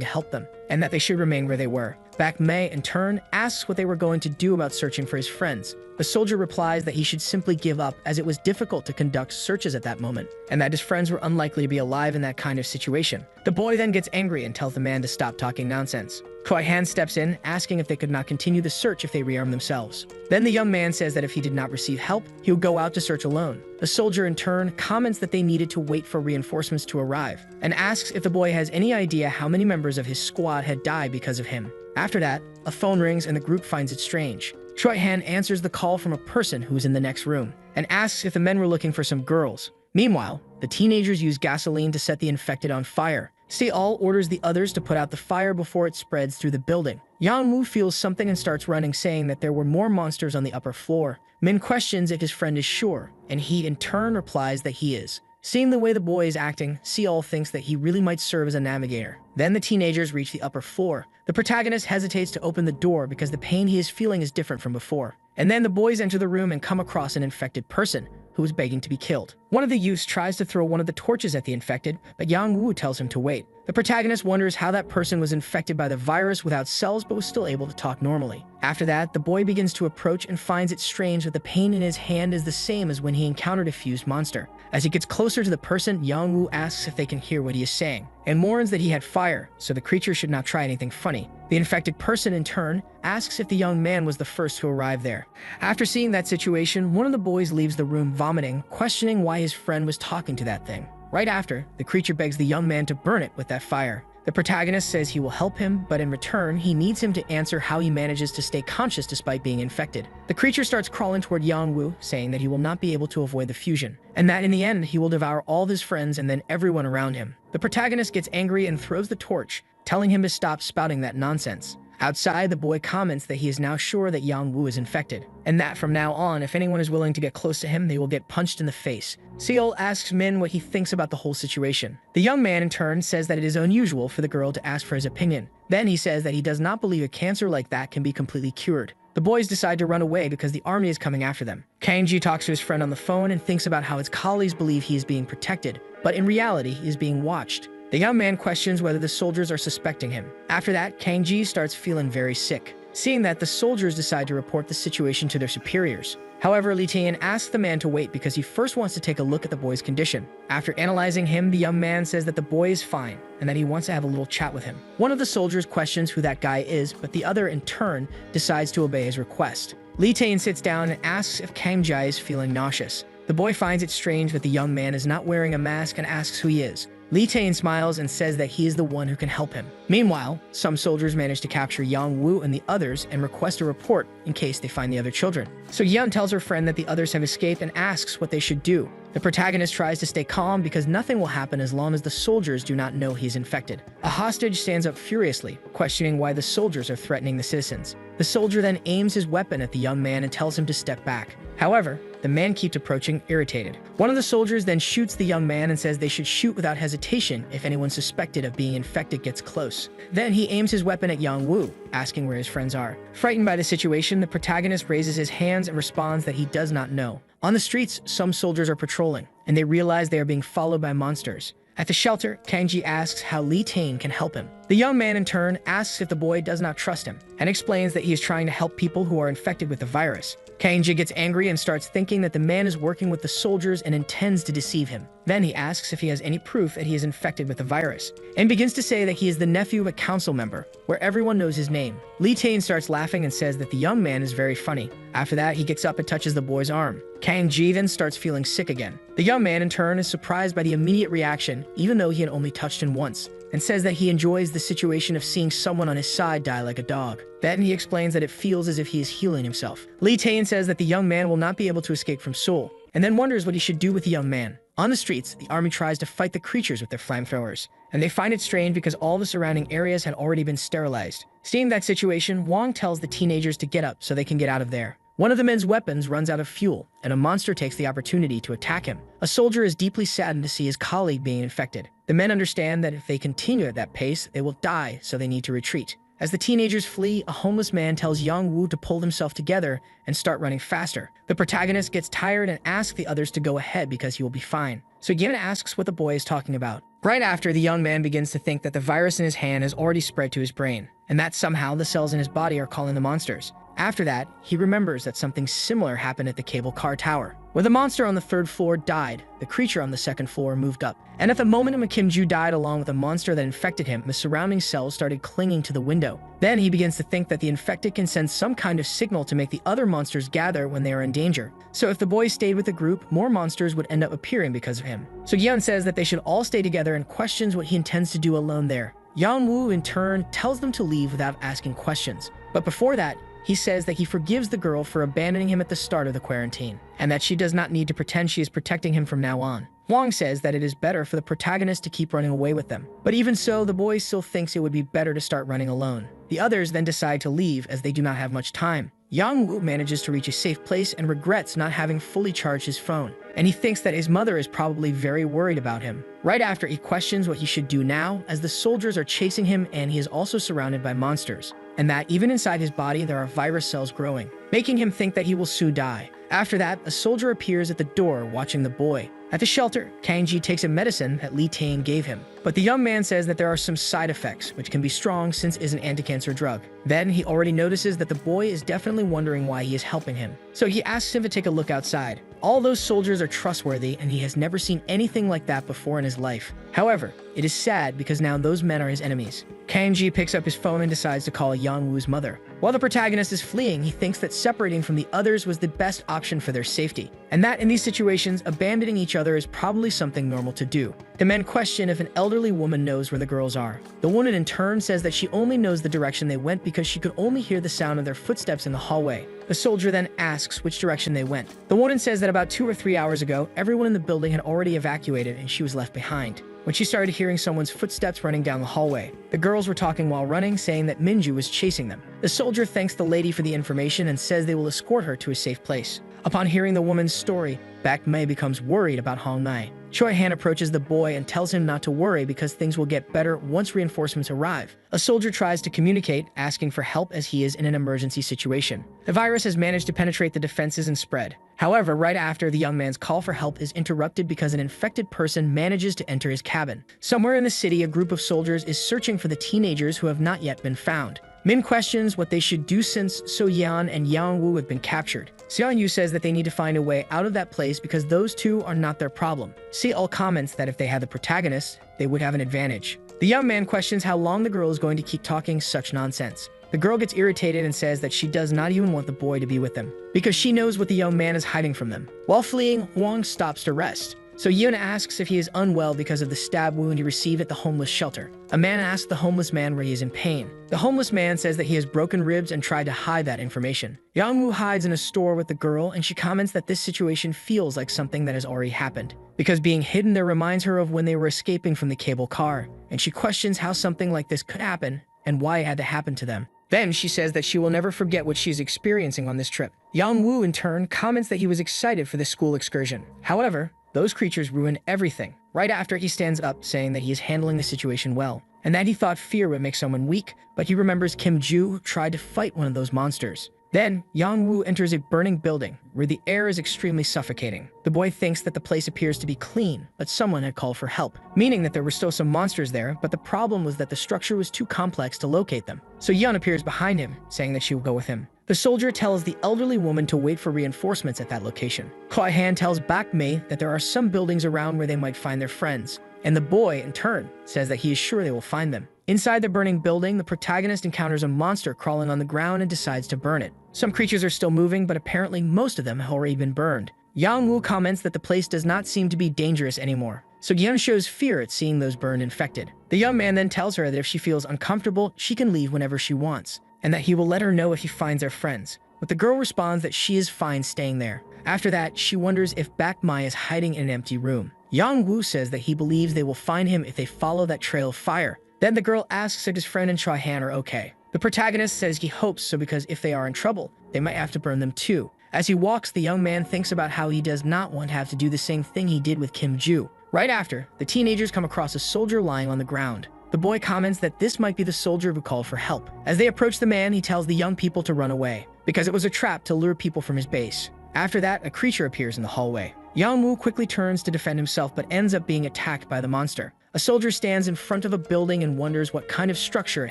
to help them, and that they should remain where they were. Baek-mei, in turn, asks what they were going to do about searching for his friends. The soldier replies that he should simply give up as it was difficult to conduct searches at that moment, and that his friends were unlikely to be alive in that kind of situation. The boy then gets angry and tells the man to stop talking nonsense. Choi-han steps in, asking if they could not continue the search if they rearm themselves. Then the young man says that if he did not receive help, he would go out to search alone. The soldier in turn comments that they needed to wait for reinforcements to arrive, and asks if the boy has any idea how many members of his squad had died because of him. After that, a phone rings and the group finds it strange. Choi-han answers the call from a person who is in the next room, and asks if the men were looking for some girls. Meanwhile, the teenagers use gasoline to set the infected on fire. Se-al orders the others to put out the fire before it spreads through the building. Yang-woo feels something and starts running, saying that there were more monsters on the upper floor. Min questions if his friend is sure, and he in turn replies that he is. Seeing the way the boy is acting, Se-al thinks that he really might serve as a navigator. Then the teenagers reach the upper floor. The protagonist hesitates to open the door because the pain he is feeling is different from before. And then the boys enter the room and come across an infected person who is begging to be killed. One of the youths tries to throw one of the torches at the infected, but Yang-woo tells him to wait. The protagonist wonders how that person was infected by the virus without cells but was still able to talk normally. After that, the boy begins to approach and finds it strange that the pain in his hand is the same as when he encountered a fused monster. As he gets closer to the person, Yang-woo asks if they can hear what he is saying, and warns that he had fire, so the creature should not try anything funny. The infected person, in turn, asks if the young man was the first to arrive there. After seeing that situation, one of the boys leaves the room vomiting, questioning why his friend was talking to that thing. Right after, the creature begs the young man to burn it with that fire. The protagonist says he will help him, but in return, he needs him to answer how he manages to stay conscious despite being infected. The creature starts crawling toward Yang-woo, saying that he will not be able to avoid the fusion, and that in the end, he will devour all of his friends and then everyone around him. The protagonist gets angry and throws the torch, telling him to stop spouting that nonsense. Outside, the boy comments that he is now sure that Yang-woo is infected, and that from now on, if anyone is willing to get close to him, they will get punched in the face. Se-al asks Min what he thinks about the whole situation. The young man, in turn, says that it is unusual for the girl to ask for his opinion. Then he says that he does not believe a cancer like that can be completely cured. The boys decide to run away because the army is coming after them. Kang-ji talks to his friend on the phone and thinks about how his colleagues believe he is being protected, but in reality, he is being watched. The young man questions whether the soldiers are suspecting him. After that, Kang-ji starts feeling very sick. Seeing that, the soldiers decide to report the situation to their superiors. However, Lee Tae-in asks the man to wait because he first wants to take a look at the boy's condition. After analyzing him, the young man says that the boy is fine and that he wants to have a little chat with him. One of the soldiers questions who that guy is, but the other, in turn, decides to obey his request. Lee Tae-in sits down and asks if Kang-ji is feeling nauseous. The boy finds it strange that the young man is not wearing a mask and asks who he is. Lee Tae-in smiles and says that he is the one who can help him. Meanwhile, some soldiers manage to capture Yang-woo and the others and request a report in case they find the other children. So Yeon tells her friend that the others have escaped and asks what they should do. The The protagonist tries to stay calm because nothing will happen as long as the soldiers do not know he's infected. A hostage stands up furiously, questioning why the soldiers are threatening the citizens. The soldier then aims his weapon at the young man and tells him to step back. However, the man keeps approaching, irritated. One of the soldiers then shoots the young man and says they should shoot without hesitation if anyone suspected of being infected gets close. Then he aims his weapon at Yang Wu, asking where his friends are. Frightened by the situation, the protagonist raises his hands and responds that he does not know. On the streets, some soldiers are patrolling, and they realize they are being followed by monsters. At the shelter, Kangji asks how Li Tain can help him. The young man in turn asks if the boy does not trust him, and explains that he is trying to help people who are infected with the virus. Kangji gets angry and starts thinking that the man is working with the soldiers and intends to deceive him. Then he asks if he has any proof that he is infected with the virus, and begins to say that he is the nephew of a council member, where everyone knows his name. Li Tain starts laughing and says that the young man is very funny. After that, he gets up and touches the boy's arm. Kangji then starts feeling sick again. The young man in turn is surprised by the immediate reaction, even though he had only touched him once, and says that he enjoys the situation of seeing someone on his side die like a dog. Then he explains that it feels as if he is healing himself. Li Tain says that the young man will not be able to escape from Seoul, and then wonders what he should do with the young man. On the streets, the army tries to fight the creatures with their flamethrowers, and they find it strange because all the surrounding areas had already been sterilized. Seeing that situation, Wong tells the teenagers to get up so they can get out of there. One of the men's weapons runs out of fuel, and a monster takes the opportunity to attack him. A soldier is deeply saddened to see his colleague being infected. The men understand that if they continue at that pace, they will die, so they need to retreat. As the teenagers flee, a homeless man tells Yang Wu to pull himself together and start running faster. The protagonist gets tired and asks the others to go ahead because he will be fine. So Yen asks what the boy is talking about. Right after, the young man begins to think that the virus in his hand has already spread to his brain, and that somehow the cells in his body are calling the monsters. After that, he remembers that something similar happened at the cable car tower. Where the monster on the 3rd floor died, the creature on the 2nd floor moved up. And at the moment Kim Ju died along with a monster that infected him, the surrounding cells started clinging to the window. Then he begins to think that the infected can send some kind of signal to make the other monsters gather when they are in danger. So if the boy stayed with the group, more monsters would end up appearing because of him. So Yeon says that they should all stay together and questions what he intends to do alone there. Yang Wu in turn tells them to leave without asking questions. But before that, he says that he forgives the girl for abandoning him at the start of the quarantine, and that she does not need to pretend she is protecting him from now on. Wong says that it is better for the protagonist to keep running away with them. But even so, the boy still thinks it would be better to start running alone. The others then decide to leave as they do not have much time. Yang Wu manages to reach a safe place and regrets not having fully charged his phone, and he thinks that his mother is probably very worried about him. Right after, he questions what he should do now, as the soldiers are chasing him and he is also surrounded by monsters, and that even inside his body there are virus cells growing, making him think that he will soon die. After that, a soldier appears at the door watching the boy. At the shelter, Kangji takes a medicine that Li Tain gave him, but the young man says that there are some side effects, which can be strong since it is an anti-cancer drug. Then he already notices that the boy is definitely wondering why he is helping him, so he asks him to take a look outside. All those soldiers are trustworthy, and he has never seen anything like that before in his life. However, it is sad because now those men are his enemies. Kangji picks up his phone and decides to call Yang Wu's mother. While the protagonist is fleeing, he thinks that separating from the others was the best option for their safety, and that in these situations, abandoning each other is probably something normal to do. The men question if an elderly woman knows where the girls are. The woman in turn says that she only knows the direction they went because she could only hear the sound of their footsteps in the hallway. The soldier then asks which direction they went. The woman says that about 2 or 3 hours ago, everyone in the building had already evacuated and she was left behind, when she started hearing someone's footsteps running down the hallway. The girls were talking while running, saying that Minju was chasing them. The soldier thanks the lady for the information and says they will escort her to a safe place. Upon hearing the woman's story, Bak Mei becomes worried about Hong Mai. Choi Han approaches the boy and tells him not to worry because things will get better once reinforcements arrive. A soldier tries to communicate, asking for help as he is in an emergency situation. The virus has managed to penetrate the defenses and spread. However, right after, the young man's call for help is interrupted because an infected person manages to enter his cabin. Somewhere in the city, a group of soldiers is searching for the teenagers who have not yet been found. Min questions what they should do since So Yan and Yang Wu have been captured. Seon Yu says that they need to find a way out of that place because those two are not their problem. Se-ul comments that if they had the protagonist, they would have an advantage. The young man questions how long the girl is going to keep talking such nonsense. The girl gets irritated and says that she does not even want the boy to be with them, because she knows what the young man is hiding from them. While fleeing, Wong stops to rest. So Yoon asks if he is unwell because of the stab wound he received at the homeless shelter. A man asks the homeless man where he is in pain. The homeless man says that he has broken ribs and tried to hide that information. Young-woo hides in a store with the girl, and she comments that this situation feels like something that has already happened, because being hidden there reminds her of when they were escaping from the cable car, and she questions how something like this could happen and why it had to happen to them. Then she says that she will never forget what she's experiencing on this trip. Young-woo in turn comments that he was excited for the school excursion. However, those creatures ruin everything. Right after, he stands up saying that he is handling the situation well, and that he thought fear would make someone weak, but he remembers Kim Joo who tried to fight one of those monsters. Then, Young-woo enters a burning building, where the air is extremely suffocating. The boy thinks that the place appears to be clean, but someone had called for help, meaning that there were still some monsters there, but the problem was that the structure was too complex to locate them. So Yeon appears behind him, saying that she will go with him. The soldier tells the elderly woman to wait for reinforcements at that location. Kwai Han tells Bak Mei that there are some buildings around where they might find their friends, and the boy, in turn, says that he is sure they will find them. Inside the burning building, the protagonist encounters a monster crawling on the ground and decides to burn it. Some creatures are still moving, but apparently most of them have already been burned. Yang Woo comments that the place does not seem to be dangerous anymore, so Yeon shows fear at seeing those burned infected. The young man then tells her that if she feels uncomfortable, she can leave whenever she wants, and that he will let her know if he finds their friends. But the girl responds that she is fine staying there. After that, she wonders if Bak Mai is hiding in an empty room. Yang Woo says that he believes they will find him if they follow that trail of fire. Then the girl asks if his friend and Choi Han are okay. The protagonist says he hopes so because if they are in trouble, they might have to burn them too. As he walks, the young man thinks about how he does not want to have to do the same thing he did with Kim Joo. Right after, the teenagers come across a soldier lying on the ground. The boy comments that this might be the soldier who called for help. As they approach the man, he tells the young people to run away, because it was a trap to lure people from his base. After that, a creature appears in the hallway. Yang Woo quickly turns to defend himself but ends up being attacked by the monster. A soldier stands in front of a building and wonders what kind of structure it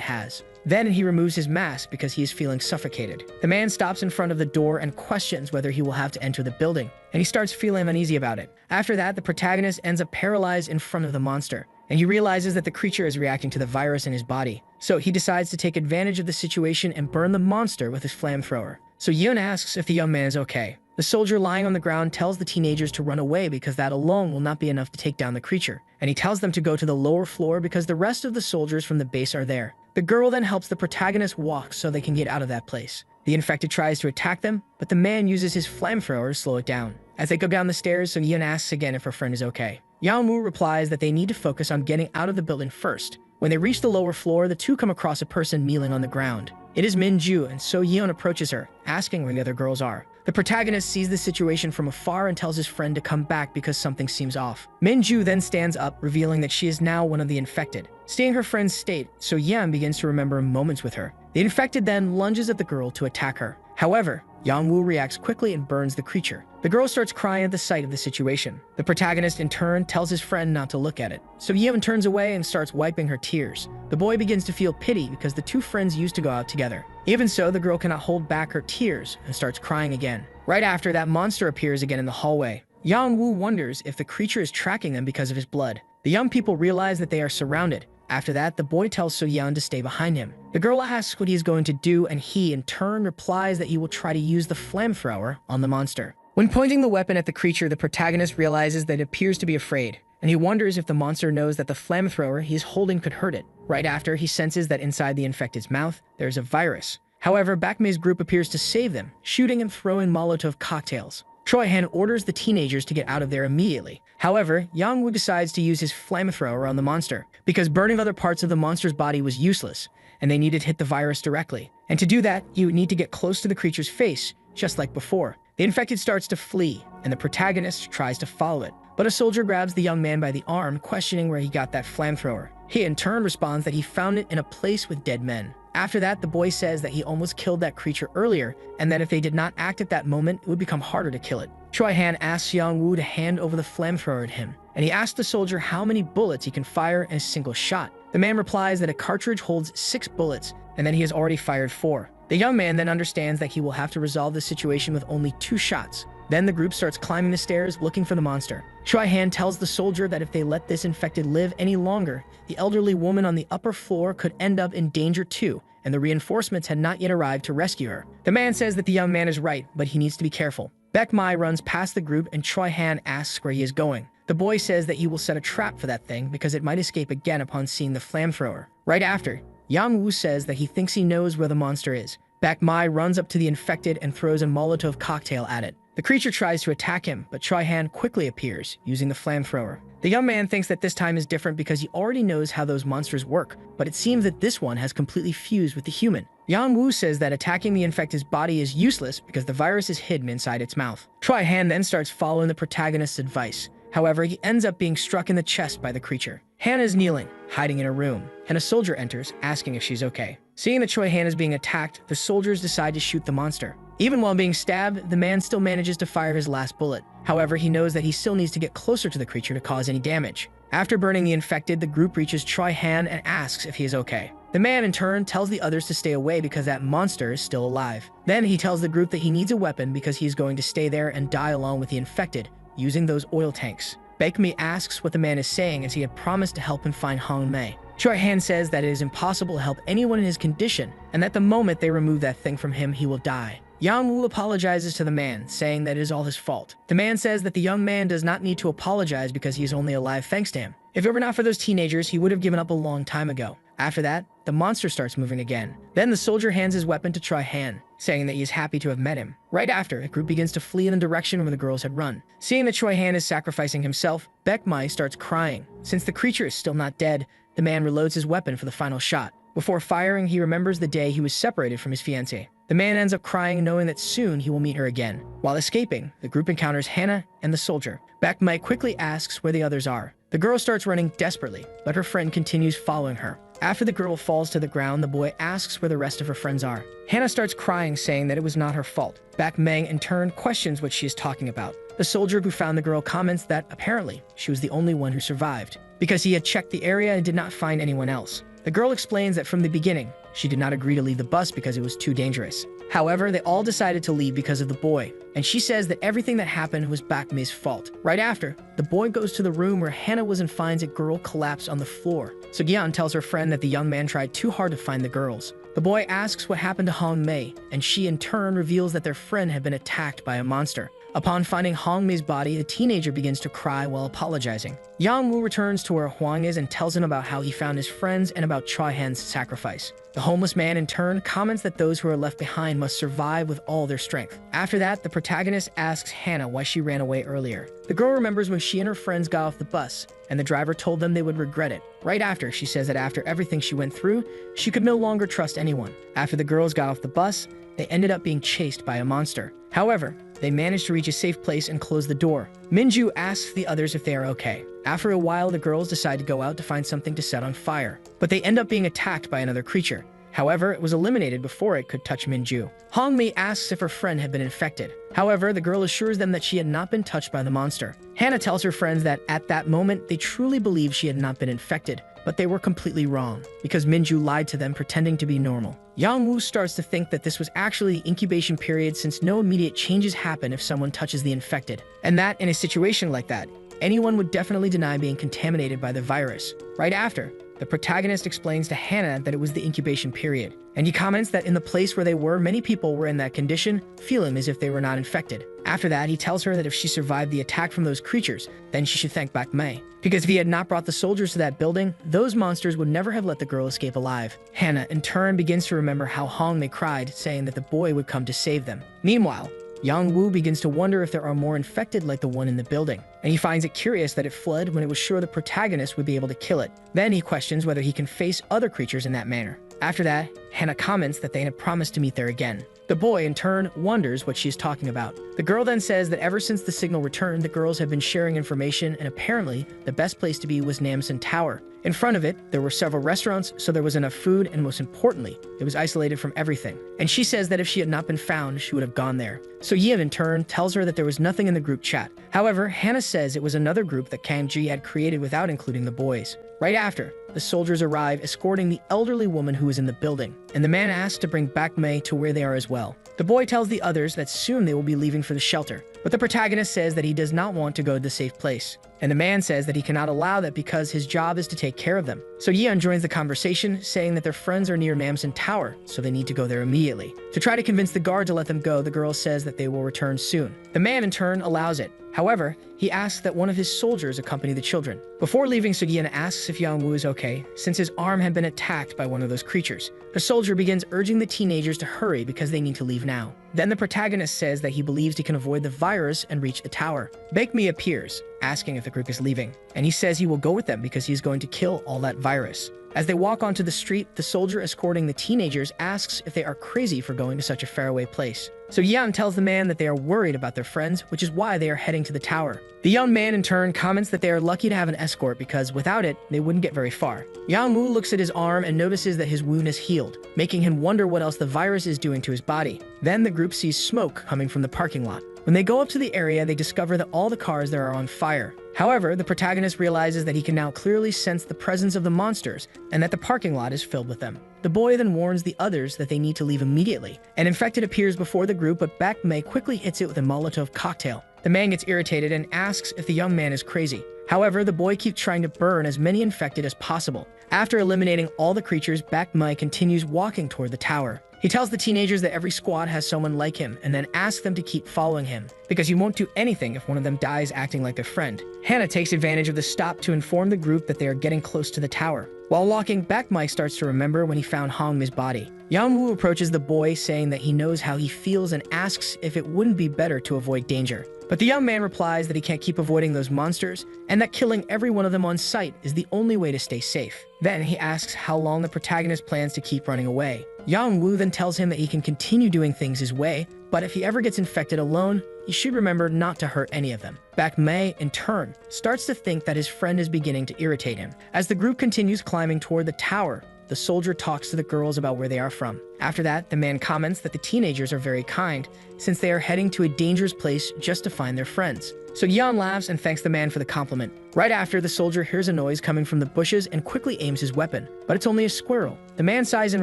has. Then he removes his mask because he is feeling suffocated. The man stops in front of the door and questions whether he will have to enter the building, and he starts feeling uneasy about it. After that, the protagonist ends up paralyzed in front of the monster, and he realizes that the creature is reacting to the virus in his body. So he decides to take advantage of the situation and burn the monster with his flamethrower. So Yoon asks if the young man is okay. The soldier lying on the ground tells the teenagers to run away because that alone will not be enough to take down the creature, and he tells them to go to the lower floor because the rest of the soldiers from the base are there. The girl then helps the protagonist walk so they can get out of that place. The infected tries to attack them, but the man uses his flamethrower to slow it down. As they go down the stairs, So Yeon asks again if her friend is okay. Yang Woo replies that they need to focus on getting out of the building first. When they reach the lower floor, the two come across a person kneeling on the ground. It is Min Joo, and So Yeon approaches her, asking where the other girls are. The protagonist sees the situation from afar and tells his friend to come back because something seems off. Min Joo then stands up, revealing that she is now one of the infected. Seeing her friend's state, So Yeon begins to remember moments with her. The infected then lunges at the girl to attack her. However, Yang Woo reacts quickly and burns the creature. The girl starts crying at the sight of the situation. The protagonist in turn tells his friend not to look at it. So Yeon turns away and starts wiping her tears. The boy begins to feel pity because the two friends used to go out together. Even so, the girl cannot hold back her tears and starts crying again. Right after, that monster appears again in the hallway. Yang Woo wonders if the creature is tracking them because of his blood. The young people realize that they are surrounded. After that, the boy tells So Yeon to stay behind him. The girl asks what he is going to do, and he, in turn, replies that he will try to use the flamethrower on the monster. When pointing the weapon at the creature, the protagonist realizes that it appears to be afraid, and he wonders if the monster knows that the flamethrower he is holding could hurt it. Right after, he senses that inside the infected's mouth, there is a virus. However, Bak Mei's group appears to save them, shooting and throwing Molotov cocktails. Choi Han orders the teenagers to get out of there immediately. However, Yang Woo decides to use his flamethrower on the monster, because burning other parts of the monster's body was useless, and they needed to hit the virus directly. And to do that, you would need to get close to the creature's face, just like before. The infected starts to flee, and the protagonist tries to follow it. But a soldier grabs the young man by the arm, questioning where he got that flamethrower. He in turn responds that he found it in a place with dead men. After that, the boy says that he almost killed that creature earlier, and that if they did not act at that moment, it would become harder to kill it. Choi Han asks Yang Woo to hand over the flamethrower at him, and he asks the soldier how many bullets he can fire in a single shot. The man replies that a cartridge holds 6 bullets, and that he has already fired 4. The young man then understands that he will have to resolve the situation with only 2 shots. Then the group starts climbing the stairs looking for the monster. Choi Han tells the soldier that if they let this infected live any longer, the elderly woman on the upper floor could end up in danger too, and the reinforcements had not yet arrived to rescue her. The man says that the young man is right, but he needs to be careful. Bak Mai runs past the group and Choi Han asks where he is going. The boy says that he will set a trap for that thing because it might escape again upon seeing the flamethrower. Right after, Yang Wu says that he thinks he knows where the monster is. Baek Mai runs up to the infected and throws a Molotov cocktail at it. The creature tries to attack him, but Choi Han quickly appears, using the flamethrower. The young man thinks that this time is different because he already knows how those monsters work, but it seems that this one has completely fused with the human. Yang Wu says that attacking the infected's body is useless because the virus is hidden inside its mouth. Choi Han then starts following the protagonist's advice. However, he ends up being struck in the chest by the creature. Hannah is kneeling, hiding in a room, and a soldier enters, asking if she's okay. Seeing that Choi Han is being attacked, the soldiers decide to shoot the monster. Even while being stabbed, the man still manages to fire his last bullet. However, he knows that he still needs to get closer to the creature to cause any damage. After burning the infected, the group reaches Choi Han and asks if he is okay. The man, in turn, tells the others to stay away because that monster is still alive. Then he tells the group that he needs a weapon because he is going to stay there and die along with the infected, using those oil tanks. Baek Mi asks what the man is saying as he had promised to help him find Hong Mei. Choi Han says that it is impossible to help anyone in his condition, and that the moment they remove that thing from him, he will die. Yang Wu apologizes to the man, saying that it is all his fault. The man says that the young man does not need to apologize because he is only alive thanks to him. If it were not for those teenagers, he would have given up a long time ago. After that, the monster starts moving again. Then the soldier hands his weapon to Choi Han, saying that he is happy to have met him. Right after, a group begins to flee in the direction where the girls had run. Seeing that Choi Han is sacrificing himself, Baek Mai starts crying. Since the creature is still not dead, the man reloads his weapon for the final shot. Before firing, he remembers the day he was separated from his fiancée. The man ends up crying, knowing that soon he will meet her again. While escaping, the group encounters Hannah and the soldier. Baek Mai quickly asks where the others are. The girl starts running desperately, but her friend continues following her. After the girl falls to the ground, the boy asks where the rest of her friends are. Hannah starts crying, saying that it was not her fault. Baek Meng, in turn, questions what she is talking about. The soldier who found the girl comments that, apparently, she was the only one who survived, because he had checked the area and did not find anyone else. The girl explains that from the beginning, she did not agree to leave the bus because it was too dangerous. However, they all decided to leave because of the boy, and she says that everything that happened was Baek Mei's fault. Right after, the boy goes to the room where Hannah was and finds a girl collapsed on the floor. So Gyeon tells her friend that the young man tried too hard to find the girls. The boy asks what happened to Hong Mei, and she in turn reveals that their friend had been attacked by a monster. Upon finding Hong Mei's body, the teenager begins to cry while apologizing. Yang Wu returns to where Huang is and tells him about how he found his friends and about Choi Han's sacrifice. The homeless man in turn comments that those who are left behind must survive with all their strength. After that, the protagonist asks Hannah why she ran away earlier. The girl remembers when she and her friends got off the bus, and the driver told them they would regret it. Right after, she says that after everything she went through, she could no longer trust anyone. After the girls got off the bus, they ended up being chased by a monster. However, they managed to reach a safe place and close the door. Minju asks the others if they are okay. After a while, the girls decide to go out to find something to set on fire, but they end up being attacked by another creature. However, it was eliminated before it could touch Minju. Hong Mei asks if her friend had been infected. However, the girl assures them that she had not been touched by the monster. Hannah tells her friends that at that moment, they truly believed she had not been infected, but they were completely wrong, because Minju lied to them pretending to be normal. Yang Wu starts to think that this was actually the incubation period since no immediate changes happen if someone touches the infected, and that in a situation like that, anyone would definitely deny being contaminated by the virus. Right after, the protagonist explains to Hannah that it was the incubation period, and he comments that in the place where they were, many people were in that condition, feeling as if they were not infected. After that, he tells her that if she survived the attack from those creatures, then she should thank Baek Mei, because if he had not brought the soldiers to that building, those monsters would never have let the girl escape alive. Hannah, in turn, begins to remember how Hong Mei cried, saying that the boy would come to save them. Meanwhile, Yang Wu begins to wonder if there are more infected like the one in the building, and he finds it curious that it fled when it was sure the protagonist would be able to kill it. Then he questions whether he can face other creatures in that manner. After that, Hannah comments that they had promised to meet there again. The boy, in turn, wonders what she is talking about. The girl then says that ever since the signal returned, the girls have been sharing information, and apparently, the best place to be was Namsan Tower. In front of it, there were several restaurants, so there was enough food, and most importantly, it was isolated from everything. And she says that if she had not been found, she would have gone there. So Yeon, in turn, tells her that there was nothing in the group chat. However, Hannah says it was another group that Kang Ji had created without including the boys. Right after, the soldiers arrive escorting the elderly woman who was in the building, and the man asks to bring Baek Mei to where they are as well. The boy tells the others that soon they will be leaving for the shelter, but the protagonist says that he does not want to go to the safe place. And the man says that he cannot allow that because his job is to take care of them. So Yeon joins the conversation, saying that their friends are near Namsan Tower, so they need to go there immediately. To try to convince the guard to let them go, the girl says that they will return soon. The man in turn allows it. However, he asks that one of his soldiers accompany the children. Before leaving, Sugiyan asks if Yang Wu is okay, since his arm had been attacked by one of those creatures. The soldier begins urging the teenagers to hurry because they need to leave now. Then the protagonist says that he believes he can avoid the virus and reach the tower. Bakemi appears, asking if the group is leaving, and he says he will go with them because he is going to kill all that virus. As they walk onto the street, the soldier escorting the teenagers asks if they are crazy for going to such a faraway place. So Yan tells the man that they are worried about their friends, which is why they are heading to the tower. The young man in turn comments that they are lucky to have an escort because without it, they wouldn't get very far. Yang Wu looks at his arm and notices that his wound is healed, making him wonder what else the virus is doing to his body. Then the group sees smoke coming from the parking lot. When they go up to the area, they discover that all the cars there are on fire. However, the protagonist realizes that he can now clearly sense the presence of the monsters and that the parking lot is filled with them. The boy then warns the others that they need to leave immediately. An infected appears before the group, but Bakemi quickly hits it with a Molotov cocktail. The man gets irritated and asks if the young man is crazy. However, the boy keeps trying to burn as many infected as possible. After eliminating all the creatures, Bakemi continues walking toward the tower. He tells the teenagers that every squad has someone like him and then asks them to keep following him, because he won't do anything if one of them dies acting like their friend. Hannah takes advantage of the stop to inform the group that they are getting close to the tower. While walking, Bakemi starts to remember when he found Hongmi's body. Yang Wu approaches the boy, saying that he knows how he feels and asks if it wouldn't be better to avoid danger. But the young man replies that he can't keep avoiding those monsters, and that killing every one of them on sight is the only way to stay safe. Then he asks how long the protagonist plans to keep running away. Yang Wu then tells him that he can continue doing things his way, but if he ever gets infected alone, he should remember not to hurt any of them. Bakemi, in turn, starts to think that his friend is beginning to irritate him. As the group continues climbing toward the tower, the soldier talks to the girls about where they are from. After that, the man comments that the teenagers are very kind, since they are heading to a dangerous place just to find their friends. So Yan laughs and thanks the man for the compliment. Right after, the soldier hears a noise coming from the bushes and quickly aims his weapon, but it's only a squirrel. The man sighs in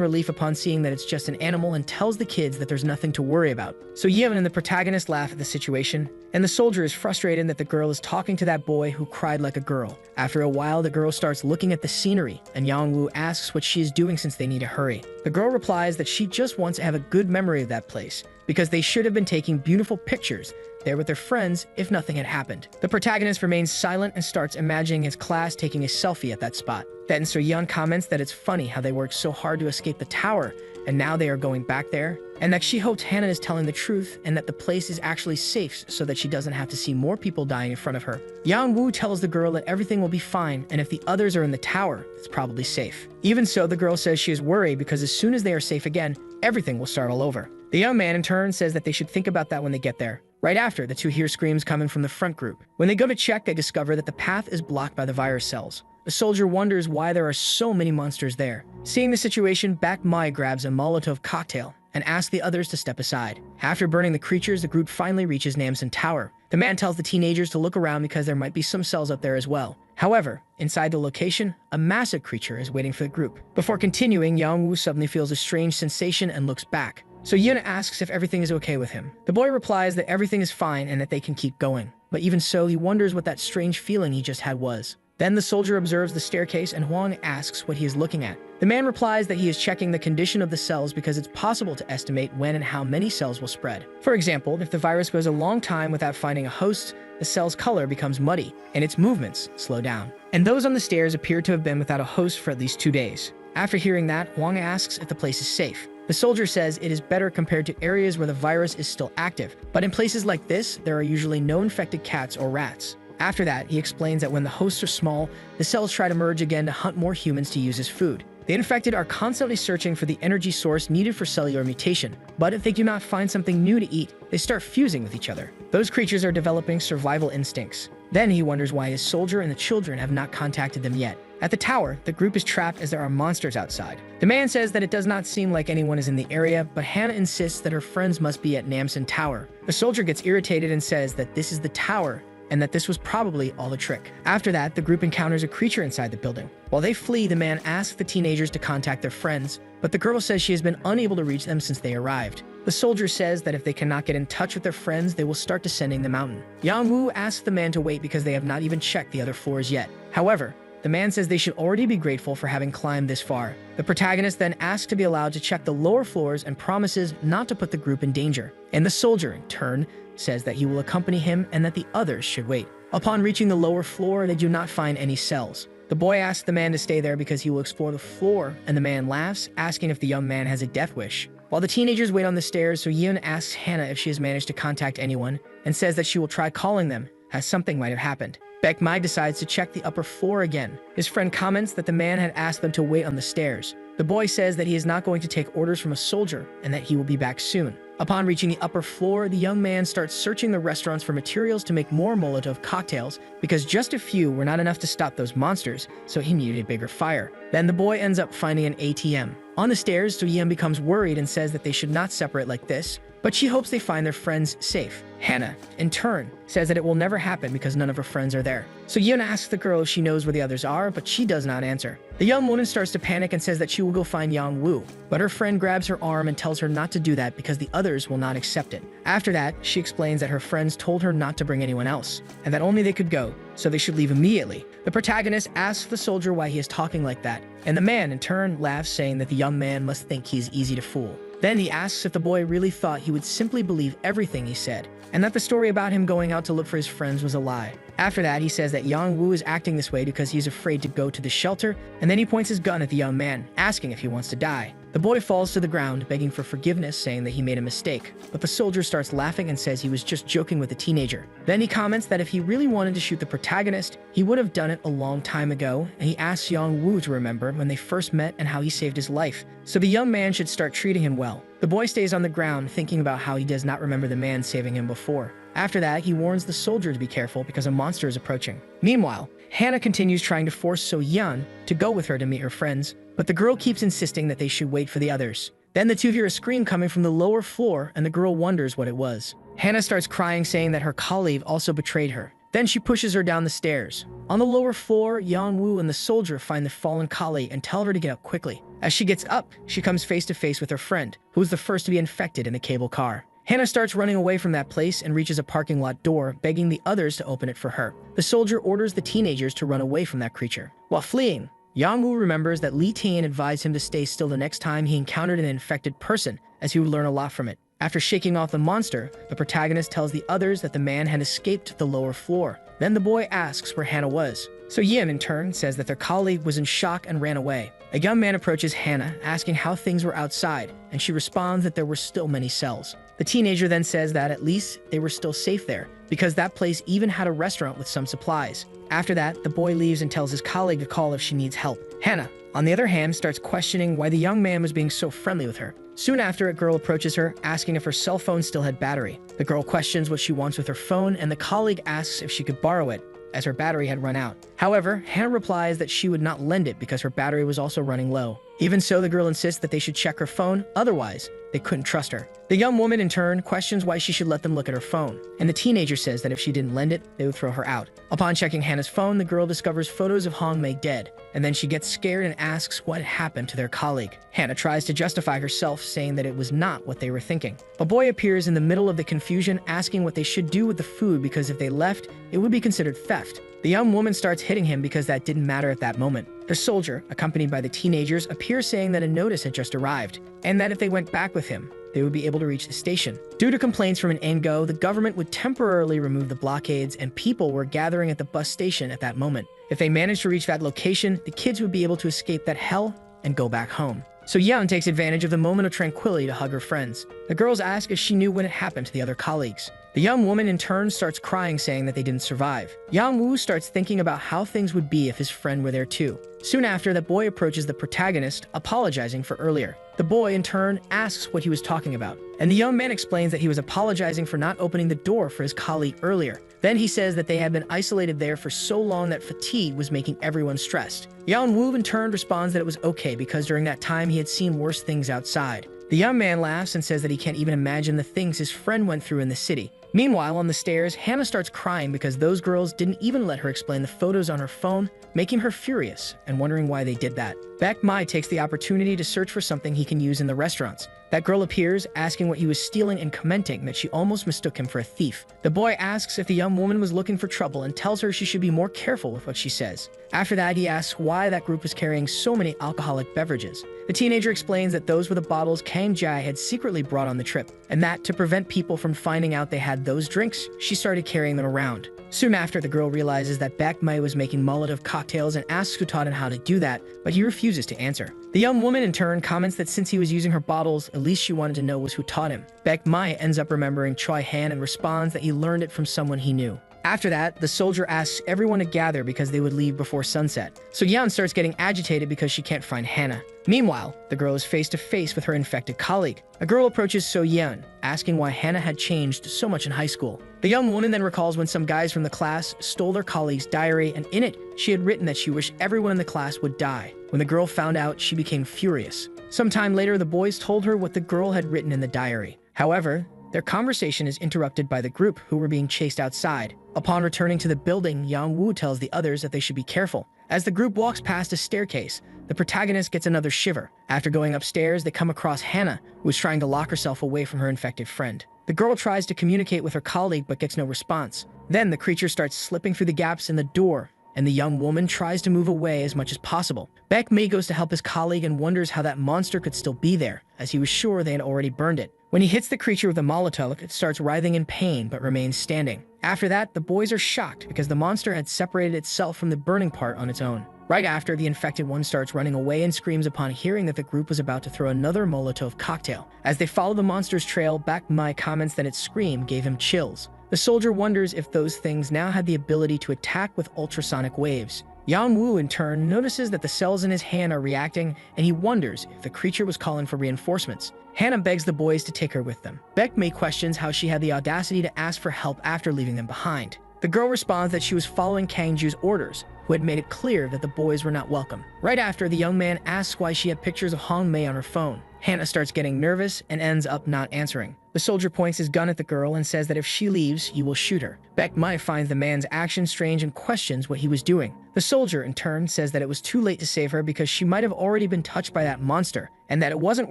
relief upon seeing that it's just an animal and tells the kids that there's nothing to worry about. So Yeon and the protagonist laugh at the situation, and the soldier is frustrated that the girl is talking to that boy who cried like a girl. After a while, the girl starts looking at the scenery, and Yang Wu asks what she is doing since they need to hurry. The girl replies that she just wants to have a good memory of that place, because they should have been taking beautiful pictures there with their friends if nothing had happened. The protagonist remains silent and starts imagining his class taking a selfie at that spot. Then So-yeon comments that it's funny how they worked so hard to escape the tower, and now they are going back there, and that she hopes Hannah is telling the truth and that the place is actually safe so that she doesn't have to see more people dying in front of her. Yang Wu tells the girl that everything will be fine, and if the others are in the tower, it's probably safe. Even so, the girl says she is worried because as soon as they are safe again, everything will start all over. The young man in turn says that they should think about that when they get there. Right after, the two hear screams coming from the front group. When they go to check, they discover that the path is blocked by the virus cells. The soldier wonders why there are so many monsters there. Seeing the situation, Bakemi grabs a Molotov cocktail and asks the others to step aside. After burning the creatures, the group finally reaches Namsan Tower. The man tells the teenagers to look around because there might be some cells up there as well. However, inside the location, a massive creature is waiting for the group. Before continuing, Yang Wu suddenly feels a strange sensation and looks back. So Yuna asks if everything is okay with him. The boy replies that everything is fine and that they can keep going. But even so, he wonders what that strange feeling he just had was. Then the soldier observes the staircase and Huang asks what he is looking at. The man replies that he is checking the condition of the cells because it's possible to estimate when and how many cells will spread. For example, if the virus goes a long time without finding a host, the cell's color becomes muddy and its movements slow down. And those on the stairs appear to have been without a host for at least 2 days. After hearing that, Huang asks if the place is safe. The soldier says it is better compared to areas where the virus is still active, but in places like this, there are usually no infected cats or rats. After that, he explains that when the hosts are small, the cells try to merge again to hunt more humans to use as food. The infected are constantly searching for the energy source needed for cellular mutation, but if they do not find something new to eat, they start fusing with each other. Those creatures are developing survival instincts. Then he wonders why his soldier and the children have not contacted them yet. At the tower, the group is trapped as there are monsters outside. The man says that it does not seem like anyone is in the area, but Hannah insists that her friends must be at Namsan Tower. The soldier gets irritated and says that this is the tower and that this was probably all a trick. After that, the group encounters a creature inside the building. While they flee, the man asks the teenagers to contact their friends, but the girl says she has been unable to reach them since they arrived. The soldier says that if they cannot get in touch with their friends, they will start descending the mountain. Yang Wu asks the man to wait because they have not even checked the other floors yet. However, The man says they should already be grateful for having climbed this far. The protagonist then asks to be allowed to check the lower floors and promises not to put the group in danger. And the soldier, in turn, says that he will accompany him and that the others should wait. Upon reaching the lower floor, they do not find any cells. The boy asks the man to stay there because he will explore the floor, and the man laughs, asking if the young man has a death wish. While the teenagers wait on the stairs, So Yeon asks Hannah if she has managed to contact anyone, and says that she will try calling them, as something might have happened. Baekmai decides to check the upper floor again. His friend comments that the man had asked them to wait on the stairs. The boy says that he is not going to take orders from a soldier, and that he will be back soon. Upon reaching the upper floor, the young man starts searching the restaurants for materials to make more Molotov cocktails, because just a few were not enough to stop those monsters, so he needed a bigger fire. Then the boy ends up finding an ATM. On the stairs, So-yeon becomes worried and says that they should not separate like this, but she hopes they find their friends safe. Hannah, in turn, says that it will never happen because none of her friends are there. So Yeon asks the girl if she knows where the others are, but she does not answer. The young woman starts to panic and says that she will go find Yang Woo, but her friend grabs her arm and tells her not to do that because the others will not accept it. After that, she explains that her friends told her not to bring anyone else, and that only they could go, so they should leave immediately. The protagonist asks the soldier why he is talking like that, and the man, in turn, laughs, saying that the young man must think he is easy to fool. Then he asks if the boy really thought he would simply believe everything he said, and that the story about him going out to look for his friends was a lie. After that, he says that Yang Woo is acting this way because he's afraid to go to the shelter, and then he points his gun at the young man, asking if he wants to die. The boy falls to the ground, begging for forgiveness, saying that he made a mistake, but the soldier starts laughing and says he was just joking with the teenager. Then he comments that if he really wanted to shoot the protagonist, he would have done it a long time ago, and he asks Yang Woo to remember when they first met and how he saved his life, so the young man should start treating him well. The boy stays on the ground, thinking about how he does not remember the man saving him before. After that, he warns the soldier to be careful because a monster is approaching. Meanwhile, Hannah continues trying to force So-yeon to go with her to meet her friends, but the girl keeps insisting that they should wait for the others. Then the two hear a scream coming from the lower floor, and the girl wonders what it was. Hannah starts crying, saying that her colleague also betrayed her. Then she pushes her down the stairs. On the lower floor, Yang Woo and the soldier find the fallen colleague and tell her to get up quickly. As she gets up, she comes face to face with her friend, who is the first to be infected in the cable car. Hannah starts running away from that place and reaches a parking lot door, begging the others to open it for her. The soldier orders the teenagers to run away from that creature. While fleeing, Yang Woo remembers that Lee Tae-in advised him to stay still the next time he encountered an infected person, as he would learn a lot from it. After shaking off the monster, the protagonist tells the others that the man had escaped to the lower floor. Then the boy asks where Hannah was. So Yeon, in turn, says that their colleague was in shock and ran away. A young man approaches Hannah, asking how things were outside, and she responds that there were still many cells. The teenager then says that at least they were still safe there, because that place even had a restaurant with some supplies. After that, the boy leaves and tells his colleague to call if she needs help. Hannah, on the other hand, starts questioning why the young man was being so friendly with her. Soon after, a girl approaches her, asking if her cell phone still had battery. The girl questions what she wants with her phone, and the colleague asks if she could borrow it, as her battery had run out. However, Hannah replies that she would not lend it because her battery was also running low. Even so, the girl insists that they should check her phone, otherwise, they couldn't trust her. The young woman, in turn, questions why she should let them look at her phone, and the teenager says that if she didn't lend it, they would throw her out. Upon checking Hannah's phone, the girl discovers photos of Hong Mei dead, and then she gets scared and asks what happened to their colleague. Hannah tries to justify herself, saying that it was not what they were thinking. A boy appears in the middle of the confusion, asking what they should do with the food because if they left, it would be considered theft. The young woman starts hitting him because that didn't matter at that moment. The soldier, accompanied by the teenagers, appears saying that a notice had just arrived, and that if they went back with him, they would be able to reach the station. Due to complaints from an NGO, the government would temporarily remove the blockades, and people were gathering at the bus station at that moment. If they managed to reach that location, the kids would be able to escape that hell and go back home. So Yeon takes advantage of the moment of tranquility to hug her friends. The girls ask if she knew when it happened to the other colleagues. The young woman in turn starts crying, saying that they didn't survive. Yang Woo starts thinking about how things would be if his friend were there too. Soon after, the boy approaches the protagonist, apologizing for earlier. The boy, in turn, asks what he was talking about, and the young man explains that he was apologizing for not opening the door for his colleague earlier. Then he says that they had been isolated there for so long that fatigue was making everyone stressed. Yang Woo, in turn, responds that it was okay because during that time he had seen worse things outside. The young man laughs and says that he can't even imagine the things his friend went through in the city. Meanwhile, on the stairs, Hannah starts crying because those girls didn't even let her explain the photos on her phone, making her furious and wondering why they did that. Baek Mai takes the opportunity to search for something he can use in the restaurants. That girl appears, asking what he was stealing and commenting that she almost mistook him for a thief. The boy asks if the young woman was looking for trouble and tells her she should be more careful with what she says. After that, he asks why that group was carrying so many alcoholic beverages. The teenager explains that those were the bottles Kang Jai had secretly brought on the trip, and that to prevent people from finding out they had those drinks, she started carrying them around. Soon after, the girl realizes that Baek Mai was making Molotov cocktails and asks who taught him how to do that, but he refuses to answer. The young woman in turn comments that since he was using her bottles, at least she wanted to know was who taught him. Baek Mai ends up remembering Choi Han and responds that he learned it from someone he knew. After that, the soldier asks everyone to gather because they would leave before sunset. So Yeon starts getting agitated because she can't find Hannah. Meanwhile, the girl is face to face with her infected colleague. A girl approaches So Yeon, asking why Hannah had changed so much in high school. The young woman then recalls when some guys from the class stole their colleague's diary, and in it, she had written that she wished everyone in the class would die. When the girl found out, she became furious. Sometime later, the boys told her what the girl had written in the diary. However, their conversation is interrupted by the group who were being chased outside. Upon returning to the building, Yang Woo tells the others that they should be careful. As the group walks past a staircase, the protagonist gets another shiver. After going upstairs, they come across Hannah, who is trying to lock herself away from her infected friend. The girl tries to communicate with her colleague but gets no response. Then the creature starts slipping through the gaps in the door, and the young woman tries to move away as much as possible. Baek Mai goes to help his colleague and wonders how that monster could still be there, as he was sure they had already burned it. When he hits the creature with a Molotov, it starts writhing in pain but remains standing. After that, the boys are shocked because the monster had separated itself from the burning part on its own. Right after, the infected one starts running away and screams upon hearing that the group was about to throw another Molotov cocktail. As they follow the monster's trail, Baek Mai comments that its scream gave him chills. The soldier wonders if those things now had the ability to attack with ultrasonic waves. Yang Woo, in turn, notices that the cells in his hand are reacting, and he wonders if the creature was calling for reinforcements. Hannah begs the boys to take her with them. Baek Mai questions how she had the audacity to ask for help after leaving them behind. The girl responds that she was following Kang Ju's orders, who had made it clear that the boys were not welcome. Right after, the young man asks why she had pictures of Hong Mei on her phone. Hannah starts getting nervous and ends up not answering. The soldier points his gun at the girl and says that if she leaves, he will shoot her. Baek Mai finds the man's actions strange and questions what he was doing. The soldier, in turn, says that it was too late to save her because she might have already been touched by that monster, and that it wasn't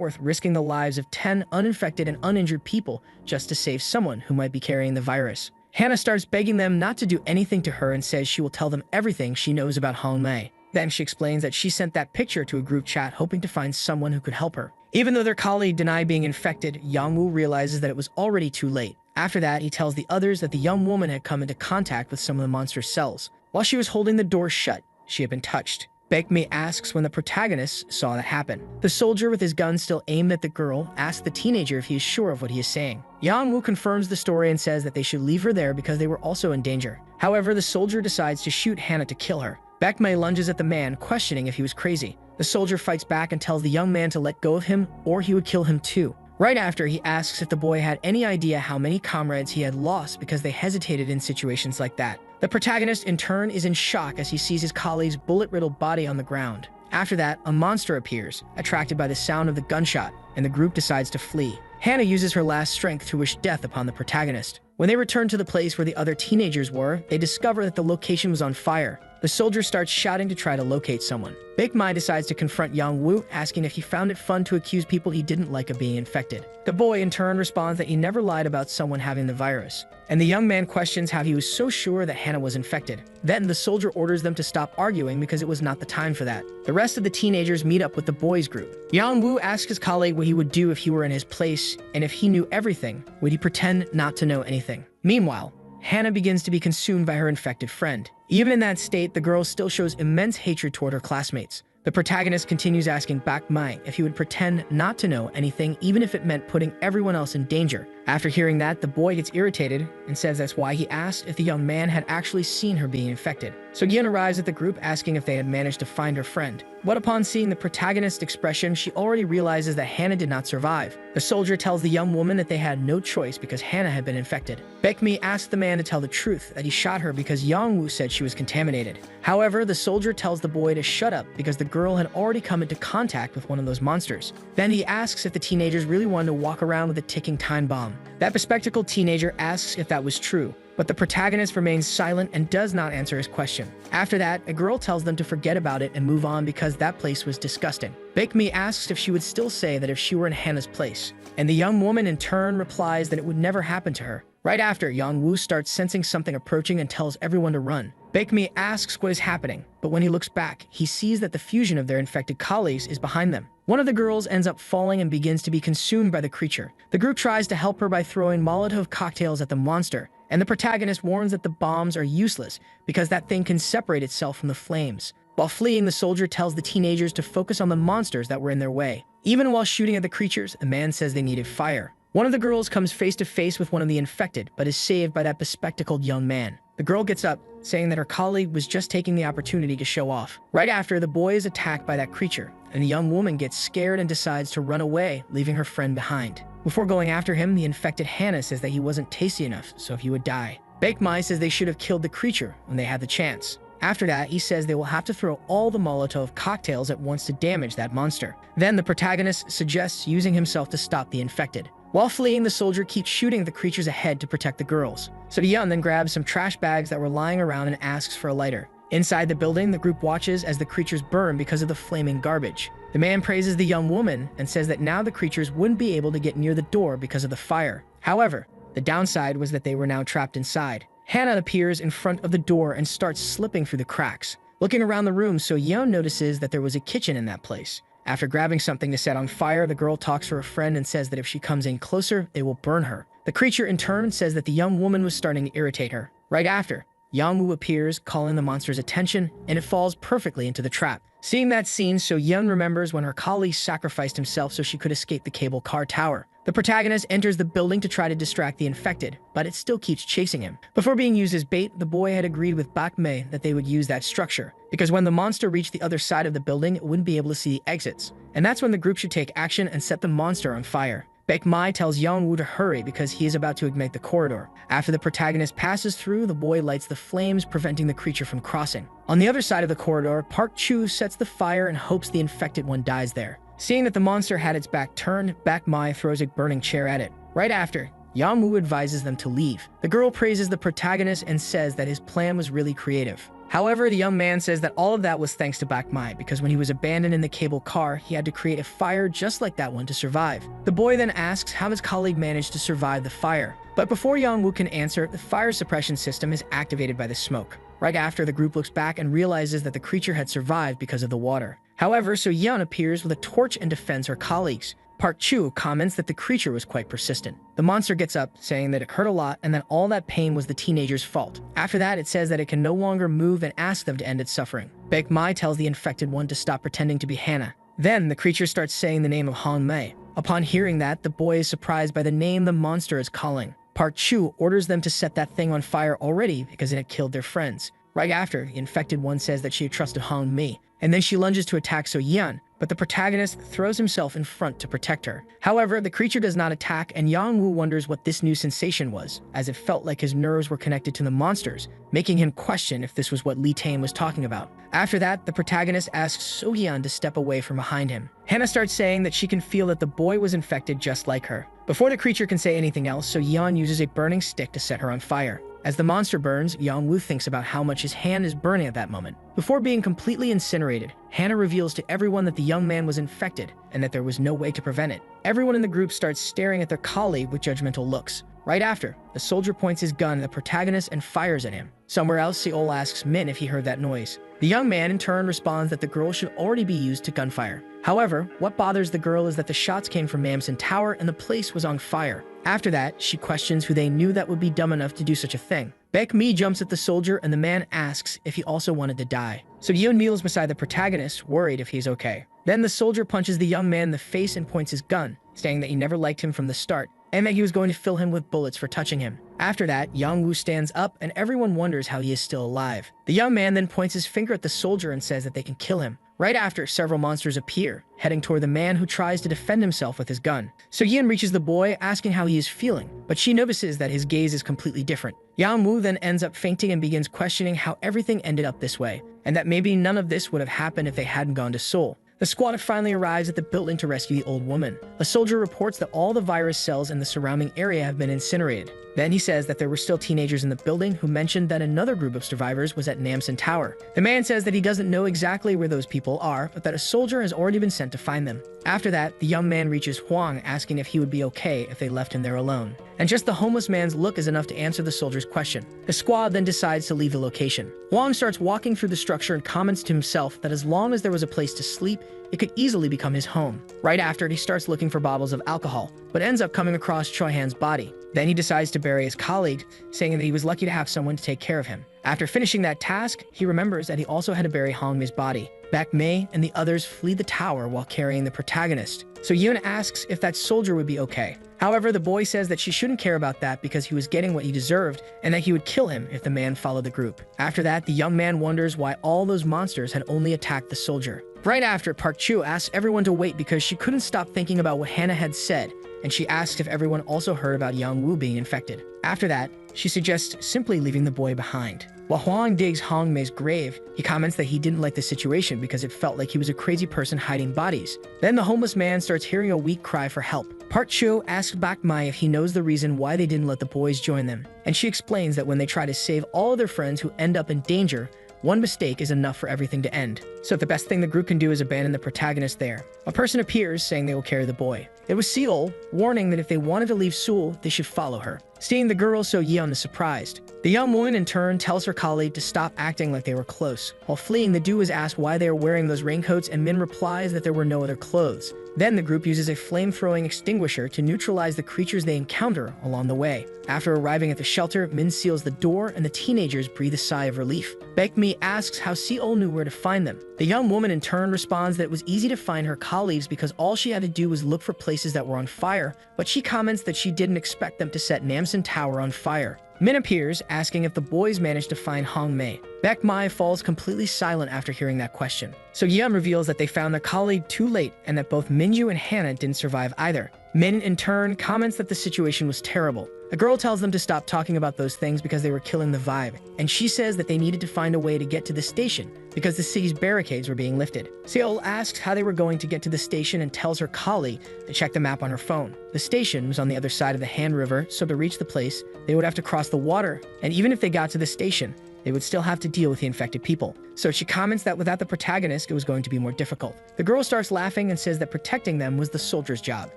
worth risking the lives of 10 uninfected and uninjured people just to save someone who might be carrying the virus. Hannah starts begging them not to do anything to her and says she will tell them everything she knows about Hong Mei. Then she explains that she sent that picture to a group chat hoping to find someone who could help her. Even though their colleague denied being infected, Yang Woo realizes that it was already too late. After that, he tells the others that the young woman had come into contact with some of the monster's cells. While she was holding the door shut, she had been touched. Baek Mai asks when the protagonist saw that happen. The soldier, with his gun still aimed at the girl, asks the teenager if he is sure of what he is saying. Yang Woo confirms the story and says that they should leave her there because they were also in danger. However, the soldier decides to shoot Hannah to kill her. Baek Mai lunges at the man, questioning if he was crazy. The soldier fights back and tells the young man to let go of him or he would kill him too. Right after, he asks if the boy had any idea how many comrades he had lost because they hesitated in situations like that. The protagonist, in turn, is in shock as he sees his colleague's bullet-riddled body on the ground. After that, a monster appears, attracted by the sound of the gunshot, and the group decides to flee. Hannah uses her last strength to wish death upon the protagonist. When they return to the place where the other teenagers were, they discover that the location was on fire. The soldier starts shouting to try to locate someone. Baek Mai decides to confront Yang Woo, asking if he found it fun to accuse people he didn't like of being infected. The boy, in turn, responds that he never lied about someone having the virus. And the young man questions how he was so sure that Hannah was infected. Then the soldier orders them to stop arguing because it was not the time for that. The rest of the teenagers meet up with the boys' group. Yang Woo asks his colleague what he would do if he were in his place, and if he knew everything, would he pretend not to know anything? Meanwhile, Hannah begins to be consumed by her infected friend. Even in that state, the girl still shows immense hatred toward her classmates. The protagonist continues asking Baek Mai if he would pretend not to know anything even if it meant putting everyone else in danger. After hearing that, the boy gets irritated and says that's why he asked if the young man had actually seen her being infected. So Yeon arrives at the group asking if they had managed to find her friend. But upon seeing the protagonist's expression, she already realizes that Hannah did not survive. The soldier tells the young woman that they had no choice because Hannah had been infected. Baekmi asks the man to tell the truth, that he shot her because Yongwoo said she was contaminated. However, the soldier tells the boy to shut up because the girl had already come into contact with one of those monsters. Then he asks if the teenagers really wanted to walk around with a ticking time bomb. That bespectacled teenager asks if that was true, but the protagonist remains silent and does not answer his question. After that, a girl tells them to forget about it and move on because that place was disgusting. Baekmi asks if she would still say that if she were in Hannah's place, and the young woman in turn replies that it would never happen to her. Right after, Yongwoo starts sensing something approaching and tells everyone to run. Baekmi asks what is happening, but when he looks back, he sees that the fusion of their infected colleagues is behind them. One of the girls ends up falling and begins to be consumed by the creature. The group tries to help her by throwing Molotov cocktails at the monster, and the protagonist warns that the bombs are useless because that thing can separate itself from the flames. While fleeing, the soldier tells the teenagers to focus on the monsters that were in their way. Even while shooting at the creatures, the man says they needed fire. One of the girls comes face to face with one of the infected, but is saved by that bespectacled young man. The girl gets up, saying that her colleague was just taking the opportunity to show off. Right after, the boy is attacked by that creature, and the young woman gets scared and decides to run away, leaving her friend behind. Before going after him, the infected Hannah says that he wasn't tasty enough, so he would die. Baekmi says they should have killed the creature when they had the chance. After that, he says they will have to throw all the Molotov cocktails at once to damage that monster. Then the protagonist suggests using himself to stop the infected. While fleeing, the soldier keeps shooting the creatures ahead to protect the girls. So-yeon then grabs some trash bags that were lying around and asks for a lighter. Inside the building, the group watches as the creatures burn because of the flaming garbage. The man praises the young woman and says that now the creatures wouldn't be able to get near the door because of the fire. However, the downside was that they were now trapped inside. Hannah appears in front of the door and starts slipping through the cracks. Looking around the room, So-yeon notices that there was a kitchen in that place. After grabbing something to set on fire, the girl talks to her friend and says that if she comes in closer, they will burn her. The creature in turn says that the young woman was starting to irritate her. Right after, Yongwoo appears, calling the monster's attention, and it falls perfectly into the trap. Seeing that scene, So-yeon remembers when her colleague sacrificed himself so she could escape the cable car tower. The protagonist enters the building to try to distract the infected, but it still keeps chasing him. Before being used as bait, the boy had agreed with Baekmi that they would use that structure, because when the monster reached the other side of the building, it wouldn't be able to see the exits. And that's when the group should take action and set the monster on fire. Baekmi tells Yongwoo to hurry because he is about to ignite the corridor. After the protagonist passes through, the boy lights the flames, preventing the creature from crossing. On the other side of the corridor, Park Chu sets the fire and hopes the infected one dies there. Seeing that the monster had its back turned, Baekmi throws a burning chair at it. Right after, Yongwoo advises them to leave. The girl praises the protagonist and says that his plan was really creative. However, the young man says that all of that was thanks to Baekmi, because when he was abandoned in the cable car, he had to create a fire just like that one to survive. The boy then asks how his colleague managed to survive the fire. But before Yongwoo can answer, the fire suppression system is activated by the smoke. Right after, the group looks back and realizes that the creature had survived because of the water. However, So-yeon appears with a torch and defends her colleagues. Park Chu comments that the creature was quite persistent. The monster gets up, saying that it hurt a lot and that all that pain was the teenager's fault. After that, it says that it can no longer move and asks them to end its suffering. Baekmi tells the infected one to stop pretending to be Hannah. Then, the creature starts saying the name of Han Mei. Upon hearing that, the boy is surprised by the name the monster is calling. Park Chu orders them to set that thing on fire already because it had killed their friends. Right after, the infected one says that she had trusted Han Mei, and then she lunges to attack So-yeon, but the protagonist throws himself in front to protect her. However, the creature does not attack, and Yongwoo wonders what this new sensation was, as it felt like his nerves were connected to the monsters, making him question if this was what Lee Tame was talking about. After that, the protagonist asks So-yeon to step away from behind him. Hannah starts saying that she can feel that the boy was infected just like her. Before the creature can say anything else, So-yeon uses a burning stick to set her on fire. As the monster burns, Yongwoo thinks about how much his hand is burning at that moment. Before being completely incinerated, Hannah reveals to everyone that the young man was infected and that there was no way to prevent it. Everyone in the group starts staring at their colleague with judgmental looks. Right after, the soldier points his gun at the protagonist and fires at him. Somewhere else, Seol asks Min if he heard that noise. The young man in turn responds that the girl should already be used to gunfire. However, what bothers the girl is that the shots came from Mamson Tower and the place was on fire. After that, she questions who they knew that would be dumb enough to do such a thing. Baekmi jumps at the soldier and the man asks if he also wanted to die. So Yoon kneels beside the protagonist, worried if he's okay. Then the soldier punches the young man in the face and points his gun, saying that he never liked him from the start, and that he was going to fill him with bullets for touching him. After that, Yang Wu stands up and everyone wonders how he is still alive. The young man then points his finger at the soldier and says that they can kill him. Right after, several monsters appear, heading toward the man who tries to defend himself with his gun. So Yin reaches the boy, asking how he is feeling, but she notices that his gaze is completely different. Yang Wu then ends up fainting and begins questioning how everything ended up this way, and that maybe none of this would have happened if they hadn't gone to Seoul. The squad finally arrives at the building to rescue the old woman. A soldier reports that all the virus cells in the surrounding area have been incinerated. Then he says that there were still teenagers in the building who mentioned that another group of survivors was at Namsan Tower. The man says that he doesn't know exactly where those people are, but that a soldier has already been sent to find them. After that, the young man reaches Huang, asking if he would be okay if they left him there alone. And just the homeless man's look is enough to answer the soldier's question. The squad then decides to leave the location. Huang starts walking through the structure and comments to himself that as long as there was a place to sleep, it could easily become his home. Right after, he starts looking for bottles of alcohol, but ends up coming across Choi Han's body. Then he decides to bury his colleague, saying that he was lucky to have someone to take care of him. After finishing that task, he remembers that he also had to bury Hongmei's body. Baek Mei and the others flee the tower while carrying the protagonist. So Yoon asks if that soldier would be okay. However, the boy says that she shouldn't care about that because he was getting what he deserved and that he would kill him if the man followed the group. After that, the young man wonders why all those monsters had only attacked the soldier. Right after, Park Chu asks everyone to wait because she couldn't stop thinking about what Hannah had said, and she asks if everyone also heard about Yang Wu being infected. After that, she suggests simply leaving the boy behind. While Huang digs Hongmei's grave, he comments that he didn't like the situation because it felt like he was a crazy person hiding bodies. Then the homeless man starts hearing a weak cry for help. Park Chu asks Baek Mei if he knows the reason why they didn't let the boys join them, and she explains that when they try to save all of their friends who end up in danger, one mistake is enough for everything to end. So the best thing the group can do is abandon the protagonist there. A person appears saying they will carry the boy. It was Seol, warning that if they wanted to leave Seoul, they should follow her. Seeing the girl, So Yeon is surprised. The young woman in turn tells her colleague to stop acting like they were close. While fleeing, the duo is asked why they are wearing those raincoats, and Min replies that there were no other clothes. Then the group uses a flame-throwing extinguisher to neutralize the creatures they encounter along the way. After arriving at the shelter, Min seals the door and the teenagers breathe a sigh of relief. Baek Mei asks how Seol knew where to find them. The young woman in turn responds that it was easy to find her colleagues because all she had to do was look for places that were on fire, but she comments that she didn't expect them to set Namsan Tower on fire. Min appears, asking if the boys managed to find Hongmei. Baek Mei falls completely silent after hearing that question. So Yeon reveals that they found their colleague too late and that both Minju and Hannah didn't survive either. Min, in turn, comments that the situation was terrible. The girl tells them to stop talking about those things because they were killing the vibe, and she says that they needed to find a way to get to the station because the city's barricades were being lifted. Seol asks how they were going to get to the station and tells her colleague to check the map on her phone. The station was on the other side of the Han River, so to reach the place, they would have to cross the water, and even if they got to the station, they would still have to deal with the infected people. So she comments that without the protagonist, it was going to be more difficult. The girl starts laughing and says that protecting them was the soldier's job.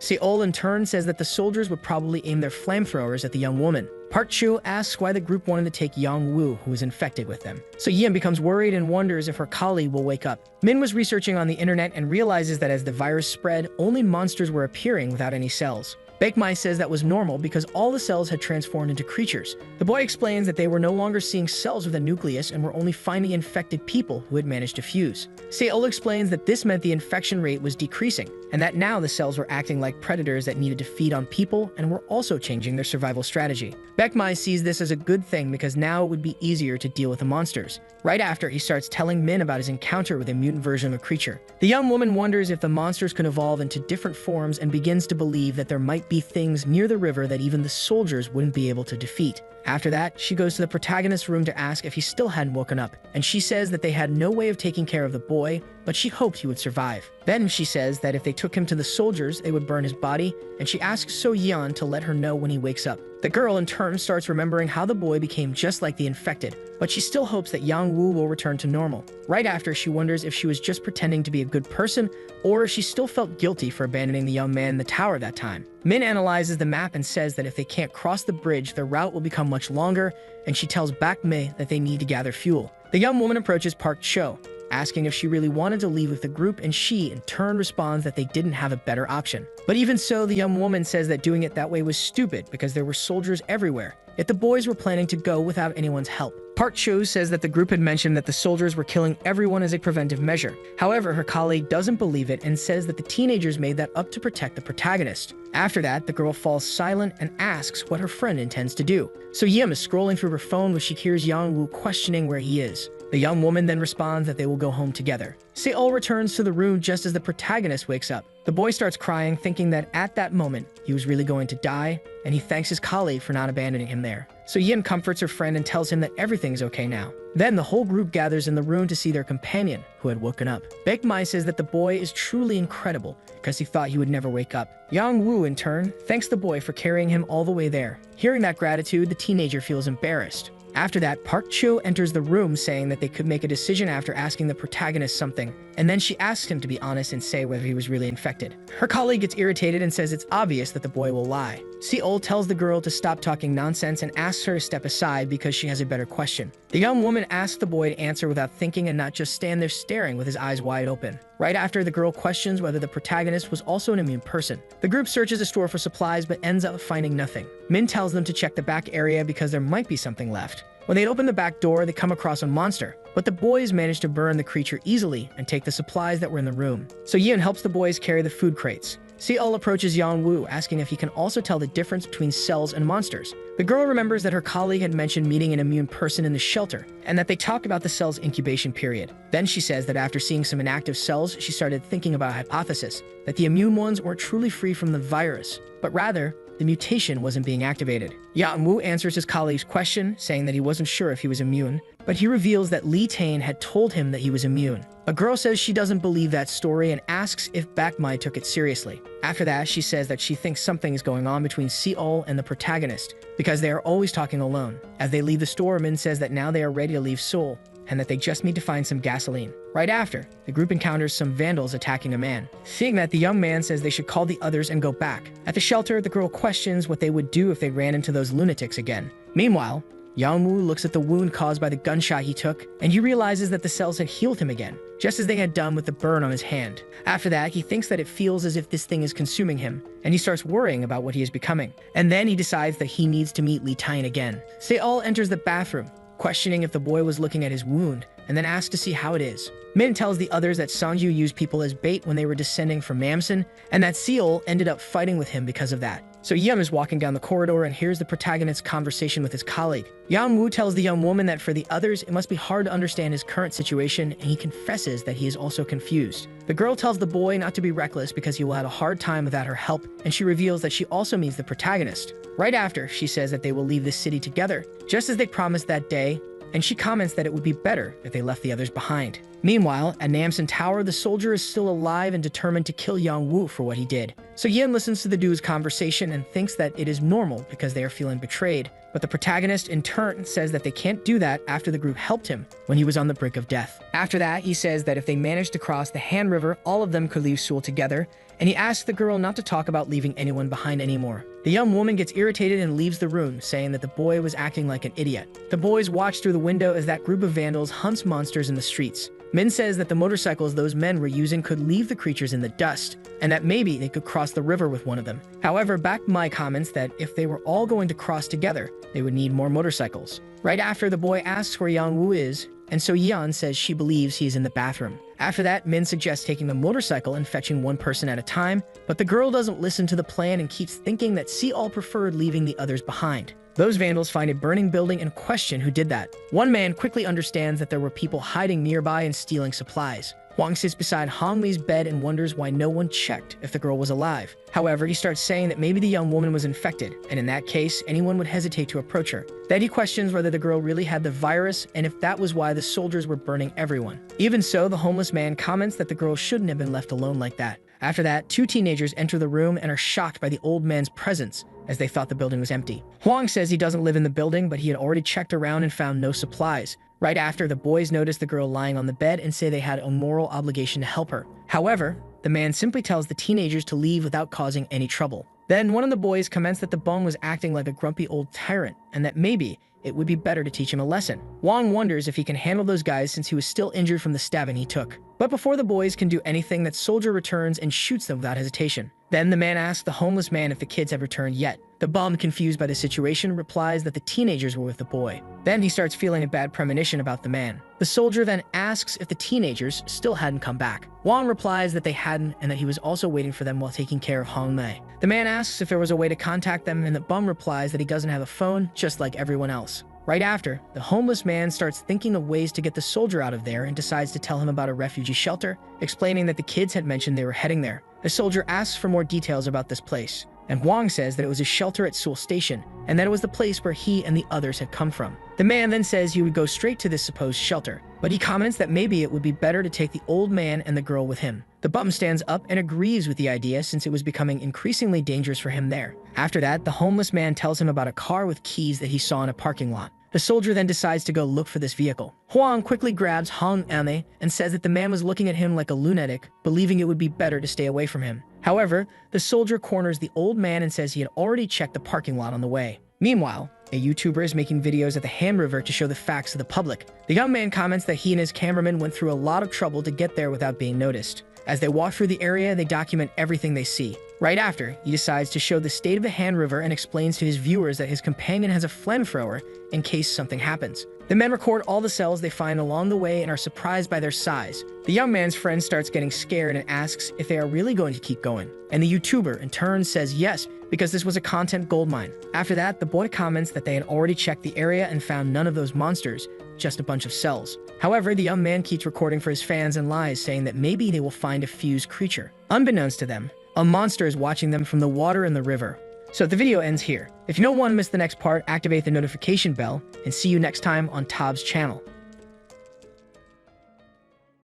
Seol in turn says that the soldiers would probably aim their flamethrowers at the young woman. Park Chu asks why the group wanted to take Yang Wu, who was infected with them. So Yeon becomes worried and wonders if her colleague will wake up. Min was researching on the internet and realizes that as the virus spread, only monsters were appearing without any cells. Baek Mei says that was normal because all the cells had transformed into creatures. The boy explains that they were no longer seeing cells with a nucleus and were only finding infected people who had managed to fuse. Seol explains that this meant the infection rate was decreasing, and that now the cells were acting like predators that needed to feed on people and were also changing their survival strategy. Baek Mei sees this as a good thing because now it would be easier to deal with the monsters. Right after, he starts telling Min about his encounter with a mutant version of a creature. The young woman wonders if the monsters could evolve into different forms and begins to believe that there might be things near the river that even the soldiers wouldn't be able to defeat. After that, she goes to the protagonist's room to ask if he still hadn't woken up, and she says that they had no way of taking care of the boy, but she hoped he would survive. Then she says that if they took him to the soldiers, they would burn his body, and she asks So Yeon to let her know when he wakes up. The girl in turn starts remembering how the boy became just like the infected, but she still hopes that Yang Wu will return to normal. Right after, she wonders if she was just pretending to be a good person, or if she still felt guilty for abandoning the young man in the tower that time. Min analyzes the map and says that if they can't cross the bridge, their route will become much longer, and she tells Baek Mei that they need to gather fuel. The young woman approaches Park Cho, asking if she really wanted to leave with the group, and she, in turn, responds that they didn't have a better option. But even so, the young woman says that doing it that way was stupid because there were soldiers everywhere, yet the boys were planning to go without anyone's help. Park Cho says that the group had mentioned that the soldiers were killing everyone as a preventive measure. However, her colleague doesn't believe it and says that the teenagers made that up to protect the protagonist. After that, the girl falls silent and asks what her friend intends to do. So Yim is scrolling through her phone when she hears Yang Woo questioning where he is. The young woman then responds that they will go home together. Se-ol returns to the room just as the protagonist wakes up. The boy starts crying, thinking that at that moment, he was really going to die, and he thanks his colleague for not abandoning him there. So Yin comforts her friend and tells him that everything's okay now. Then the whole group gathers in the room to see their companion, who had woken up. Baekmai says that the boy is truly incredible because he thought he would never wake up. Yang Woo, in turn, thanks the boy for carrying him all the way there. Hearing that gratitude, the teenager feels embarrassed. After that, Park Cho enters the room saying that they could make a decision after asking the protagonist something, and then she asks him to be honest and say whether he was really infected. Her colleague gets irritated and says it's obvious that the boy will lie. Se-ol tells the girl to stop talking nonsense and asks her to step aside because she has a better question. The young woman asks the boy to answer without thinking and not just stand there staring with his eyes wide open. Right after, the girl questions whether the protagonist was also an immune person. The group searches a store for supplies but ends up finding nothing. Min tells them to check the back area because there might be something left. When they open the back door, they come across a monster, but the boys manage to burn the creature easily and take the supplies that were in the room. So Yin helps the boys carry the food crates. Se-ol approaches Yang Woo, asking if he can also tell the difference between cells and monsters. The girl remembers that her colleague had mentioned meeting an immune person in the shelter, and that they talked about the cell's incubation period. Then she says that after seeing some inactive cells, she started thinking about a hypothesis, that the immune ones weren't truly free from the virus, but rather, the mutation wasn't being activated. Yang Woo answers his colleague's question, saying that he wasn't sure if he was immune, but he reveals that Lee Tane had told him that he was immune. A girl says she doesn't believe that story and asks if Baekmai took it seriously. After that, she says that she thinks something is going on between Se-ol and the protagonist, because they are always talking alone. As they leave the store, Min says that now they are ready to leave Seoul, and that they just need to find some gasoline. Right after, the group encounters some vandals attacking a man. Seeing that, the young man says they should call the others and go back. At the shelter, the girl questions what they would do if they ran into those lunatics again. Meanwhile, Yang Woo looks at the wound caused by the gunshot he took, and he realizes that the cells had healed him again, just as they had done with the burn on his hand. After that, he thinks that it feels as if this thing is consuming him, and he starts worrying about what he is becoming. And then he decides that he needs to meet Lee Tane again. Se-ol enters the bathroom, questioning if the boy was looking at his wound, and then asks to see how it is. Min tells the others that Sangyu used people as bait when they were descending from Namsan, and that Se-ol ended up fighting with him because of that. So Yim is walking down the corridor and hears the protagonist's conversation with his colleague. Yang Woo tells the young woman that for the others, it must be hard to understand his current situation, and he confesses that he is also confused. The girl tells the boy not to be reckless because he will have a hard time without her help, and she reveals that she also means the protagonist. Right after, she says that they will leave this city together, just as they promised that day, and she comments that it would be better if they left the others behind. Meanwhile, at Namsan Tower, the soldier is still alive and determined to kill Yang Woo for what he did. So Yin listens to the duo's conversation and thinks that it is normal because they are feeling betrayed. But the protagonist, in turn, says that they can't do that after the group helped him when he was on the brink of death. After that, he says that if they managed to cross the Han River, all of them could leave Seoul together, and he asks the girl not to talk about leaving anyone behind anymore. The young woman gets irritated and leaves the room, saying that the boy was acting like an idiot. The boys watch through the window as that group of vandals hunts monsters in the streets. Min says that the motorcycles those men were using could leave the creatures in the dust, and that maybe they could cross the river with one of them. However, Baekmai comments that if they were all going to cross together, they would need more motorcycles. Right after, the boy asks where Yang Woo is, and so Yeon says she believes he's in the bathroom. After that, Min suggests taking the motorcycle and fetching one person at a time, but the girl doesn't listen to the plan and keeps thinking that Se-ol preferred leaving the others behind. Those vandals find a burning building and question who did that. One man quickly understands that there were people hiding nearby and stealing supplies. Hwang sits beside Hongmi's bed and wonders why no one checked if the girl was alive. However, he starts saying that maybe the young woman was infected, and in that case, anyone would hesitate to approach her. Then he questions whether the girl really had the virus and if that was why the soldiers were burning everyone. Even so, the homeless man comments that the girl shouldn't have been left alone like that. After that, two teenagers enter the room and are shocked by the old man's presence, as they thought the building was empty. Hwang says he doesn't live in the building, but he had already checked around and found no supplies. Right after, the boys notice the girl lying on the bed and say they had a moral obligation to help her. However, the man simply tells the teenagers to leave without causing any trouble. Then one of the boys comments that the bum was acting like a grumpy old tyrant, and that maybe it would be better to teach him a lesson. Hwang wonders if he can handle those guys since he was still injured from the stabbing he took. But before the boys can do anything, that soldier returns and shoots them without hesitation. Then the man asks the homeless man if the kids have returned yet. The bum, confused by the situation, replies that the teenagers were with the boy. Then he starts feeling a bad premonition about the man. The soldier then asks if the teenagers still hadn't come back. Wang replies that they hadn't and that he was also waiting for them while taking care of Hong Mei. The man asks if there was a way to contact them, and the bum replies that he doesn't have a phone, just like everyone else. Right after, the homeless man starts thinking of ways to get the soldier out of there and decides to tell him about a refugee shelter, explaining that the kids had mentioned they were heading there. The soldier asks for more details about this place, and Wang says that it was a shelter at Seoul Station, and that it was the place where he and the others had come from. The man then says he would go straight to this supposed shelter, but he comments that maybe it would be better to take the old man and the girl with him. The bum stands up and agrees with the idea since it was becoming increasingly dangerous for him there. After that, the homeless man tells him about a car with keys that he saw in a parking lot. The soldier then decides to go look for this vehicle. Huang quickly grabs Hong Ame and says that the man was looking at him like a lunatic, believing it would be better to stay away from him. However, the soldier corners the old man and says he had already checked the parking lot on the way. Meanwhile, a YouTuber is making videos at the Han River to show the facts to the public. The young man comments that he and his cameraman went through a lot of trouble to get there without being noticed. As they walk through the area, they document everything they see. Right after, he decides to show the state of the Han River and explains to his viewers that his companion has a flamethrower in case something happens. The men record all the cells they find along the way and are surprised by their size. The young man's friend starts getting scared and asks if they are really going to keep going. And the YouTuber, in turn, says yes, because this was a content goldmine. After that, the boy comments that they had already checked the area and found none of those monsters, just a bunch of cells. However, the young man keeps recording for his fans and lies, saying that maybe they will find a fused creature. Unbeknownst to them, a monster is watching them from the water in the river. So the video ends here. If you don't want to miss the next part, activate the notification bell, and see you next time on Tob's channel.